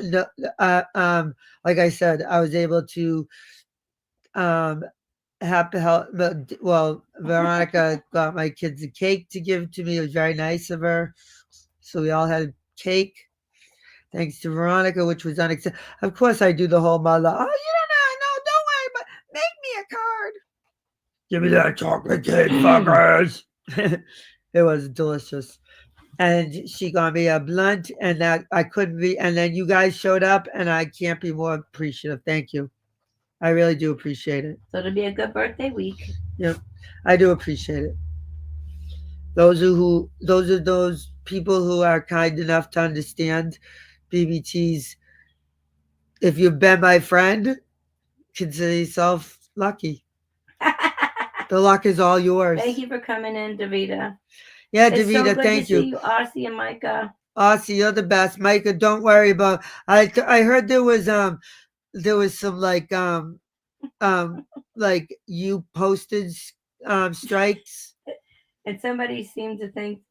like I said, I was able to have to help. Well, Veronica got my kids a cake to give to me. It was very nice of her. So we all had cake. Thanks to Veronica, which was unacceptable. Of course, I do the whole mother. Oh, you don't know. No, don't worry. But make me a card. Give me that chocolate cake, fuckers. It was delicious. And she got me a blunt, and that I couldn't be. And then you guys showed up, and I can't be more appreciative. Thank you. I really do appreciate it. So it'll be a good birthday week. Yep, I do appreciate it. Those are those people who are kind enough to understand BBT's. If you've been my friend, consider yourself lucky. The luck is all yours. Thank you for coming in, Davida. Yeah, It's so Davida, good thank to you. see you, Aussie and Micah. Aussie, you're the best. Micah, don't worry about. I heard there was some like you posted strikes. And somebody seemed to think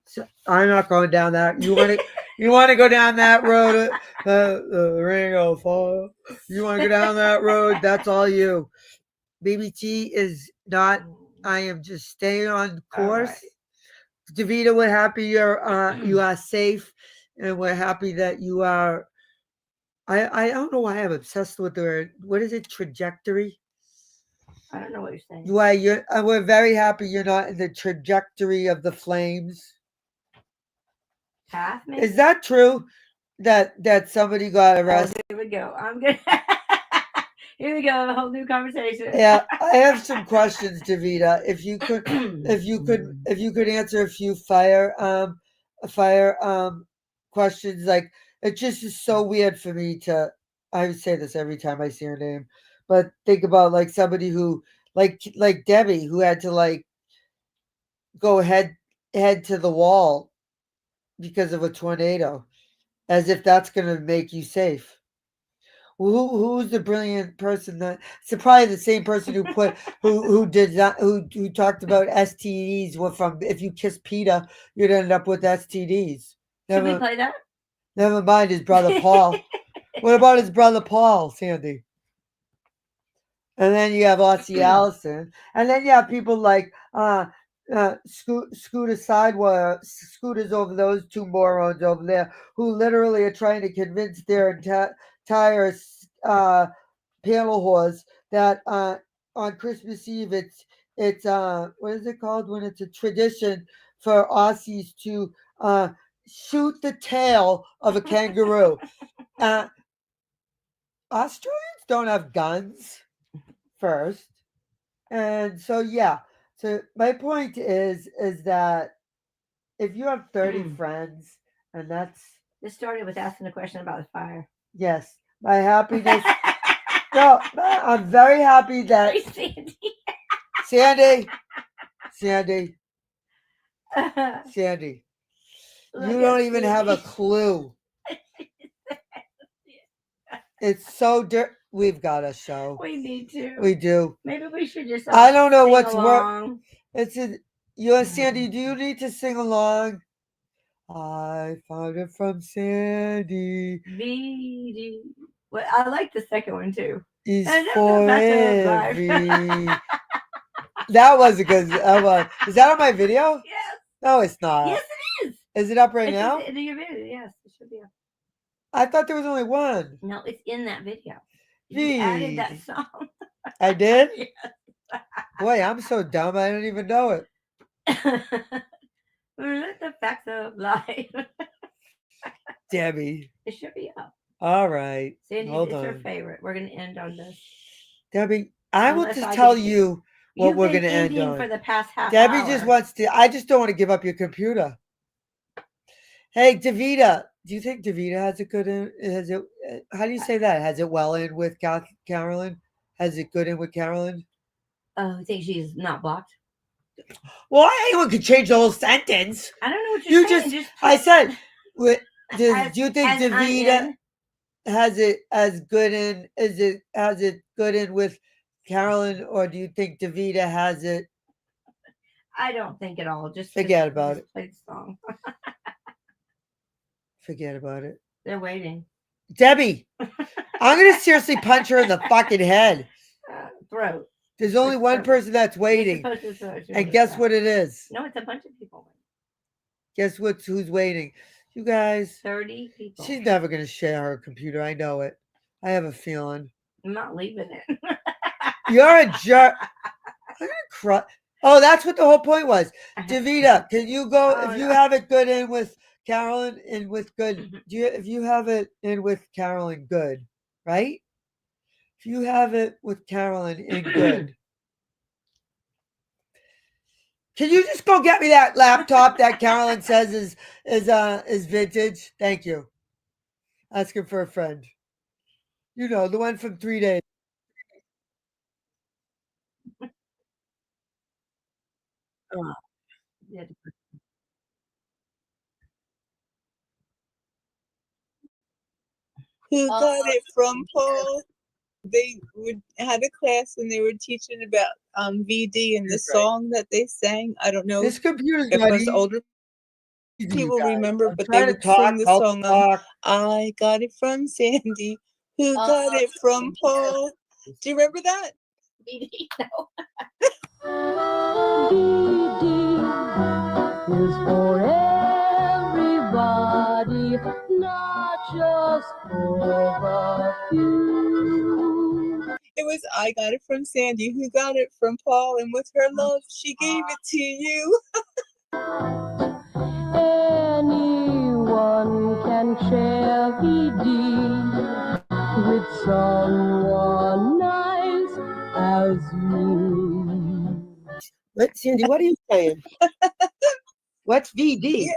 I'm not going down that. You want to go down that road? The ring of fire. You want to go down that road? That's all you. BBT is not. I am just staying on course. Right. Davida, we're happy you are safe, and we're happy that you are. I don't know why I'm obsessed with the what is it, trajectory? I don't know what you're saying. Why we're very happy you're not in the trajectory of the flames. Path, maybe? Is that true? That somebody got arrested? Oh, here we go. I'm good. Here we go. A whole new conversation. Yeah, I have some questions, Davida. If you could answer a few fire questions, like it just is so weird for me to. I say this every time I see her name, but think about like somebody who like Debbie who had to like go head to the wall because of a tornado, as if that's going to make you safe. Who's the brilliant person that? It's probably the same person who put who did that who talked about STDs. Well, from if you kiss PETA, you'd end up with STDs. Should we play that? Never mind his brother Paul. What about his brother Paul, Sandy? And then you have Aussie Allison, and then you have people like Scooter Sidewire, Scooters over those two morons over there who literally are trying to convince their entire panel whores that on Christmas Eve it's what is it called when it's a tradition for Aussies to shoot the tail of a kangaroo. Australians don't have guns first, and so yeah. So my point is that if you have 30 friends, and that's this started with asking a question about the fire. Yes, my happiness. No, I'm very happy that Sandy, you don't even have a clue. It's so we've got a show. We need to. We do. Maybe we should just. I don't know what's work. You and Sandy. Do you need to sing along? I found it from Sandy. BD. Well, I like the second one too. Is for every. That was a good. Is that on my video? Yes. No, it's not. Yes, it is. Is it up right It's now? in your video. Yes, it should be up. I thought there was only one. No, it's in that video. You added that Jeez. song. I did? Yes. Boy, I'm so dumb. I don't even know it. Let the facts of life. Debbie. It should be up. All right. Sandy, Hold it's on. your favorite. We're going to end on this. Debbie, I will Unless just I tell get- you what You've we're been going to end ending on. for the past half Debbie hour. just wants to, I just don't want to give up your computer. Hey, Davida, do you think Davida has it good in, has it, how do you say that? Has it well in with Carolyn? Has it good in with Carolyn? Oh, I think she's not blocked. Well, anyone could change the whole sentence. I don't know what you're saying. Just I said, do As- you think as I'm Davida in. has it as good in, has it good in with Carolyn, or do you think Davida has it? I don't think at all. Just Forget about it. Play the song. Forget about it. They're waiting. Debbie, I'm going to seriously punch her in the fucking head. Throat. There's only one person that's waiting. supposed to throw it to And the guess side. what it is? No, it's a bunch of people. Guess who's waiting? You guys. 30 people. She's never going to share her computer. I know it. I have a feeling. I'm not leaving it. You're a jerk. I'm going to cry. Oh, that's what the whole point was. Davida, can you go, Oh, if you no. have it good in with Carolyn and with good, if you have it in with Carolyn, good, right? If you have it with Carolyn in good. Can you just go get me that laptop that Carolyn says is vintage? Thank you. Asking for a friend. You know, the one from 3 days. Oh. Yeah. Who got it from Paul? Had a class and they were teaching about VD and the That's right. song that they sang. I don't know This computer's if not us easy, older you people guys. remember, I'm but they trying to would talk, sing the help song. talk. I got it from Sandy. Who got it from Paul? Do you remember that? BD, no. is for everybody, not just for a few. It was I got it from Sandy. Who got it from Paul? And with her love, she gave it to you. Anyone can share VD with someone nice as you. What, Sandy, what are you saying? What's VD? Yeah.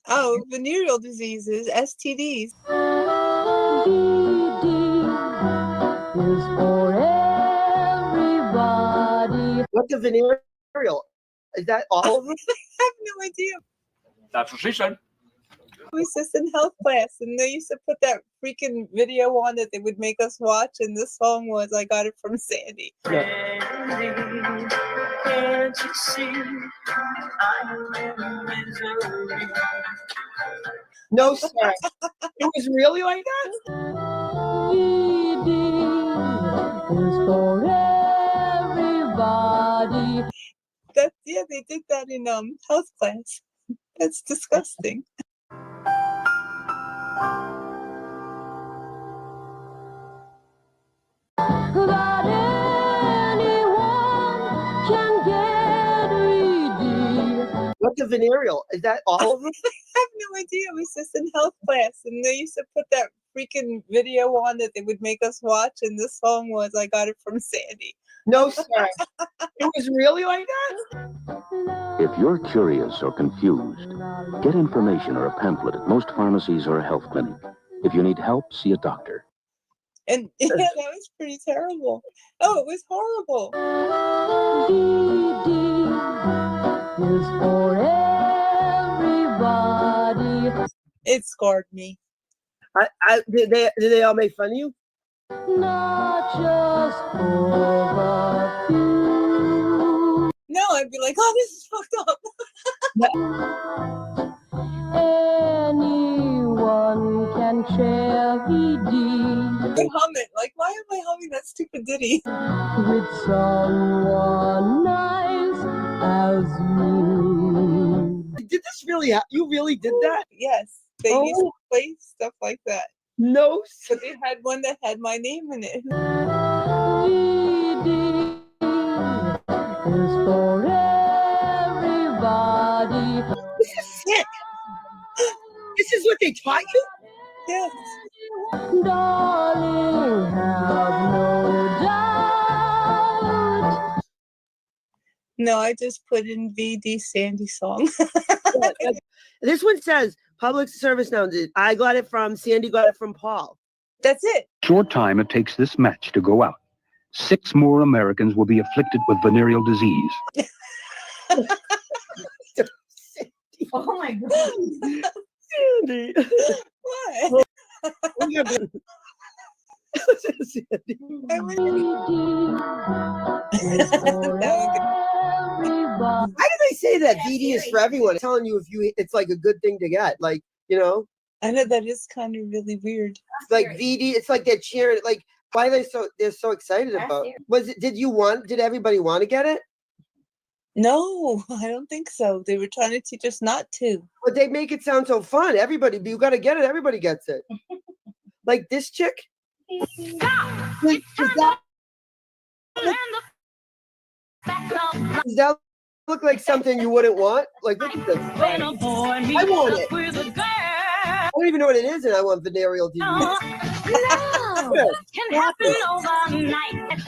Oh, venereal diseases, STDs. VD is for everybody. What's a venereal? Is that all of them? I have no idea. That's what she said. I was just in health class, and they used to put that freaking video on that they would make us watch, and the song was I got it from Sandy. Can't you see I'm in misery? No, sir. It was really like that? VD is for everybody. Yeah, they did that in health class. That's disgusting. That anyone can get VD. What's a venereal? Is that all of them? I have no idea. It was just in health class, and they used to put that freaking video on that they would make us watch, and the song was I got it from Sandy. No, sir. It was really like that? If you're curious or confused, get information or a pamphlet at most pharmacies or a health clinic. If you need help, see a doctor. And yeah, that was pretty terrible. Oh, it was horrible. VD is for everybody. It scarred me. Did they all make fun of you? Not just for a few. No, I'd be like, oh, this is fucked up. Anyone can share VD. I hum it. Like, why am I humming that stupid ditty? With someone nice as you. did this really happen? You really did that? Yes, they used to play stuff like that. No. But they had one that had my name in it. For everybody. This is sick. This is what they taught you? Yes. Darling, have no doubt. No, I just put in VD Sandy song. This one says public service announcement. I got it from Sandy, got it from Paul. That's it. Short time it takes this match to go out. 6 more Americans will be afflicted with venereal disease. Oh my God. Sandy. What? Why do they say that? VD is for everyone. It's telling you if you, it's like a good thing to get. Like, you know? I know that is kind of really weird. It's like VD, it's like they're cheering. Like, why are they're so excited about it? Did everybody want to get it? No, I don't think so. They were trying to teach us not to. But they make it sound so fun. Everybody, you got to get it. Everybody gets it. Like this chick. Does that look like something you wouldn't want? Like, look at this. I want it. I don't even know what it is, and I want venereal disease. No, can happen overnight.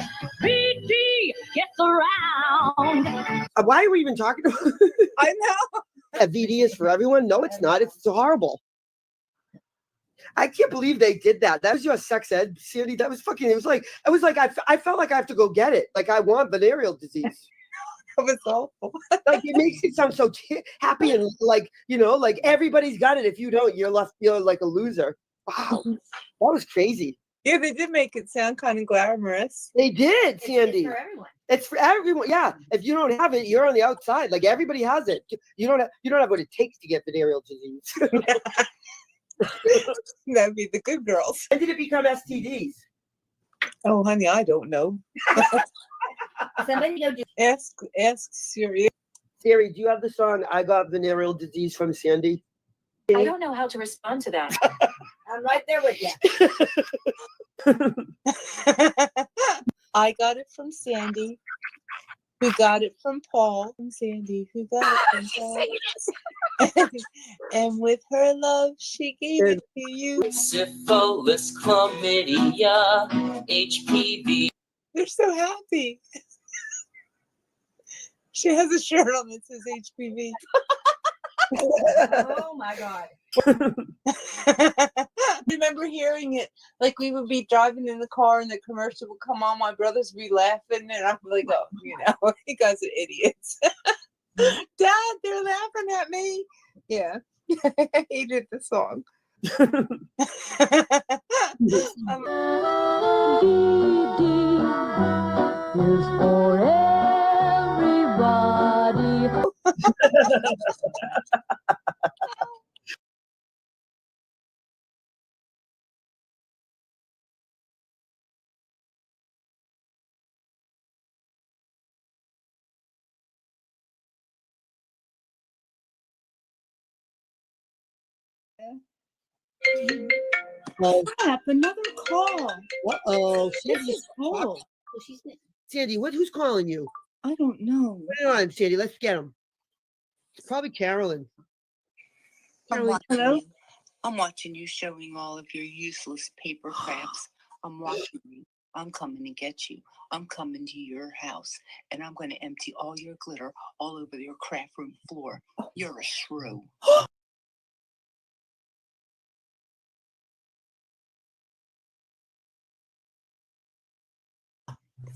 BD gets around. Why are we even talking about it? I know. VD is for everyone? No, it's not. It's horrible. I can't believe they did that. That was your sex ed, Sandy. That was fucking, I felt like I have to go get it. Like, I want venereal disease. That was awful. Like, it makes it sound so happy and like, you know, like everybody's got it. If you don't, you're like a loser. Wow. That was crazy. Yeah, they did make it sound kind of glamorous. They did, Sandy. It's for everyone. It's for everyone. Yeah. If you don't have it, you're on the outside. Like, everybody has it. You don't have what it takes to get venereal disease. That'd be the good girls. When did it become STDs? Oh, honey, I don't know. Somebody go do. Ask Siri. Siri, do you have the song "I Got Venereal Disease" from Sandy? I don't know how to respond to that. I'm right there with you. I got it from Sandy. Who got it from Paul? From Sandy. Who got it from Paul? And with her love, she gave it to you. Syphilis, chlamydia, HPV. They're so happy. She has a shirt on that says HPV. Oh my God. I remember hearing it, like we would be driving in the car and the commercial would come on, my brothers would be laughing and I'm like, oh, you know, you guys are idiots. Dad, they're laughing at me. Yeah. I hated the song. Is for everybody. I have another call. Uh-oh. This is cool. Sandy, who's calling you? I don't know. Put it on, Sandy. Let's get him. It's probably Carolyn. Hello? I'm watching you showing all of your useless paper crafts. I'm watching you. I'm coming to get you. I'm coming to your house, and I'm going to empty all your glitter all over your craft room floor. You're a shrew.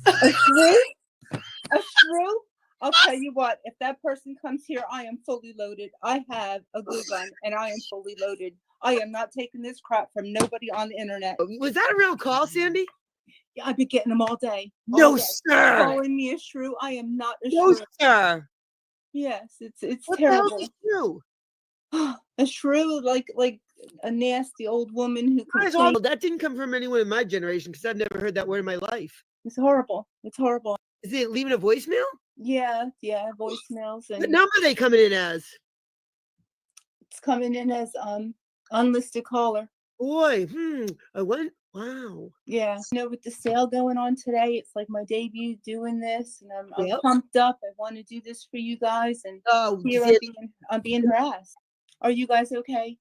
A shrew? A shrew? I'll tell you what, if that person comes here, I am fully loaded. I have a glue gun and I am fully loaded. I am not taking this crap from nobody on the internet. Was that a real call, Sandy? Yeah, I've been getting them all day. No, sir. Calling me a shrew. I am not a No, shrew. sir. Yes, it's What terrible. the hell is a shrew? A shrew, like a nasty old woman who That is complains. awful. That didn't come from anyone in my generation because I've never heard that word in my life. It's horrible. It's horrible. Is it leaving a voicemail? Yeah, voicemails and What number are they coming in as? It's coming in as unlisted caller. Boy, what? Wow. Yeah, with the sale going on today, it's like my debut doing this, and I'm Yep. pumped up. I want to do this for you guys, and here I'm being harassed. Are you guys okay?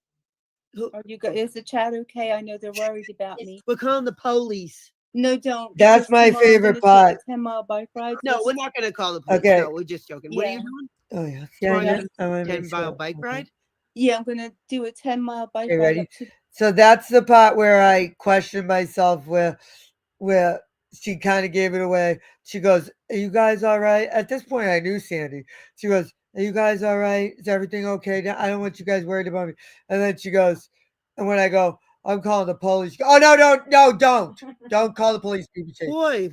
Are you guys? Is the chat okay? I know they're worried about me. We're calling the police. No, don't. That's because my tomorrow I'm favorite gonna take part. a 10-mile bike ride. No, we're not going to call the police. Okay. No, we're just joking. What are you doing? Oh yeah. Tomorrow Yeah. you're I gonna want do a to make 10-mile sure. bike ride? Yeah, I'm gonna do a 10-mile bike Okay, ride ready? up to. So that's the part where I question myself, where she kind of gave it away. She goes, "Are you guys all right?" At this point, I knew Sandy. She goes, "Are you guys all right? Is everything okay? I don't want you guys worried about me." And then she goes, and when I go, "I'm calling the police." She goes, "Oh don't call the police, BBT." Boy,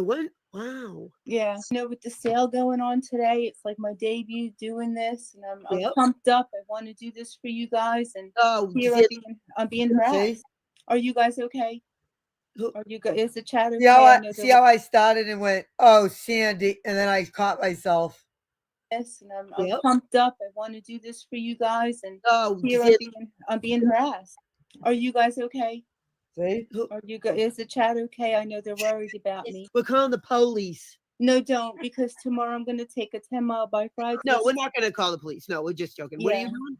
what? Wow. Yeah, with the sale going on today, it's like my debut doing this, and I'm Yep. pumped up. I want to do this for you guys, and here I'm being See? harassed. Are you guys okay? Are you guys? Is the chat okay? See how I started and went, "Oh, Sandy," and then I caught myself. Yes, and I'm pumped up. I want to do this for you guys, and here I'm being harassed. Are you guys okay? See? Are you guys? Is the chat okay? I know they're worried about me. We're calling the police. No, don't, because tomorrow I'm going to take a 10-mile bike ride. No, we're not going to call the police. No, we're just joking. What are you Yeah. doing?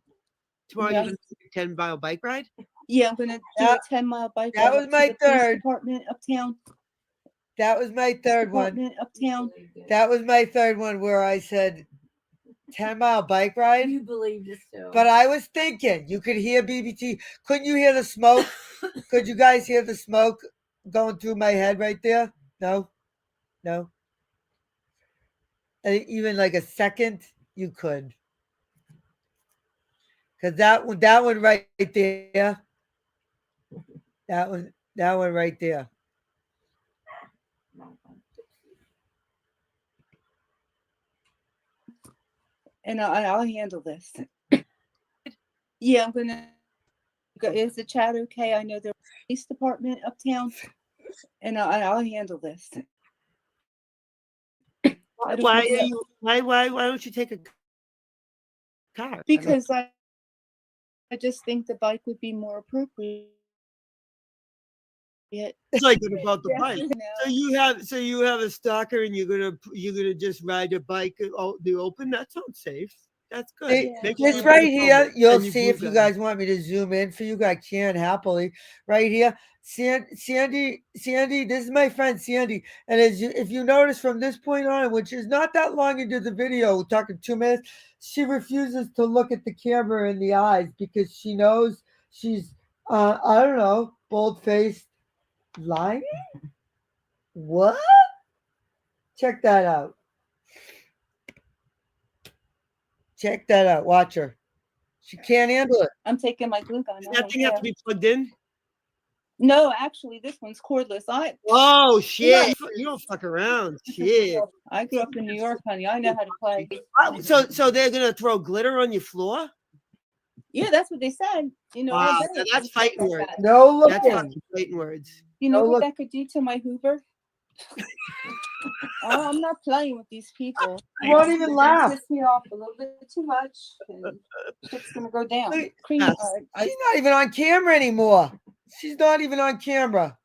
Tomorrow you're going to take a 10-mile bike ride? Yeah, I'm going to do a 10-mile bike ride. That was up to my the police third. department uptown. That was my third one. Department uptown. That was my third one where I said 10-mile bike ride. You believed it still. But I was thinking, you could hear BBT. Couldn't you hear the smoke? Could you guys hear the smoke going through my head right there? No? Even like a second, you could. Because that one right there. That one right there. And I'll handle this. Yeah, I'm going to. Is the chat okay? I know the police department uptown, and I'll handle this. Why don't you take a car? Because I just think the bike would be more appropriate. It's like about the bike. So you have a stalker, and you're gonna just ride your bike the open. That sounds safe. That's good. It's right here. You'll see if you guys want me to zoom in for you. I can happily. Right here, Sandy. This is my friend Sandy, and if you notice from this point on, which is not that long into the video, we're talking 2 minutes, she refuses to look at the camera in the eyes because she knows she's I don't know, bold-faced lying. What? Check that out. Check that out. Watch her. She can't handle it. I'm taking my glue gun. Does that thing have to be plugged in? No, actually, this one's cordless. Oh shit! You don't fuck around. Shit. I grew up in New York, honey. I know how to play. So they're gonna throw glitter on your floor? Yeah, that's what they said. Wow, that's fighting words. No looking. That's fucking fighting words. You know what that could do to my Hoover? Oh, I'm not playing with these people. You won't even laugh. Piss me off a little bit too much, and shit's gonna go down. She's not even on camera anymore. She's not even on camera.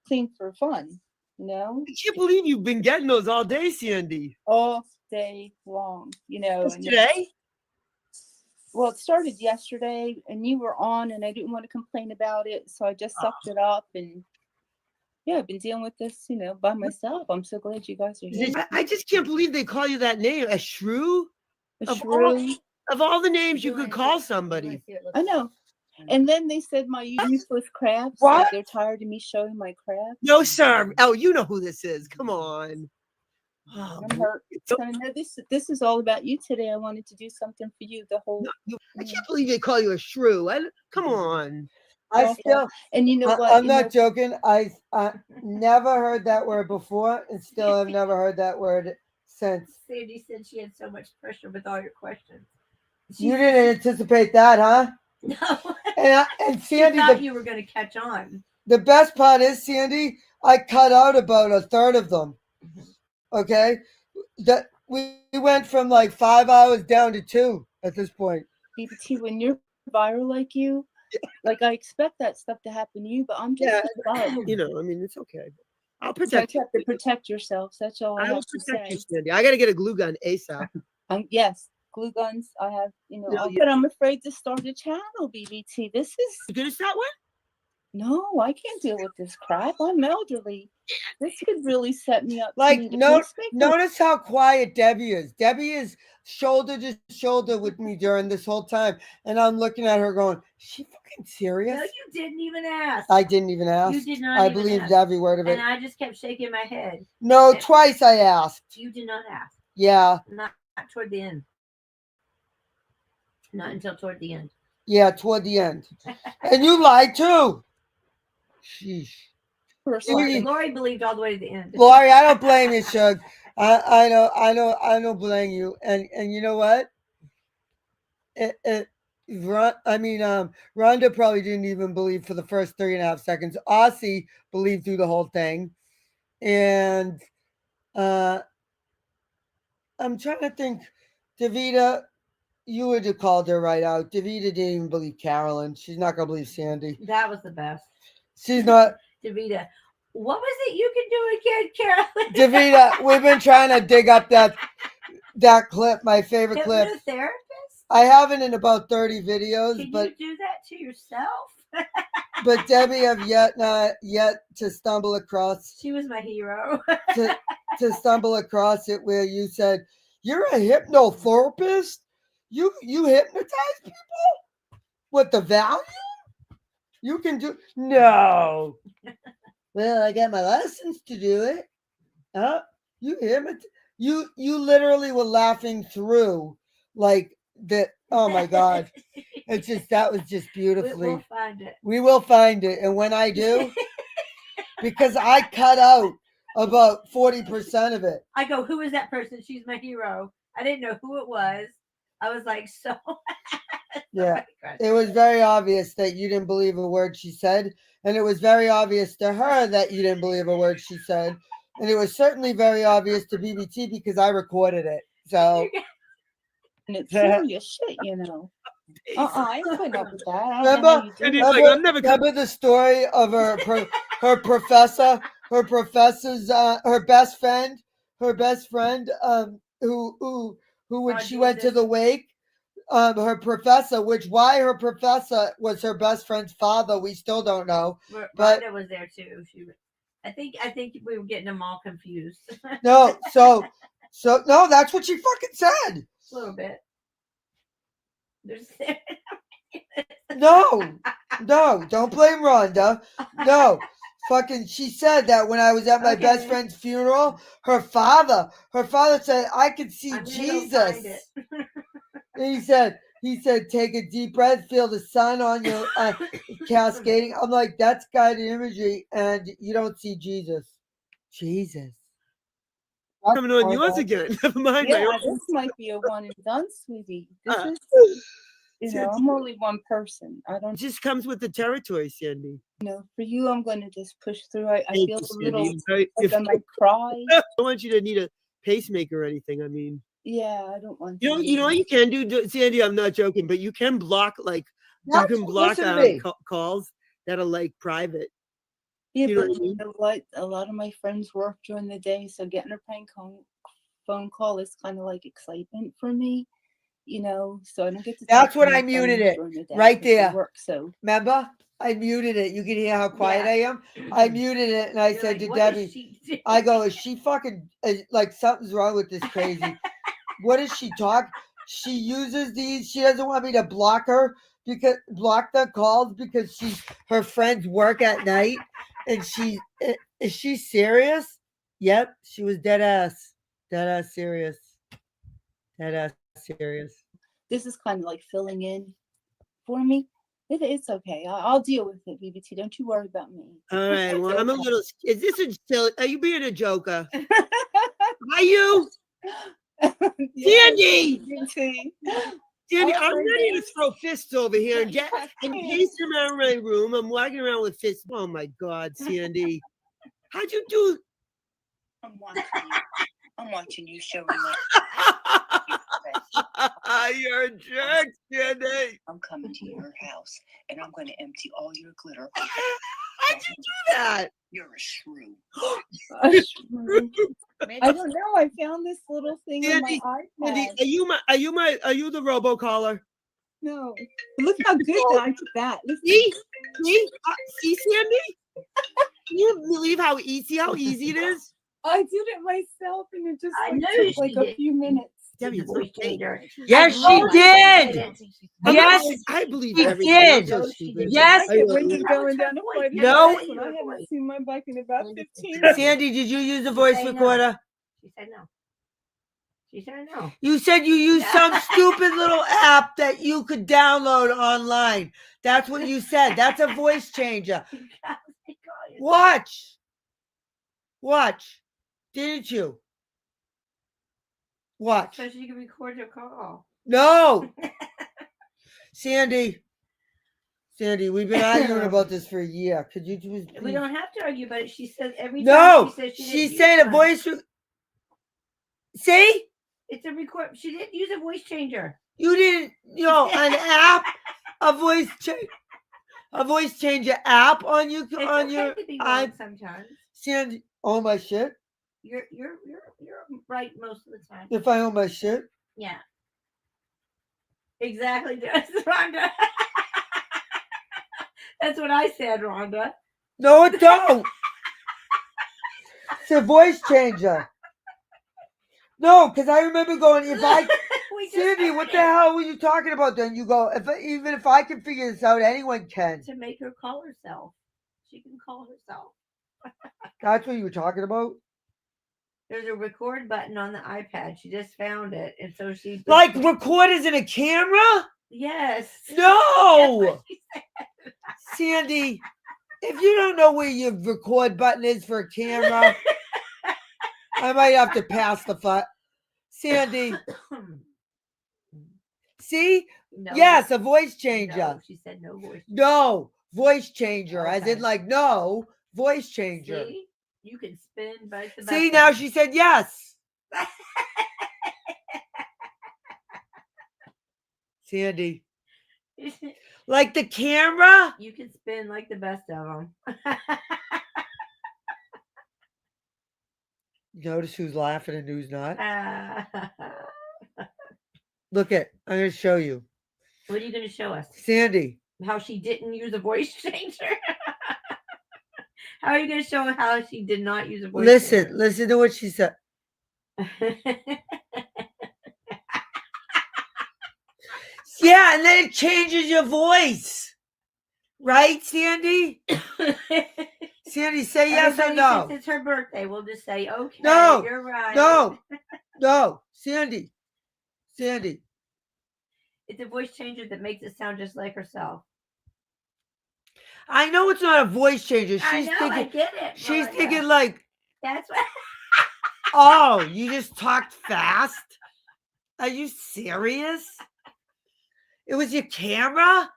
Clean for fun, I can't believe you've been getting those all day, Sandy. All day long, Today? Well, it started yesterday, and you were on, and I didn't want to complain about it, so I just sucked it up, and yeah, I've been dealing with this, by myself. I'm so glad you guys are here. I just can't believe they call you that name, a shrew. Of all the names you could call somebody. I know. And then they said my useless crabs. What? Like they're tired of me showing my crabs. No, sir. Oh, you know who this is. Come on. Oh, I'm hurt. This is all about you today. I wanted to do something for you. I can't believe they call you a shrew. Come on. I still, and you know what? I'm not joking. I never heard that word before, and still have never heard that word since. Sandy said she had so much pressure with all your questions. You didn't anticipate that, huh? No. And Sandy, she thought you were going to catch on. The best part is, Sandy, I cut out about a third of them. Okay, that we went from like 5 hours down to 2 at this point. BBT, when you're viral like you, like I expect that stuff to happen to you, but I'm just a bug. You know, I mean, it's okay. I'll So protect you have to protect yourselves. That's all I I will have to protect say. you, Sandy. I got to get a glue gun ASAP. Yes, glue guns. I have, No, but I'm afraid to start a channel, BBT. This is. You gonna start one? No, I can't deal with this crap. I'm elderly. This could really set me up. Like, to need a no, pacemaker. notice how quiet Debbie is. Debbie is shoulder to shoulder with me during this whole time. And I'm looking at her going, is she fucking serious? No, you didn't even ask. I didn't even ask. You did not I even believed ask. every word of it. And I just kept shaking my head. No, twice I asked. You did not ask. Yeah. Not toward the end. Not until toward the end. Yeah, toward the end. And you lied too. Sheesh. Lori believed all the way to the end. Lori, I don't blame you, Shug. I don't blame you. And you know what? Rhonda probably didn't even believe for the first 3.5 seconds. Aussie believed through the whole thing. And I'm trying to think, Davida, you would have called her right out. Davida didn't even believe Carolyn. She's not gonna believe Sandy. That was the best. She's not. Davida, what was it you could do again, Carolyn? Davida, we've been trying to dig up that clip, my favorite clip. Hypnotherapist? I have it in about 30 videos, Can but you do that to yourself? but Debbie have not yet to stumble across. She was my hero. to stumble across it where you said, "You're a hypnotherapist? You hypnotize people with the value? You can do no." Well, I got my license to do it. You literally were laughing through like that. Oh my God. It's just, that was just beautifully. We'll find it. We will find it. And when I do, because I cut out about 40% of it. I go, who is that person? She's my hero. I didn't know who it was. I was like, so. Yeah. It was very obvious that you didn't believe a word she said. And it was very obvious to her that you didn't believe a word she said. And it was certainly very obvious to BBT because I recorded it. So. And it's serious shit, you know. I ain't putting up with that. I don't know how you do it. Remember the story of her professor, her best friend, who when she went to the wake, her professor, why her professor was her best friend's father, we still don't know. But Rhonda was there too. I think we were getting them all confused. No, so no, that's what she fucking said. A little bit. No, don't blame Rhonda. No, fucking, she said that when I was at my best friend's funeral, her father said, I could see Jesus. And he said, take a deep breath, feel the sun on your cascading. I'm like, that's guided imagery, and you don't see Jesus. Jesus. Coming on yours again. Never mind. Yeah, this might be a one and done, sweetie. This is, I'm only one person. I don't. It just comes with the territory, Sandy. For you, I'm going to just push through. I Thank feel you, a little. Sandy. Like I might cry. I don't want you to need a pacemaker or anything. I mean. Yeah, I don't want. You know what you can do, Sandy. I'm not joking, but you can block calls that are like private. Yeah, you know but what I mean? a lot of my friends work during the day, so getting a prank phone call is kind of like excitement for me, so I don't get to. That's when I muted it right there. So remember, I muted it. You can hear how quiet I am. I muted it, and I said to Debbie, I go, is she fucking like something's wrong with this crazy? What does she talk? She uses these. She doesn't want me to block the calls because her friends work at night. And is she serious? Yep, she was dead ass serious. This is kind of like filling in for me. It's okay. I'll deal with it, BBT. Don't you worry about me. All right. Well, I'm a little. Is this a silly? Are you being a joker? Are you? Sandy! Sandy, I'm ready to throw fists over here and get in case around my room. I'm walking around with fists. Oh my God, Sandy. How'd you do? I'm watching you showing up. You're a jerk, Sandy. I'm coming to your house and I'm going to empty all your glitter. How'd you do that? You're a shrew. I don't know. I found this little thing on my Sandy, iPad. Sandy, are you the robocaller? No. Look how good that I did that. See, Sandy? Can you believe how easy it is? I did it myself, and it just took like a few minutes. Debbie, Voice changer. yes, she did. Yes, I believe she everything. did. I'm so stupid. Yes. I It really was going down to quite a No. fast, and I haven't seen my bike in about 15 minutes. Sandy, did you use a voice recorder? She said no. She said no. You said you used some stupid little app that you could download online. That's what you said. That's a voice changer. Watch. Didn't you? Watch. So she can record your call. No. Sandy, we've been arguing about this for a year. Could you just We don't have to argue about it. She says every time No. she says She's saying a voice. See? It's a record. She didn't use a voice changer. You didn't, an app, a voice changer app on you on your iPad sometimes. Sandy, own my shit. You're right most of the time. If I own my shit. Yeah. Exactly, Rhonda. That's what I said, Rhonda. No, it don't. It's a voice changer. No, because I remember going, Sandy, what the hell were you talking about then? You go, even if I can figure this out, anyone can. To make her call herself. She can call herself. That's what you were talking about? There's a record button on the iPad. She just found it. And so she... Like recorders in a camera? Yes. No! Sandy, if you don't know where your record button is for a camera... I might have to pass the foot. Sandy. See? No. Yes, a voice changer. No, she said no voice changer. No, voice changer. Okay. As in no, voice changer. See? You can spin by the See, now she said yes. Sandy. Like the camera? You can spin like the best of them. Notice who's laughing and who's not. Look I'm going to show you. What are you going to show us? Sandy. How she didn't use a voice changer. How are you going to show how she did not use a voice changer? Listen to what she said. Yeah, and then it changes your voice. Right, Sandy? Sandy, say yes or no. Since it's her birthday, we'll just say, okay, no, you're right. No, Sandy. It's a voice changer that makes it sound just like herself. I know it's not a voice changer. I get it. She's thinking like... That's what... Oh, you just talked fast? Are you serious? It was your camera?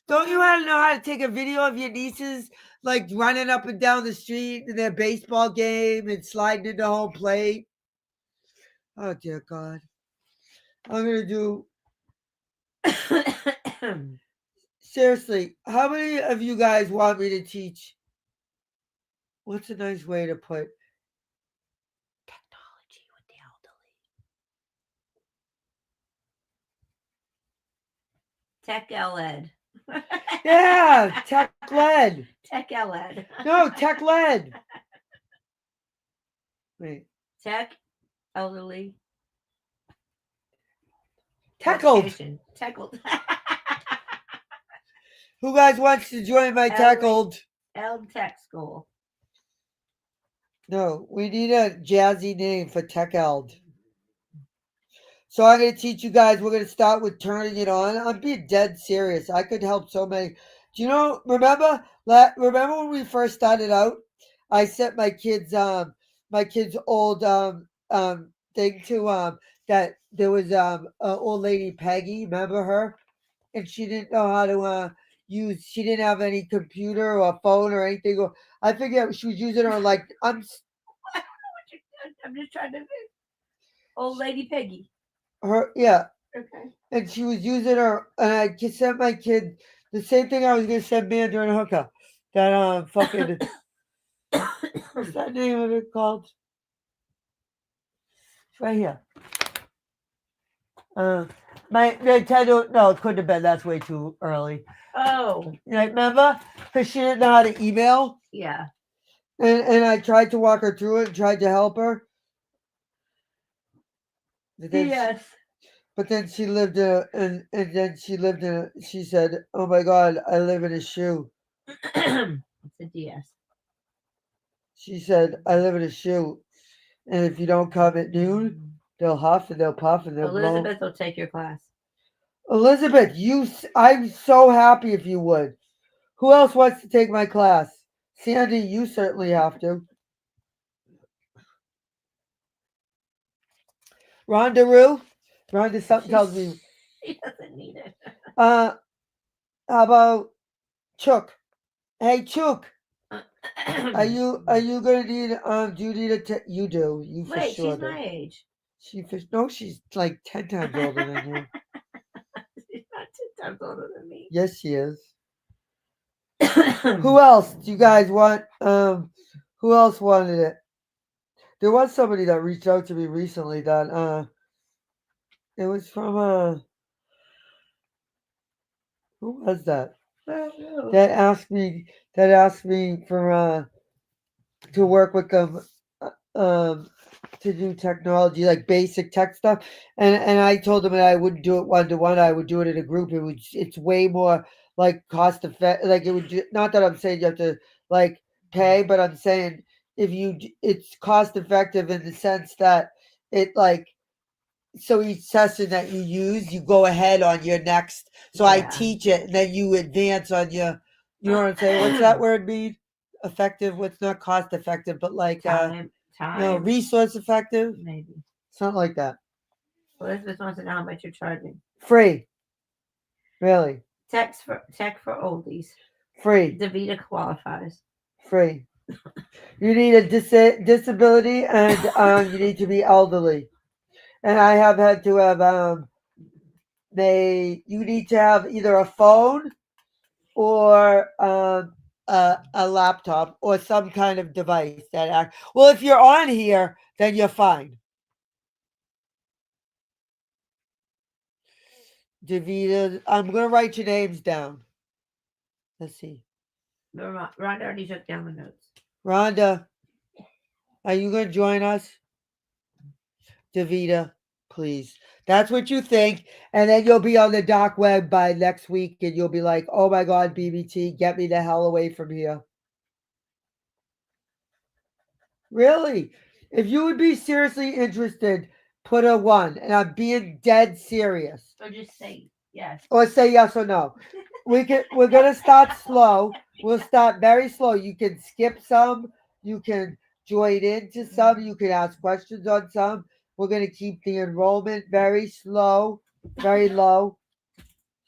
Don't you know how to take a video of your nieces like running up and down the street in their baseball game and sliding into home plate? Oh, dear God. I'm going to do... Seriously, how many of you guys want me to teach? What's a nice way to put technology with the elderly? Tech LED. Yeah, tech LED. Tech LED. No, tech LED. Wait. Tech elderly. Teckled. Teckled. Who guys wants to join my teckled? Tech School. No, we need a jazzy name for tech eld. So I'm going to teach you guys. We're going to start with turning it on. I'm being dead serious. I could help so many. Do you know? Remember when we first started out? I sent my kids' old thing to that there was an old lady Peggy. Remember her? And she didn't know how to use. She didn't have any computer or phone or anything. Or I figured she was using her like I'm just trying to think. Old lady Peggy. her, yeah. Okay. And she was using her, and I just sent my kid the same thing I was gonna send man during a hookup. That fucking what's that name of it called? It's right here. My Nintendo. No, it couldn't have been. That's way too early. Oh. Remember? Because she didn't know how to email. Yeah. And I tried to walk her through it and tried to help her. But then Yes. but then she lived and then she lived she said, "Oh my God, I live in a shoe." It's a DS. She said, "I live in a shoe, and if you don't come at noon, they'll huff and they'll puff and they'll blow." Elizabeth will take your class. Elizabeth, I'm so happy if you would. Who else wants to take my class? Sandy, you certainly have to. Rhonda, something tells me. She doesn't need it. How about Chook? Hey, Chook. Are you gonna need do you need you do, you for Wait, sure she's do. my age. No, she's like 10 times older than you. She's not 10 times older than me. Yes, she is. Who else do you guys want? Who else wanted it? There was somebody that reached out to me recently that it was from who was that? That asked me for to work with them to do technology, like basic tech stuff, and I told them that I wouldn't do it 1-to-1. I would do it in a group. It's way more like cost effective. Like it would not that I'm saying you have to like pay, but I'm saying it's cost effective in the sense that it like so each session that you use, you go ahead on your next. So I teach it, and then you advance on your. You know what I'm saying? What's that word mean? Effective. What's not cost effective, but like Time. no, resource effective. Maybe. Something like that. Elizabeth wants to know how much you're charging. Free. Really. Tech for oldies. Free. DaVita qualifies. Free. You need a disability, and you need to be elderly. And I have had to have you need to have either a phone or a laptop or some kind of device that act. Well, if you're on here, then you're fine. Davida, I'm gonna write your names down. Let's see. Rhonda already took down the notes. Rhonda, are you gonna join us? Davida, please. That's what you think, and then you'll be on the dark web by next week, and you'll be like, "Oh my God, BBT, get me the hell away from here." Really? If you would be seriously interested, put a 1, and I'm being dead serious. Or just say yes. Or say yes or no. We're gonna start slow. We'll start very slow. You can skip some. You can join into some. You can ask questions on some. We're gonna keep the enrollment very slow, very low,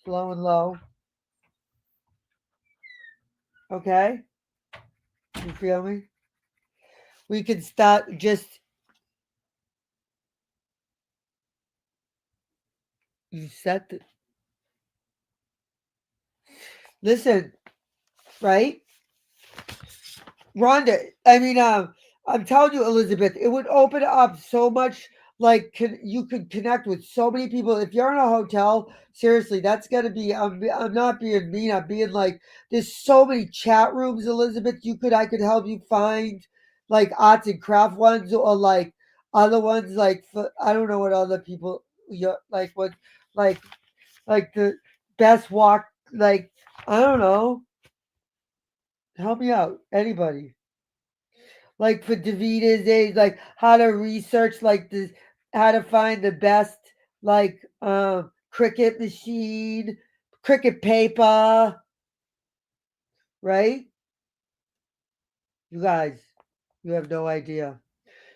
slow and low. Okay? You feel me? We can start just. You set the. Listen, right? Rhonda, I mean, I'm telling you, Elizabeth, it would open up so much. Like, you could connect with so many people. If you're in a hotel, seriously, that's gonna be. I'm not being mean. I'm being like, there's so many chat rooms, Elizabeth. I could help you find like arts and craft ones or like other ones. Like, I don't know what other people. Like what, like the best walk. Like, I don't know. Help me out, anybody. Like for Davita's age, like how to research, like how to find the best, like cricket machine, cricket paper, right? You guys, you have no idea.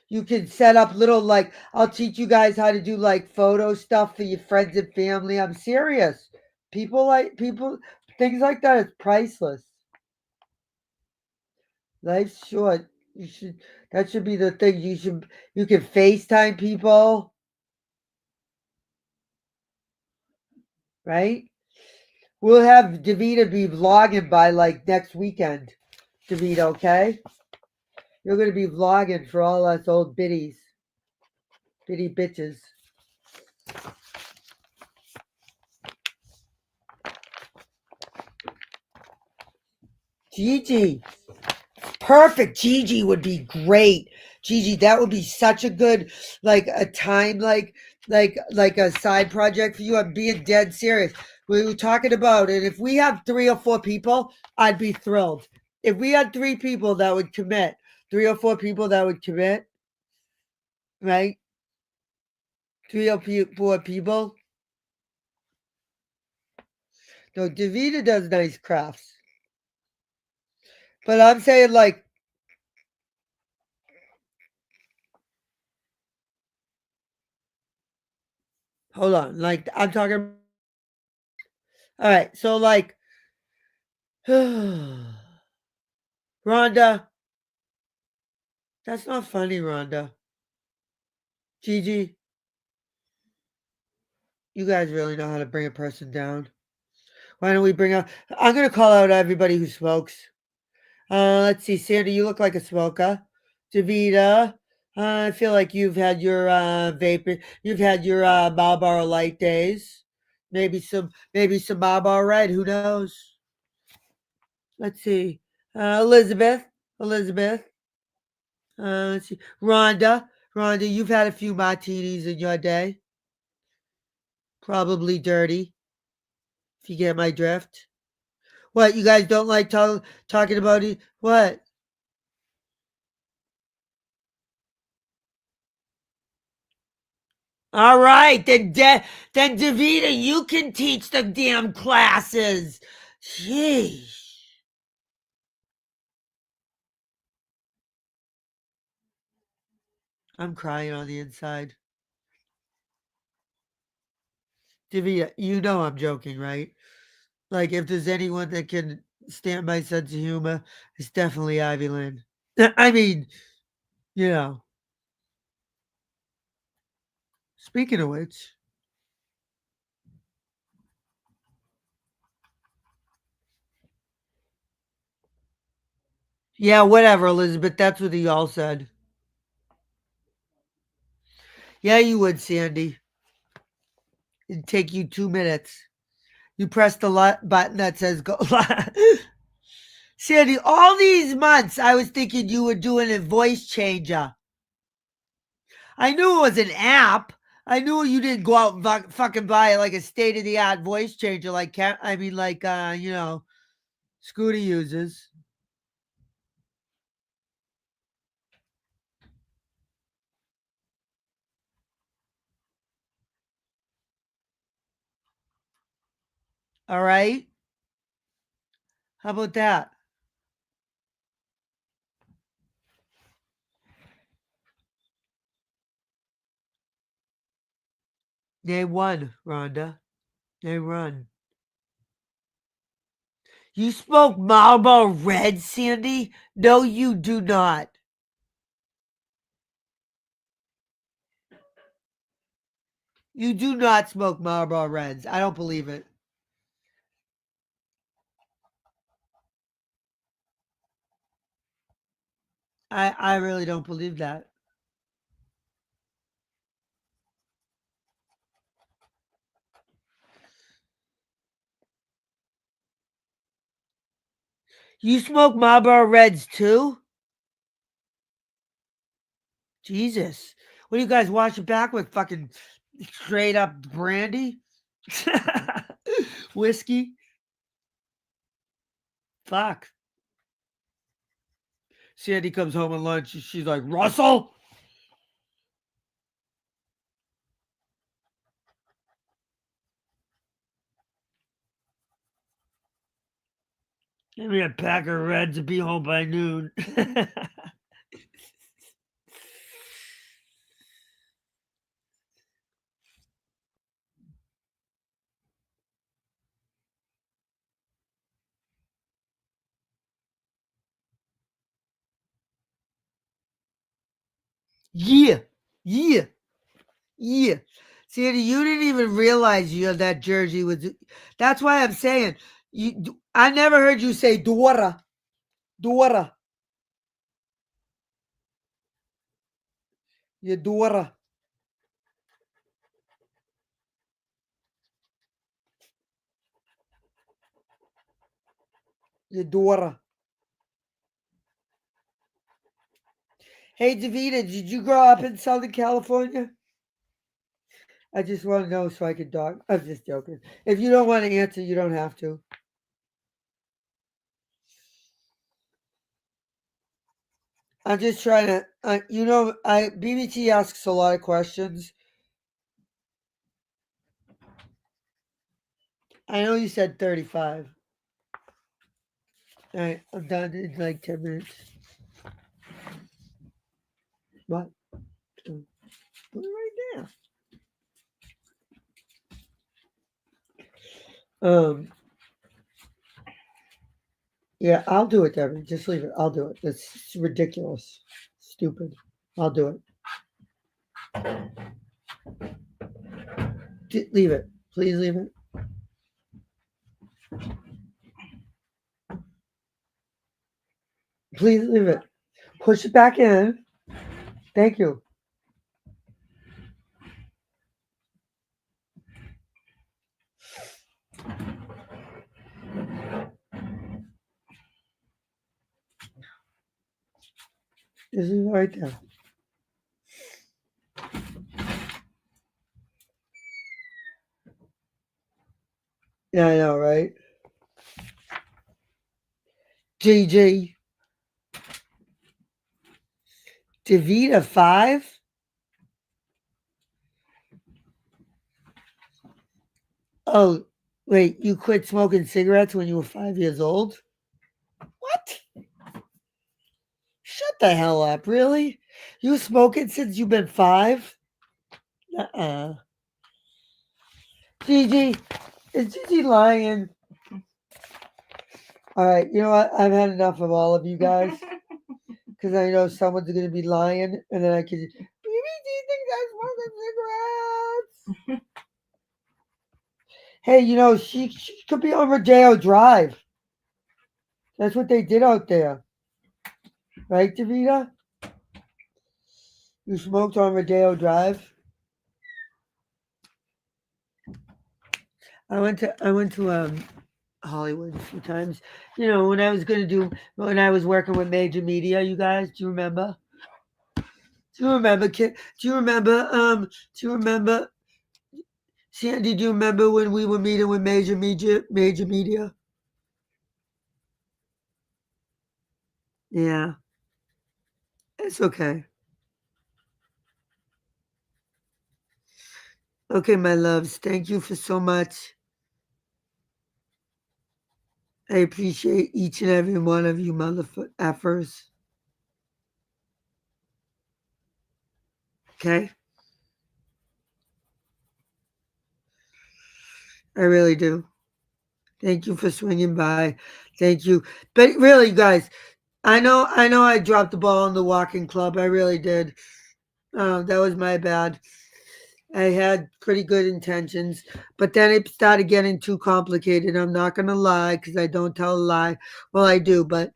You can set up little like I'll teach you guys how to do like photo stuff for your friends and family. I'm serious. People things like that is priceless. Life's short. That should be the thing. You can FaceTime people. right? We'll have Davita be vlogging by like next weekend. Davita, okay? You're gonna be vlogging for all us old bitty bitches. Gigi. Perfect. Gigi would be great. Gigi, that would be such a good, like a time, like a side project for you. I'm being dead serious. We were talking about it. If we have 3 or 4 people, I'd be thrilled. If we had 3 people that would commit, 3 or 4 people that would commit, right? 3 or 4 people. No, Davida does nice crafts. But I'm saying like, hold on, like I'm talking. All right, so like, Rhonda, that's not funny, Rhonda. Gigi, you guys really know how to bring a person down. Why don't we bring out? I'm gonna call out everybody who smokes. Let's see, Sandy, you look like a smoker. Davita, I feel like you've had your vaping, you've had your Marlboro Light days. Maybe some Marlboro Red. Who knows? Let's see, Elizabeth, let's see, Rhonda, you've had a few martinis in your day. Probably dirty, if you get my drift. What, you guys don't like talking about it? What? All right, then Davita, you can teach the damn classes. Jeez. I'm crying on the inside. Davita, you know I'm joking, right? Like, if there's anyone that can stand my sense of humor, it's definitely Ivy Lynn. I mean, you know. Speaking of which, yeah, whatever, Elizabeth. That's what you all said. Yeah, you would, Sandy. It'd take you 2 minutes. You press the button that says go live. Sandy, all these months I was thinking you were doing a voice changer. I knew it was an app. I knew you didn't go out and fucking buy like a state-of-the-art voice changer like Scooter uses. All right? How about that? Name one, Rhonda. Name one. You smoke Marlboro Red, Sandy? No, you do not. You do not smoke Marlboro Reds. I don't believe it. I really don't believe that. You smoke Marlboro Reds too? Jesus. What do you guys wash it back with? Fucking straight up brandy? Whiskey? Fuck. Sandy comes home at lunch. She's like, Russell? Give me a pack of Reds and be home by noon. Yeah. Sandy, you didn't even realize that jersey was. That's why I'm saying you. I never heard you say Dora. Dora. You Dora. You Dora. Hey, Davida, did you grow up in Southern California? I just want to know so I can talk. I'm just joking. If you don't want to answer, you don't have to. I'm just trying to, BBT asks a lot of questions. I know you said 35. All right, I'm done in like 10 minutes. What? Put it right there. Yeah, I'll do it, Devin. Just leave it. I'll do it. That's ridiculous. Stupid. I'll do it. Leave it. Please leave it. Please leave it. Push it back in. Thank you. This is right there. Yeah, I know, right? GG. Davida 5? Oh, wait, you quit smoking cigarettes when you were 5 years old? What? Shut the hell up, really? You smoking since you've been 5? Uh-uh. Gigi, is Gigi lying? All right, you know what? I've had enough of all of you guys. Because I know someone's going to be lying, and then I can... BBT thinks I'm smoking cigarettes. Hey, she could be on Rodeo Drive. That's what they did out there. Right, Davida? You smoked on Rodeo Drive? I went to Hollywood a few times. When I was working with major media, you guys, do you remember? Do you remember, kid? Do you remember, Sandy, do you remember when we were meeting with major media? Yeah. It's okay. Okay, my loves. Thank you for so much. I appreciate each and every one of you motherfuckers. Okay? I really do. Thank you for swinging by. Thank you. But really, guys, I know I dropped the ball in the walking club. I really did. That was my bad. I had pretty good intentions, but then it started getting too complicated. I'm not going to lie because I don't tell a lie. Well, I do, but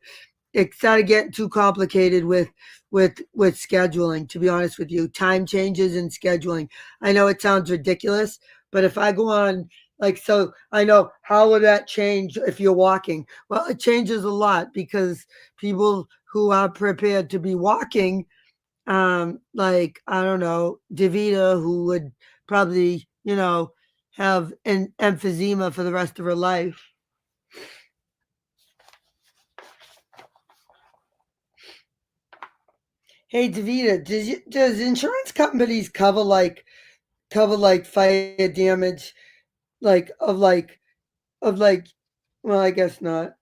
it started getting too complicated with scheduling, to be honest with you. Time changes and scheduling. I know it sounds ridiculous, but if I go on, so I know, how will that change if you're walking? Well, it changes a lot because people who are prepared to be walking, I don't know, Davida, who would probably, have an emphysema for the rest of her life. Hey, Davida, does insurance companies cover fire damage, well, I guess not,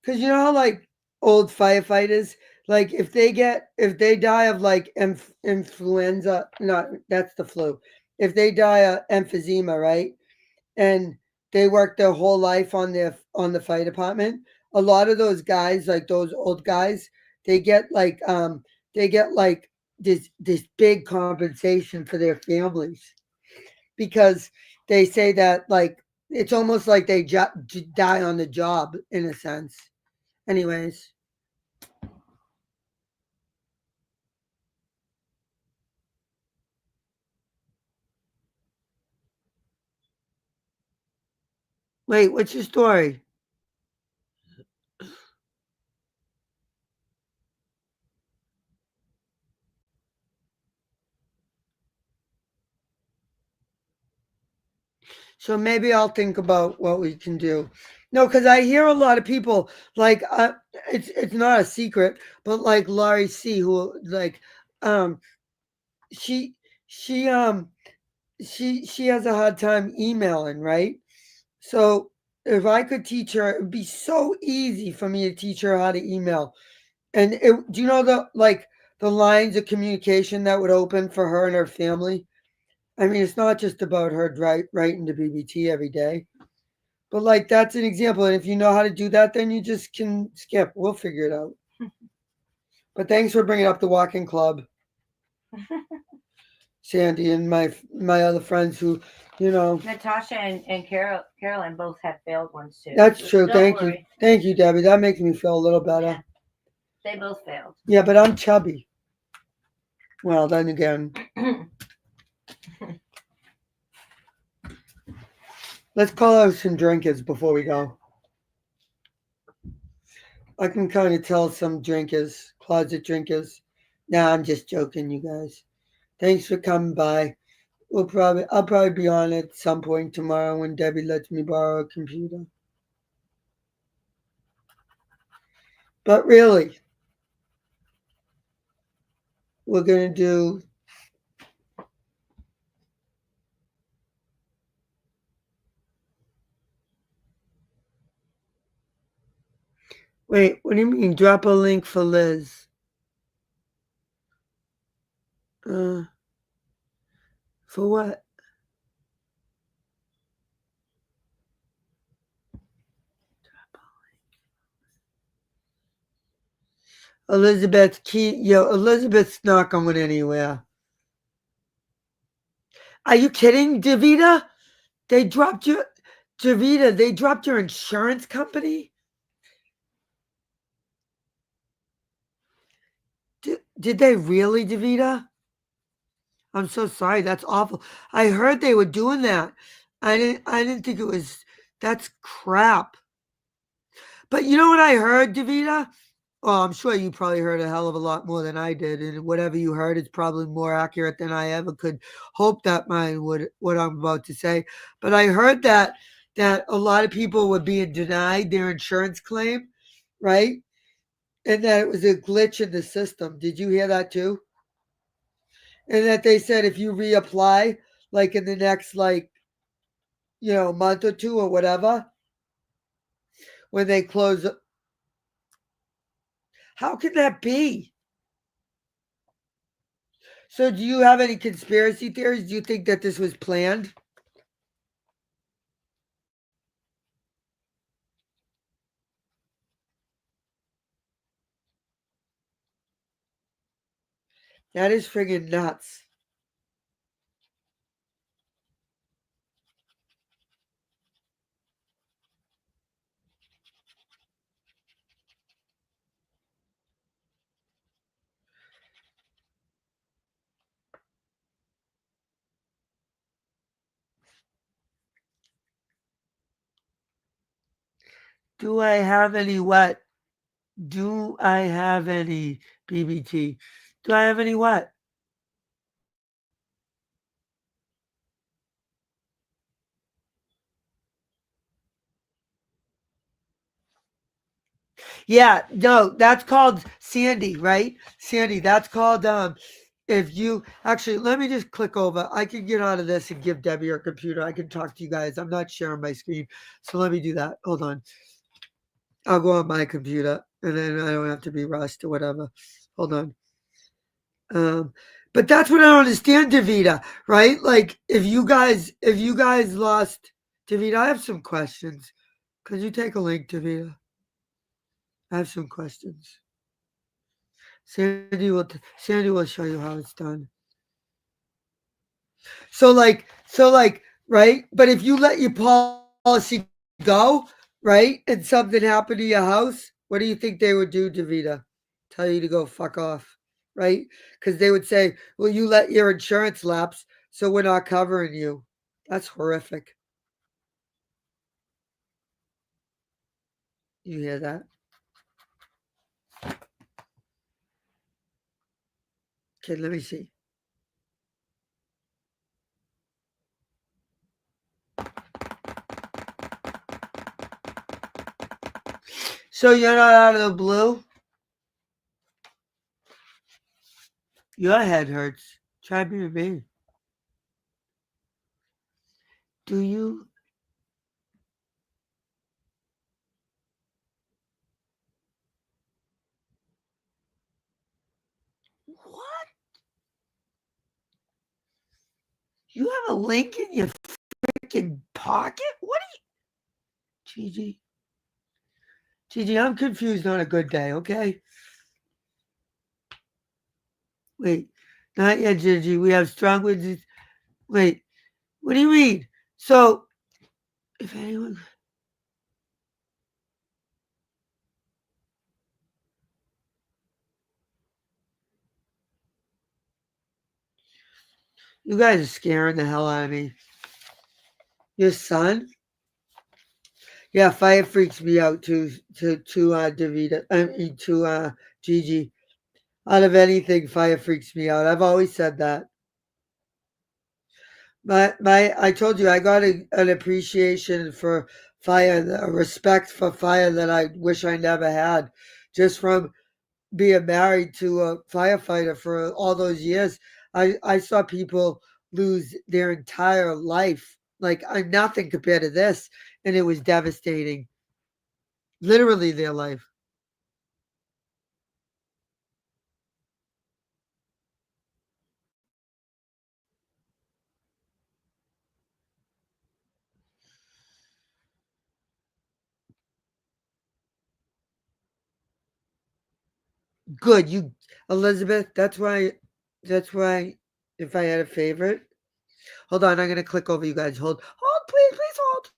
because how old firefighters, if they die of influenza, not that's the flu, if they die of emphysema, right, and they work their whole life on the fire department, a lot of those guys, those old guys, they get this big compensation for their families. because they say that like it's almost like they die on the job in a sense. Anyways. Wait, what's your story? So maybe I'll think about what we can do. No, because I hear a lot of people like it's not a secret, but like Laurie C, who like um she she um she has a hard time emailing, right? So if I could teach her, it would be so easy for me to teach her how to email. And do you know the lines of communication that would open for her and her family? I mean, it's not just about her writing to BBT every day, but like that's an example. And if you know how to do that, then you just can skip. We'll figure it out. But thanks for bringing up the walking club, Sandy, and my other friends who, you know. Natasha and Caroline both had failed ones too. That's So true. don't worry. Thank you, Debbie. That makes me feel a little better. They both failed. Yeah, but I'm chubby. Well, then again. Let's call out some drinkers before we go. I can kind of tell some drinkers, closet drinkers. Nah, I'm just joking, you guys. Thanks for coming by. I'll probably be on at some point tomorrow when Debbie lets me borrow a computer. But really, we're gonna do. Wait, what do you mean? Drop a link for Liz. For what? Elizabeth Key. Yo, Elizabeth's not going anywhere. Are you kidding, Davita? They dropped your Davita. They dropped your insurance company. Did they really, Davita? I'm so sorry. That's awful. I heard they were doing that. I didn't think it was. That's crap. But you know what I heard, Davita? Well, I'm sure you probably heard a hell of a lot more than I did, and whatever you heard is probably more accurate than I ever could hope that mine would. What I'm about to say, but I heard that a lot of people were being denied their insurance claim, right? And that it was a glitch in the system. Did you hear that too? And that they said if you reapply, like in the next month or two or whatever, when they close. How can that be? So do you have any conspiracy theories? Do you think that this was planned? That is friggin' nuts. Do I have any what? Do I have any BBT? Do I have any what? Yeah, no, that's called Sandy, right? Sandy, that's called if you actually let me just click over. I can get out of this and give Debbie her computer. I can talk to you guys. I'm not sharing my screen. So let me do that. Hold on. I'll go on my computer and then I don't have to be rushed or whatever. Hold on. But that's what I don't understand, Davita, right? Like if you guys lost Davita, I have some questions. Could you take a link, Davita? I have some questions. Sandy will show you how it's done. So right? But if you let your policy go, right, and something happened to your house, what do you think they would do, Davida? Tell you to go fuck off, right? Because they would say, well, you let your insurance lapse, so we're not covering you. That's horrific. You hear that? Okay, let me see. So you're not out of the blue? Your head hurts. Try me with me. Do you? What? You have a link in your freaking pocket? What are you? Gigi. Gigi, I'm confused on a good day, okay? Wait, not yet, Gigi. We have strong winds. Wait, what do you mean? So, if anyone. You guys are scaring the hell out of me. Your son? Yeah, fire freaks me out to Davida. I mean to Gigi. Out of anything, fire freaks me out. I've always said that. I told you I got an appreciation for fire, a respect for fire that I wish I never had, just from being married to a firefighter for all those years. I saw people lose their entire life, like I'm nothing compared to this, and it was devastating. Literally their life. Good, you Elizabeth. That's why. If I had a favorite, hold on. I'm gonna click over you guys. Hold, please, hold.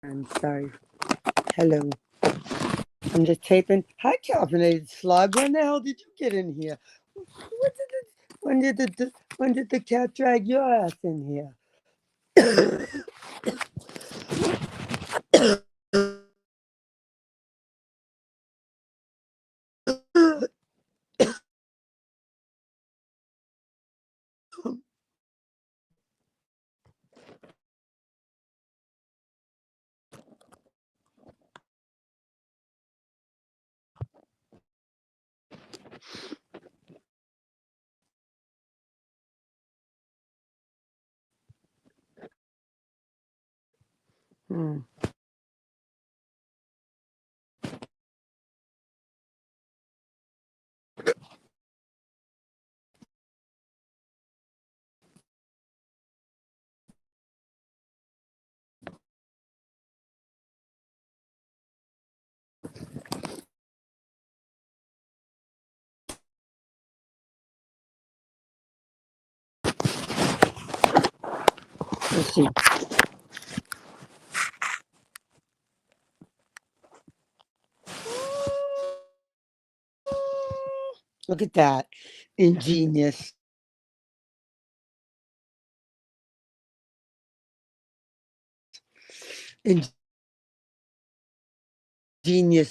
I'm sorry. Hello. I'm just taping. Hi, caffeinated slug. When the hell did you get in here? When did the cat drag your ass in here? Hmm. Let's see. Look at that. Ingenious. Ingenious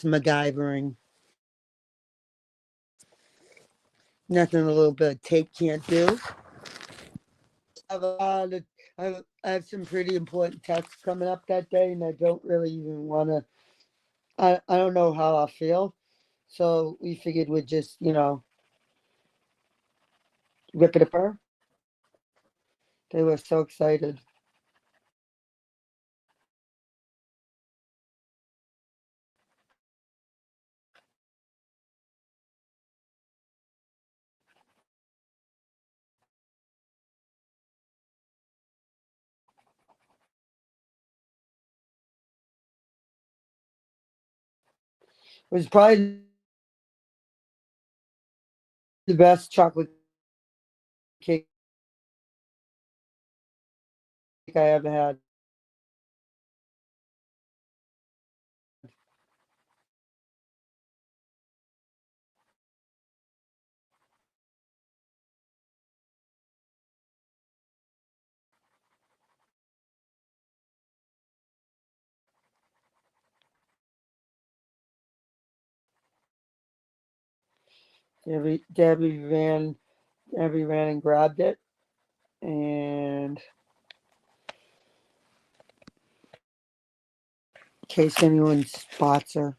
MacGyvering. Nothing a little bit of tape can't do. I have some pretty important tests coming up that day, and I don't really even want to. I don't know how I'll feel, so we figured we'd just rip it apart. They were so excited. It was probably the best chocolate cake I ever had. Debbie ran and grabbed it, and in case anyone spots her.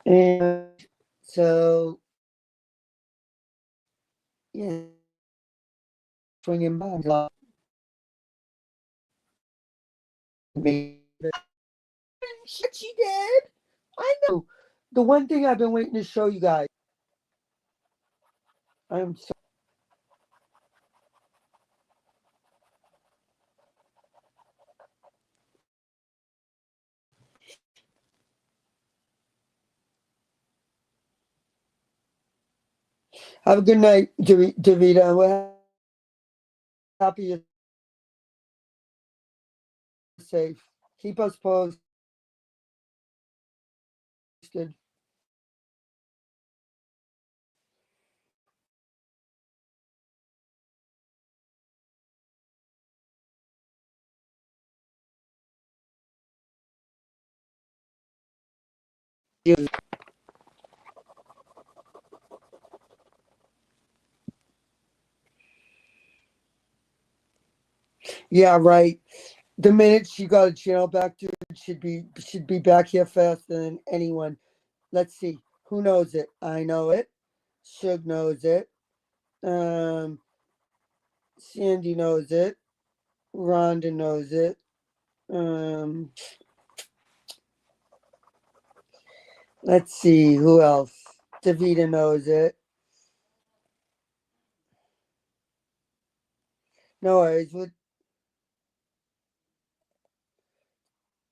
And so, yeah, swinging by. Shit, she did. I know. The one thing I've been waiting to show you guys. I'm so. Have a good night, Davida. We're happy you're safe. Keep us posted. Yeah, right. The minute she got a channel back, dude, should be back here faster than anyone. Let's see. Who knows it? I know it. Suge knows it. Sandy knows it. Rhonda knows it. Let's see. Who else? Davita knows it. No worries.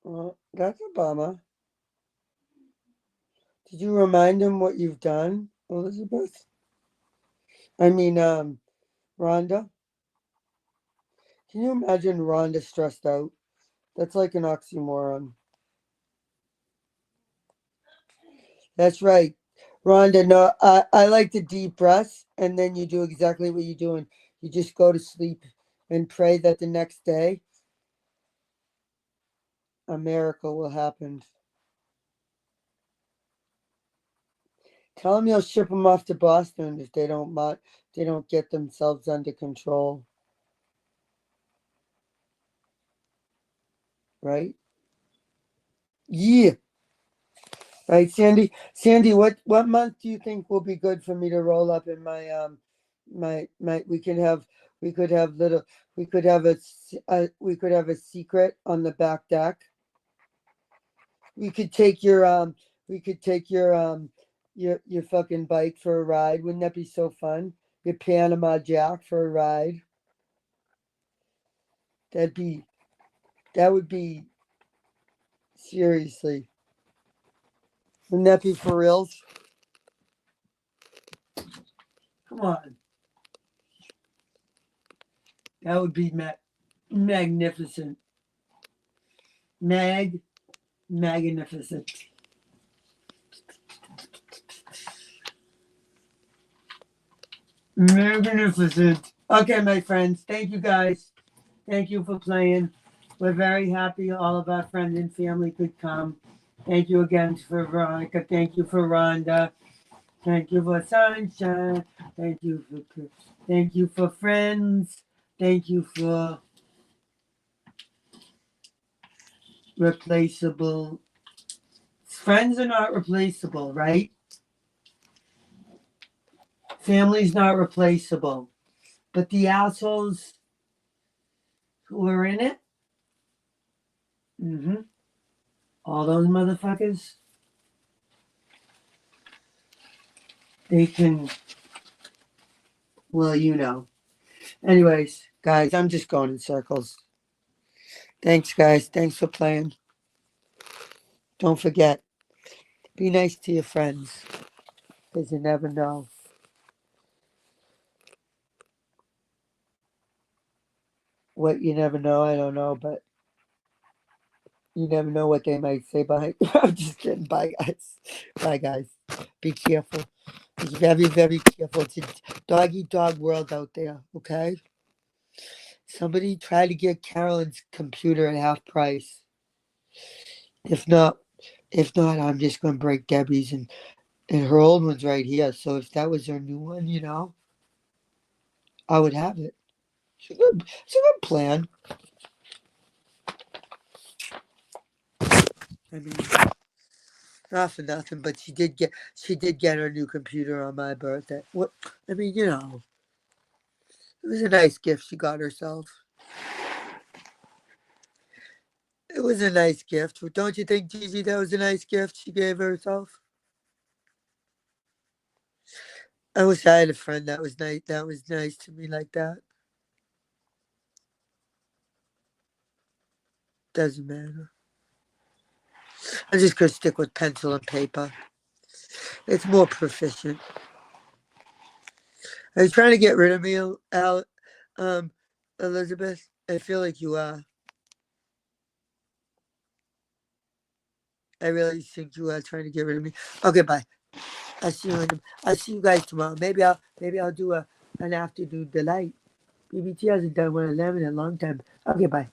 Well, that's a bummer. Did you remind him what you've done, Elizabeth? I mean, Rhonda? Can you imagine Rhonda stressed out? That's like an oxymoron. That's right. Rhonda, no, I like the deep breaths, and then you do exactly what you're doing. You just go to sleep and pray that the next day a miracle will happen. Tell them you'll ship them off to Boston if they don't get themselves under control. Right? Yeah. Right, Sandy. Sandy, what month do you think will be good for me to roll up in my we could have a secret on the back deck. We could take your your fucking bike for a ride. Wouldn't that be so fun? Your Panama Jack for a ride. That would be seriously. Wouldn't that be for reals? Come on. That would be magnificent. Magnificent. Magnificent. Okay, my friends. Thank you guys. Thank you for playing. We're very happy all of our friends and family could come. Thank you again for Veronica. Thank you for Rhonda. Thank you for Sunshine. Thank you for friends. Thank you for replaceable. Friends are not replaceable, right? Family's not replaceable. But the assholes who are in it, all those motherfuckers, they can, well, you know. Anyways, guys, I'm just going in circles. Thanks, guys. Thanks for playing. Don't forget, be nice to your friends, because you never know. What you never know, I don't know, but you never know what they might say behind. I'm just kidding. Bye, guys. Bye, guys. Be careful. Be very, very careful. It's a dog-eat-dog world out there, okay? Somebody try to get Carolyn's computer at half price. If not, I'm just going to break Debbie's, and her old one's right here. So if that was her new one, I would have it. It's a good plan. I mean, not for nothing, but she did get her new computer on my birthday. What? I mean, it was a nice gift she got herself. It was a nice gift. Don't you think, Gigi, that was a nice gift she gave herself? I wish I had a friend that was nice to me like that. Doesn't matter. I'm just gonna stick with pencil and paper. It's more proficient. Are you trying to get rid of me, Elizabeth? I feel like you are. I really think you are trying to get rid of me. Okay, bye. I'll see you guys tomorrow. Maybe I'll do an afternoon delight. BBT hasn't done one of them in a long time. Okay, bye.